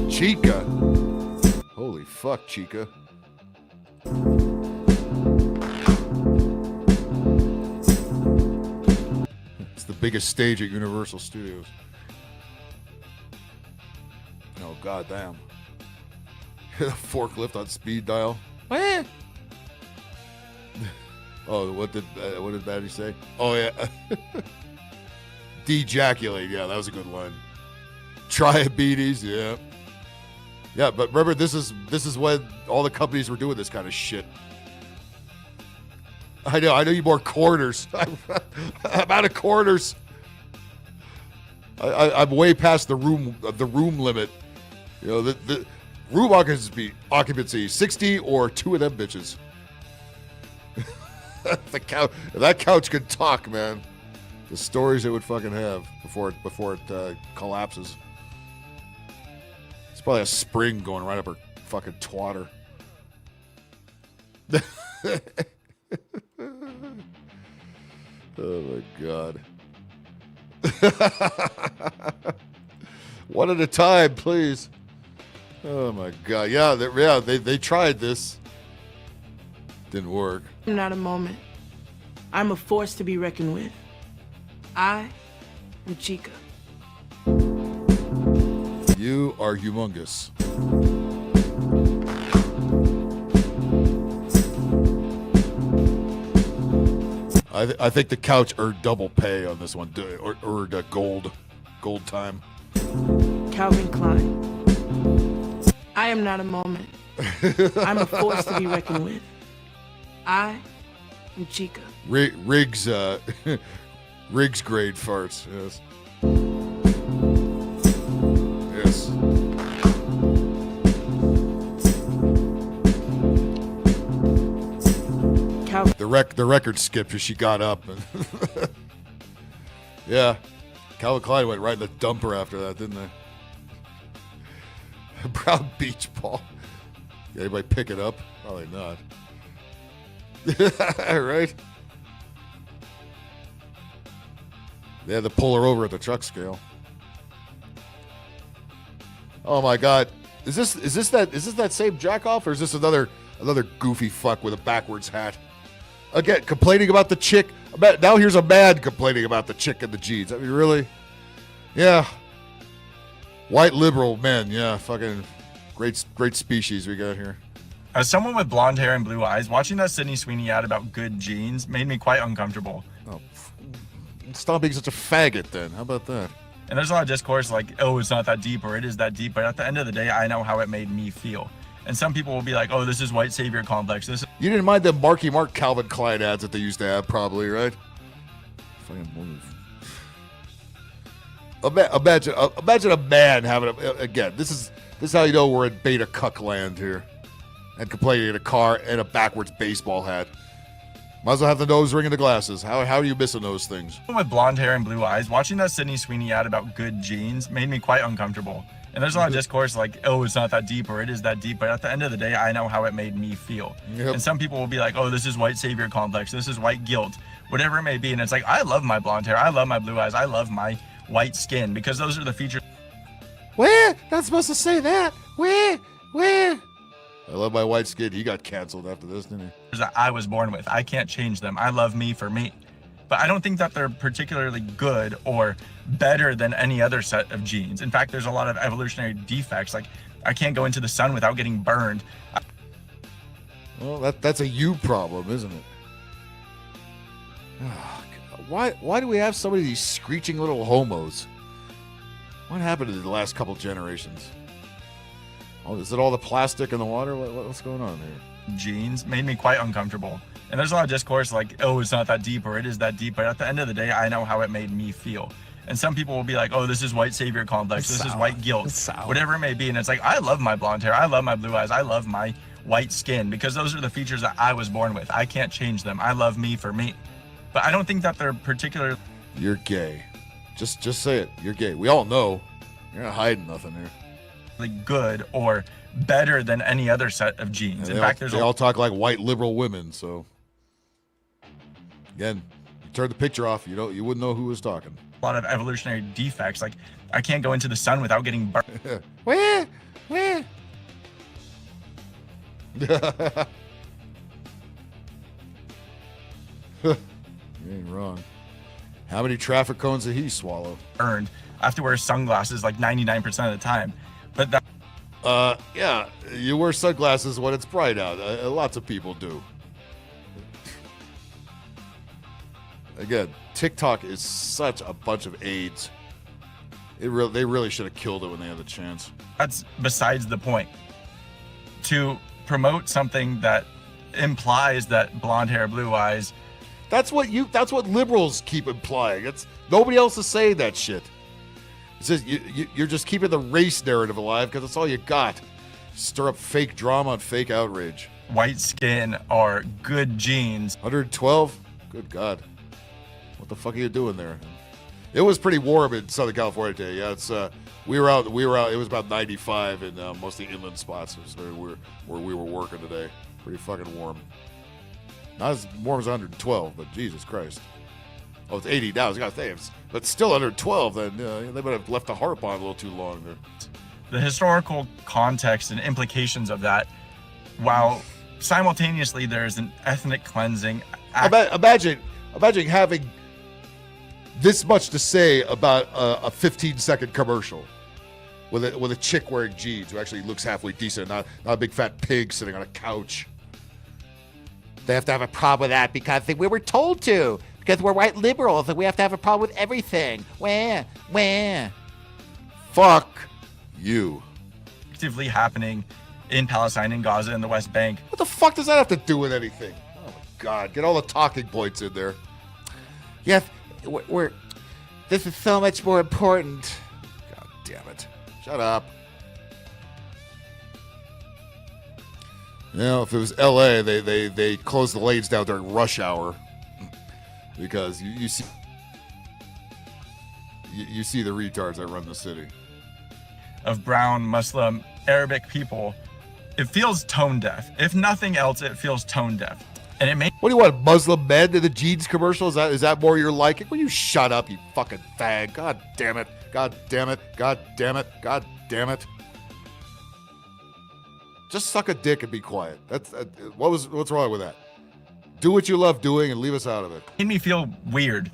Chica? Holy fuck, Chica. It's the biggest stage at Universal Studios. Oh, goddamn. The forklift on speed dial. What? Oh, what did Maddie say? Oh, yeah. Dejaculate. Yeah, that was a good line. Diabetes. Yeah. Yeah, but remember, this is when all the companies were doing this kind of shit. I know you more quarters. I'm out of quarters. I'm way past the room limit. You know, the room occupancy 60 or two of them bitches. If that couch could talk, man. The stories it would fucking have before it collapses. It's probably a spring going right up her fucking twatter. Oh my god. One at a time, please. Oh my god. Yeah, they tried this. Didn't work. I'm not a moment. I'm a force to be reckoned with. I am Chica. You are humongous. I think the couch earned double pay on this one, or gold time. Calvin Klein. I am not a moment. I'm a force to be reckoned with. I am Chica. Riggs grade farts. Yes. Yes. The record skipped as she got up. Yeah. Calvin Klein went right in the dumper after that, didn't they? Brown beach ball. Anybody pick it up? Probably not. Right? They had to pull her over at the truck scale. Oh my god. Is this that same jack off, or is this another goofy fuck with a backwards hat? Again, complaining about the chick. Now here's a man complaining about the chick in the jeans. I mean, really? Yeah. White liberal men. Yeah, fucking great species we got here. As someone with blonde hair and blue eyes, watching that Sydney Sweeney ad about good jeans made me quite uncomfortable. Oh, stop being such a faggot then. How about that? And there's a lot of discourse like, oh, it's not that deep, or it is that deep. But at the end of the day, I know how it made me feel. And some people will be like, oh, this is white savior complex. You didn't mind the Marky Mark Calvin Klein ads that they used to have, probably, right? Fucking imagine a man having again. This is how you know we're in beta cuck land here, and complaining in a car and a backwards baseball hat. Might as well have the nose ring and the glasses. How are you missing those things? With blonde hair and blue eyes, watching that Sydney Sweeney ad about good jeans made me quite uncomfortable. And there's a lot of discourse like, oh, it's not that deep, or it is that deep. But at the end of the day, I know how it made me feel. Yep. And some people will be like, oh, this is white savior complex. This is white guilt, whatever it may be. And it's like, I love my blonde hair. I love my blue eyes. I love my white skin, because those are the features. We're not supposed to say that. Where? I love my white skin. He got canceled after this, didn't he? That I was born with. I can't change them. I love me for me. But I don't think that they're particularly good or better than any other set of genes. In fact, there's a lot of evolutionary defects. Like, I can't go into the sun without getting burned. Well, that's a you problem, isn't it? Oh, why do we have so many of these screeching little homos? What happened to the last couple generations? Oh, is it all the plastic in the water? What's going on there? Genes made me quite uncomfortable. And there's a lot of discourse like, oh, it's not that deep or it is that deep. But at the end of the day, I know how it made me feel. And some people will be like, oh, this is white savior complex. This is white guilt, whatever it may be. And it's like, I love my blonde hair. I love my blue eyes. I love my white skin because those are the features that I was born with. I can't change them. I love me for me. But I don't think that they're particularly... You're gay. Just say it. You're gay. We all know. You're not hiding nothing here. Good or better than any other set of genes. In fact, they all talk like white liberal women. So again, you turn the picture off, you wouldn't know who was talking. A lot of evolutionary defects. Like, I can't go into the sun without getting burned. Where? You ain't wrong. How many traffic cones did he swallow? Burned. I have to wear sunglasses like 99% of the time. But that... yeah, you wear sunglasses when it's bright out. Lots of people do. Again, TikTok is such a bunch of AIDS. They really should have killed it when they had the chance. That's besides the point. To promote something that implies that blonde hair, blue eyes. That's what liberals keep implying. Nobody else is saying that shit. It says you're just keeping the race narrative alive because that's all you got. Stir up fake drama and fake outrage. White skin are good genes. 112? Good God. What the fuck are you doing there? It was pretty warm in Southern California today. Yeah, it's we were out. It was about 95 in mostly inland spots. It was where we were working today. Pretty fucking warm. Not as warm as 112, but Jesus Christ. Oh, it's 80 now. I was gonna say, but still under 12. Then they might have left the harp on a little too long there. The historical context and implications of that, while simultaneously there's an ethnic cleansing. Imagine having this much to say about a 15-second commercial with a chick wearing jeans who actually looks halfway decent, not a big fat pig sitting on a couch. They have to have a problem with that because we were told to. Because we're white liberals and we have to have a problem with everything. Where? Fuck you. Actively happening in Palestine, in Gaza, in the West Bank. What the fuck does that have to do with anything? Oh my God, get all the talking points in there. Yes, this is so much more important. God damn it. Shut up. You know, if it was LA, they close the lanes down during rush hour. Because you see the retards that run the city. Of brown, Muslim, Arabic people, it feels tone deaf. If nothing else, it feels tone deaf. And it may. What do you want, Muslim men in the jeans commercial? Is that more your liking? Will you shut up, you fucking fag? God damn it! God damn it! God damn it! God damn it! Just suck a dick and be quiet. What's wrong with that? Do what you love doing and leave us out of it. It made me feel weird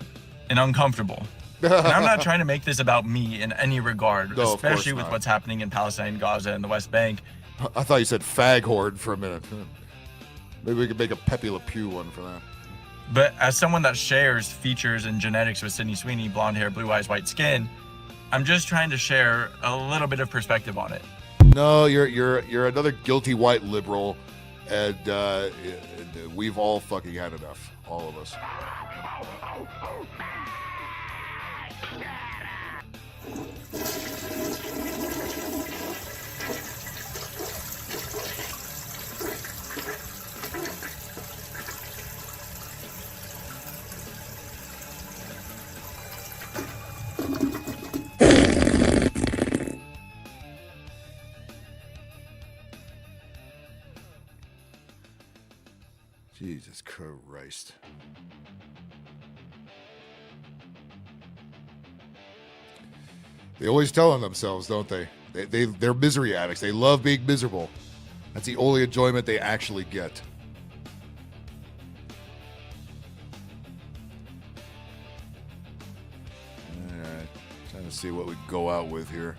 and uncomfortable. And I'm not trying to make this about me in any regard, No, especially with what's happening in Palestine, Gaza, and the West Bank. I thought you said fag horde for a minute. Maybe we could make a Pepe Le Pew one for that. But as someone that shares features and genetics with Sydney Sweeney, blonde hair, blue eyes, white skin, I'm just trying to share a little bit of perspective on it. No, you're another guilty white liberal, and we've all fucking had enough, all of us. Jesus Christ. They always tell on themselves, don't they? They're misery addicts. They love being miserable. That's the only enjoyment they actually get. All right, trying to see what we go out with here.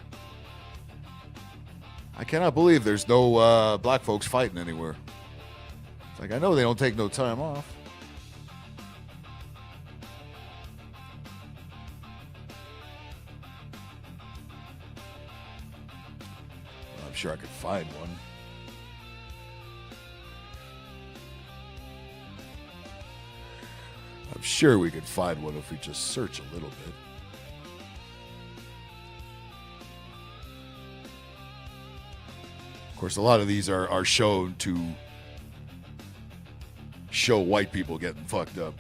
I cannot believe there's no black folks fighting anywhere. It's like, I know they don't take no time off. I'm sure I could find one. I'm sure we could find one if we just search a little bit. Of course, a lot of these are shown to show white people getting fucked up.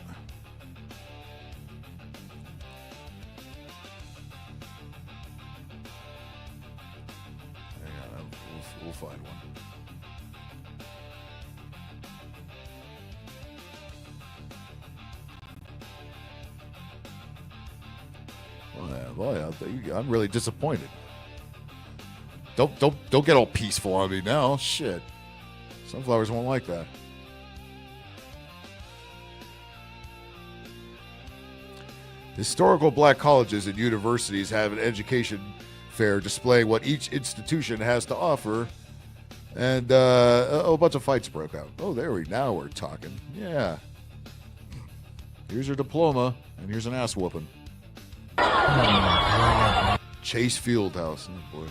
Hang on, we'll find one. Well, I'm really disappointed. Don't get all peaceful on me now. Shit. Sunflowers won't like that. Historical black colleges and universities have an education fair displaying what each institution has to offer. And a bunch of fights broke out. Oh, now we're talking. Yeah. Here's your diploma, and here's an ass whooping. Chase Fieldhouse. Oh, boy.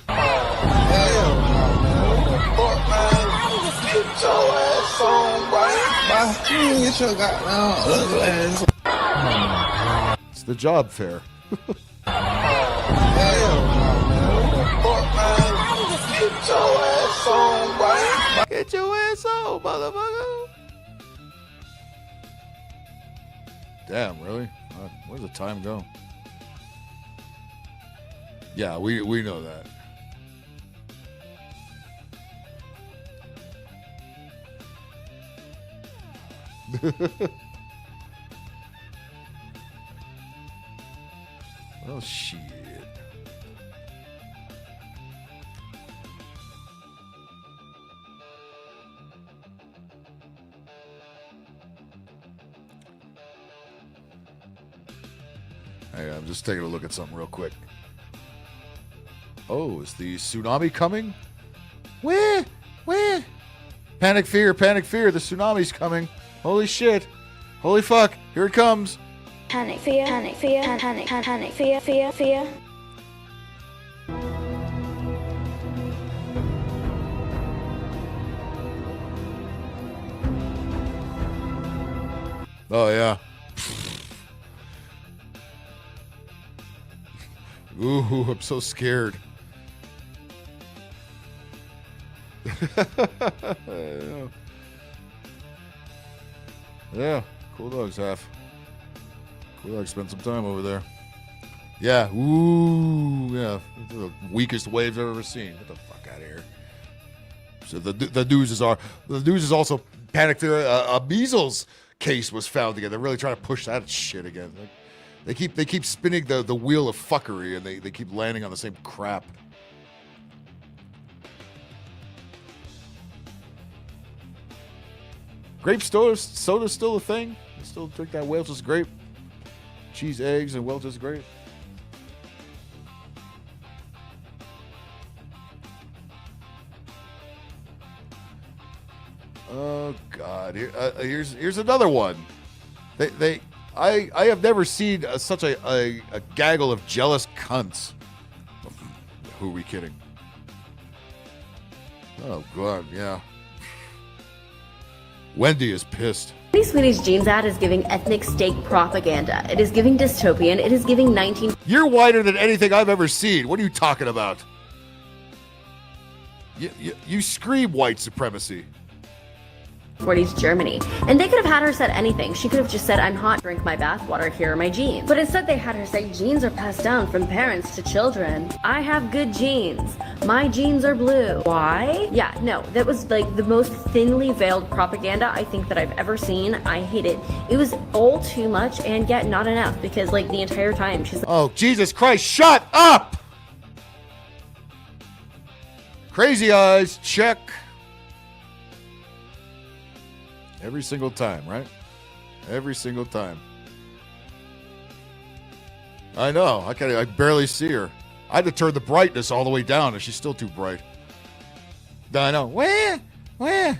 It's the job fair. Get your ass on, motherfucker. Damn, really? Where's the time go? Yeah, we know that. Well, shit. Hey, I'm just taking a look at something real quick. Oh, is the tsunami coming? Where? Panic fear, the tsunami's coming. Holy shit. Holy fuck, here it comes. Panic fear, panic fear, panic fear. Oh, yeah. Ooh, I'm so scared. Yeah, cool dogs half. Cool dogs spent some time over there. Yeah, ooh, yeah. The weakest waves I've ever seen. Get the fuck out of here. So the news is also panic fear. A measles case was found again. They're really trying to push that shit again. They keep spinning the wheel of fuckery, and they keep landing on the same crap. Grape soda's still a thing. I still drink that Welch's grape. Cheese, eggs, and Welch's grape. Oh God! Here's another one. I have never seen such a gaggle of jealous cunts. Who are we kidding? Oh God, yeah. Wendy is pissed. Sydney Sweeney's jeans ad is giving ethnic state propaganda. It is giving dystopian. It is giving 19. You're whiter than anything I've ever seen. What are you talking about? You scream white supremacy. 40s Germany. And they could have had her said anything. She could have just said, I'm hot, drink my bathwater, here are my jeans. But instead they had her say, genes are passed down from parents to children. I have good genes. My genes are blue. Why? Yeah, no, that was like the most thinly veiled propaganda I think that I've ever seen. I hate it. It was all too much and yet not enough because like the entire time she's like, oh, Jesus Christ, shut up! Crazy eyes, check. Every single time, right? Every single time. I know. I barely see her. I had to turn the brightness all the way down, and she's still too bright. I know. Where?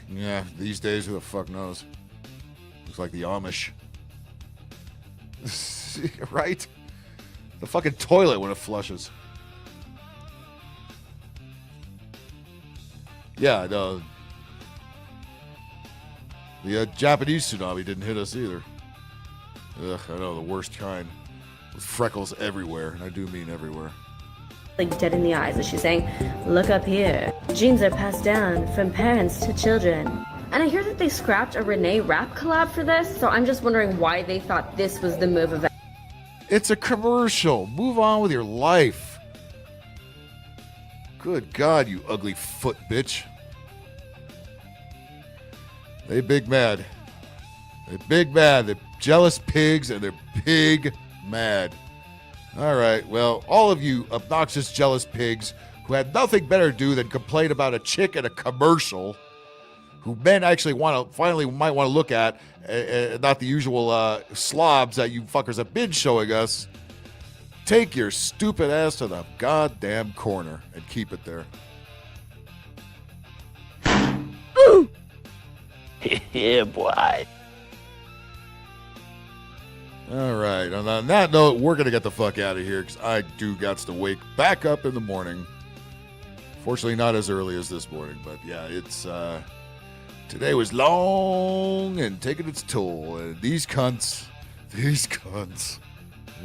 Yeah, these days, who the fuck knows? Looks like the Amish. Right? The fucking toilet when it flushes. Yeah, no. The Japanese tsunami didn't hit us either. Ugh, I know, the worst kind. With freckles everywhere, and I do mean everywhere. Like dead in the eyes as she's saying, look up here. Genes are passed down from parents to children. And I hear that they scrapped a Renee rap collab for this, so I'm just wondering why they thought this was the move of it. It's a commercial. Move on with your life. Good God, you ugly foot bitch. They big mad. They're big mad. They're jealous pigs, and they're big mad. All right, well, all of you obnoxious, jealous pigs who had nothing better to do than complain about a chick in a commercial, who men actually finally might want to look at, not the usual slobs that you fuckers have been showing us. Take your stupid ass to the goddamn corner and keep it there. Yeah, boy. All right. On that note, we're going to get the fuck out of here because I do got to wake back up in the morning. Fortunately, not as early as this morning, but yeah, it's today was long and taking its toll. And these cunts.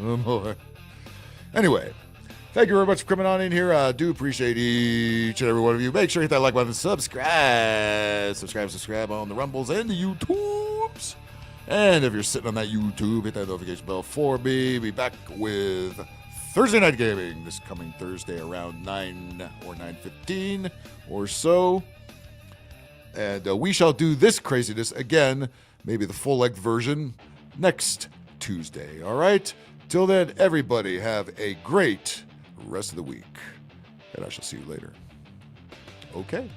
Oh boy. Anyway, thank you very much for coming on in here. I do appreciate each and every one of you. Make sure you hit that like button, subscribe on the Rumbles and the YouTubes. And if you're sitting on that YouTube, hit that notification bell for me. Be back with Thursday Night Gaming this coming Thursday around 9 or 9:15 or so. And we shall do this craziness again, maybe the full-length version, next Tuesday. All right? Till then, everybody have a great rest of the week. And I shall see you later. Okay.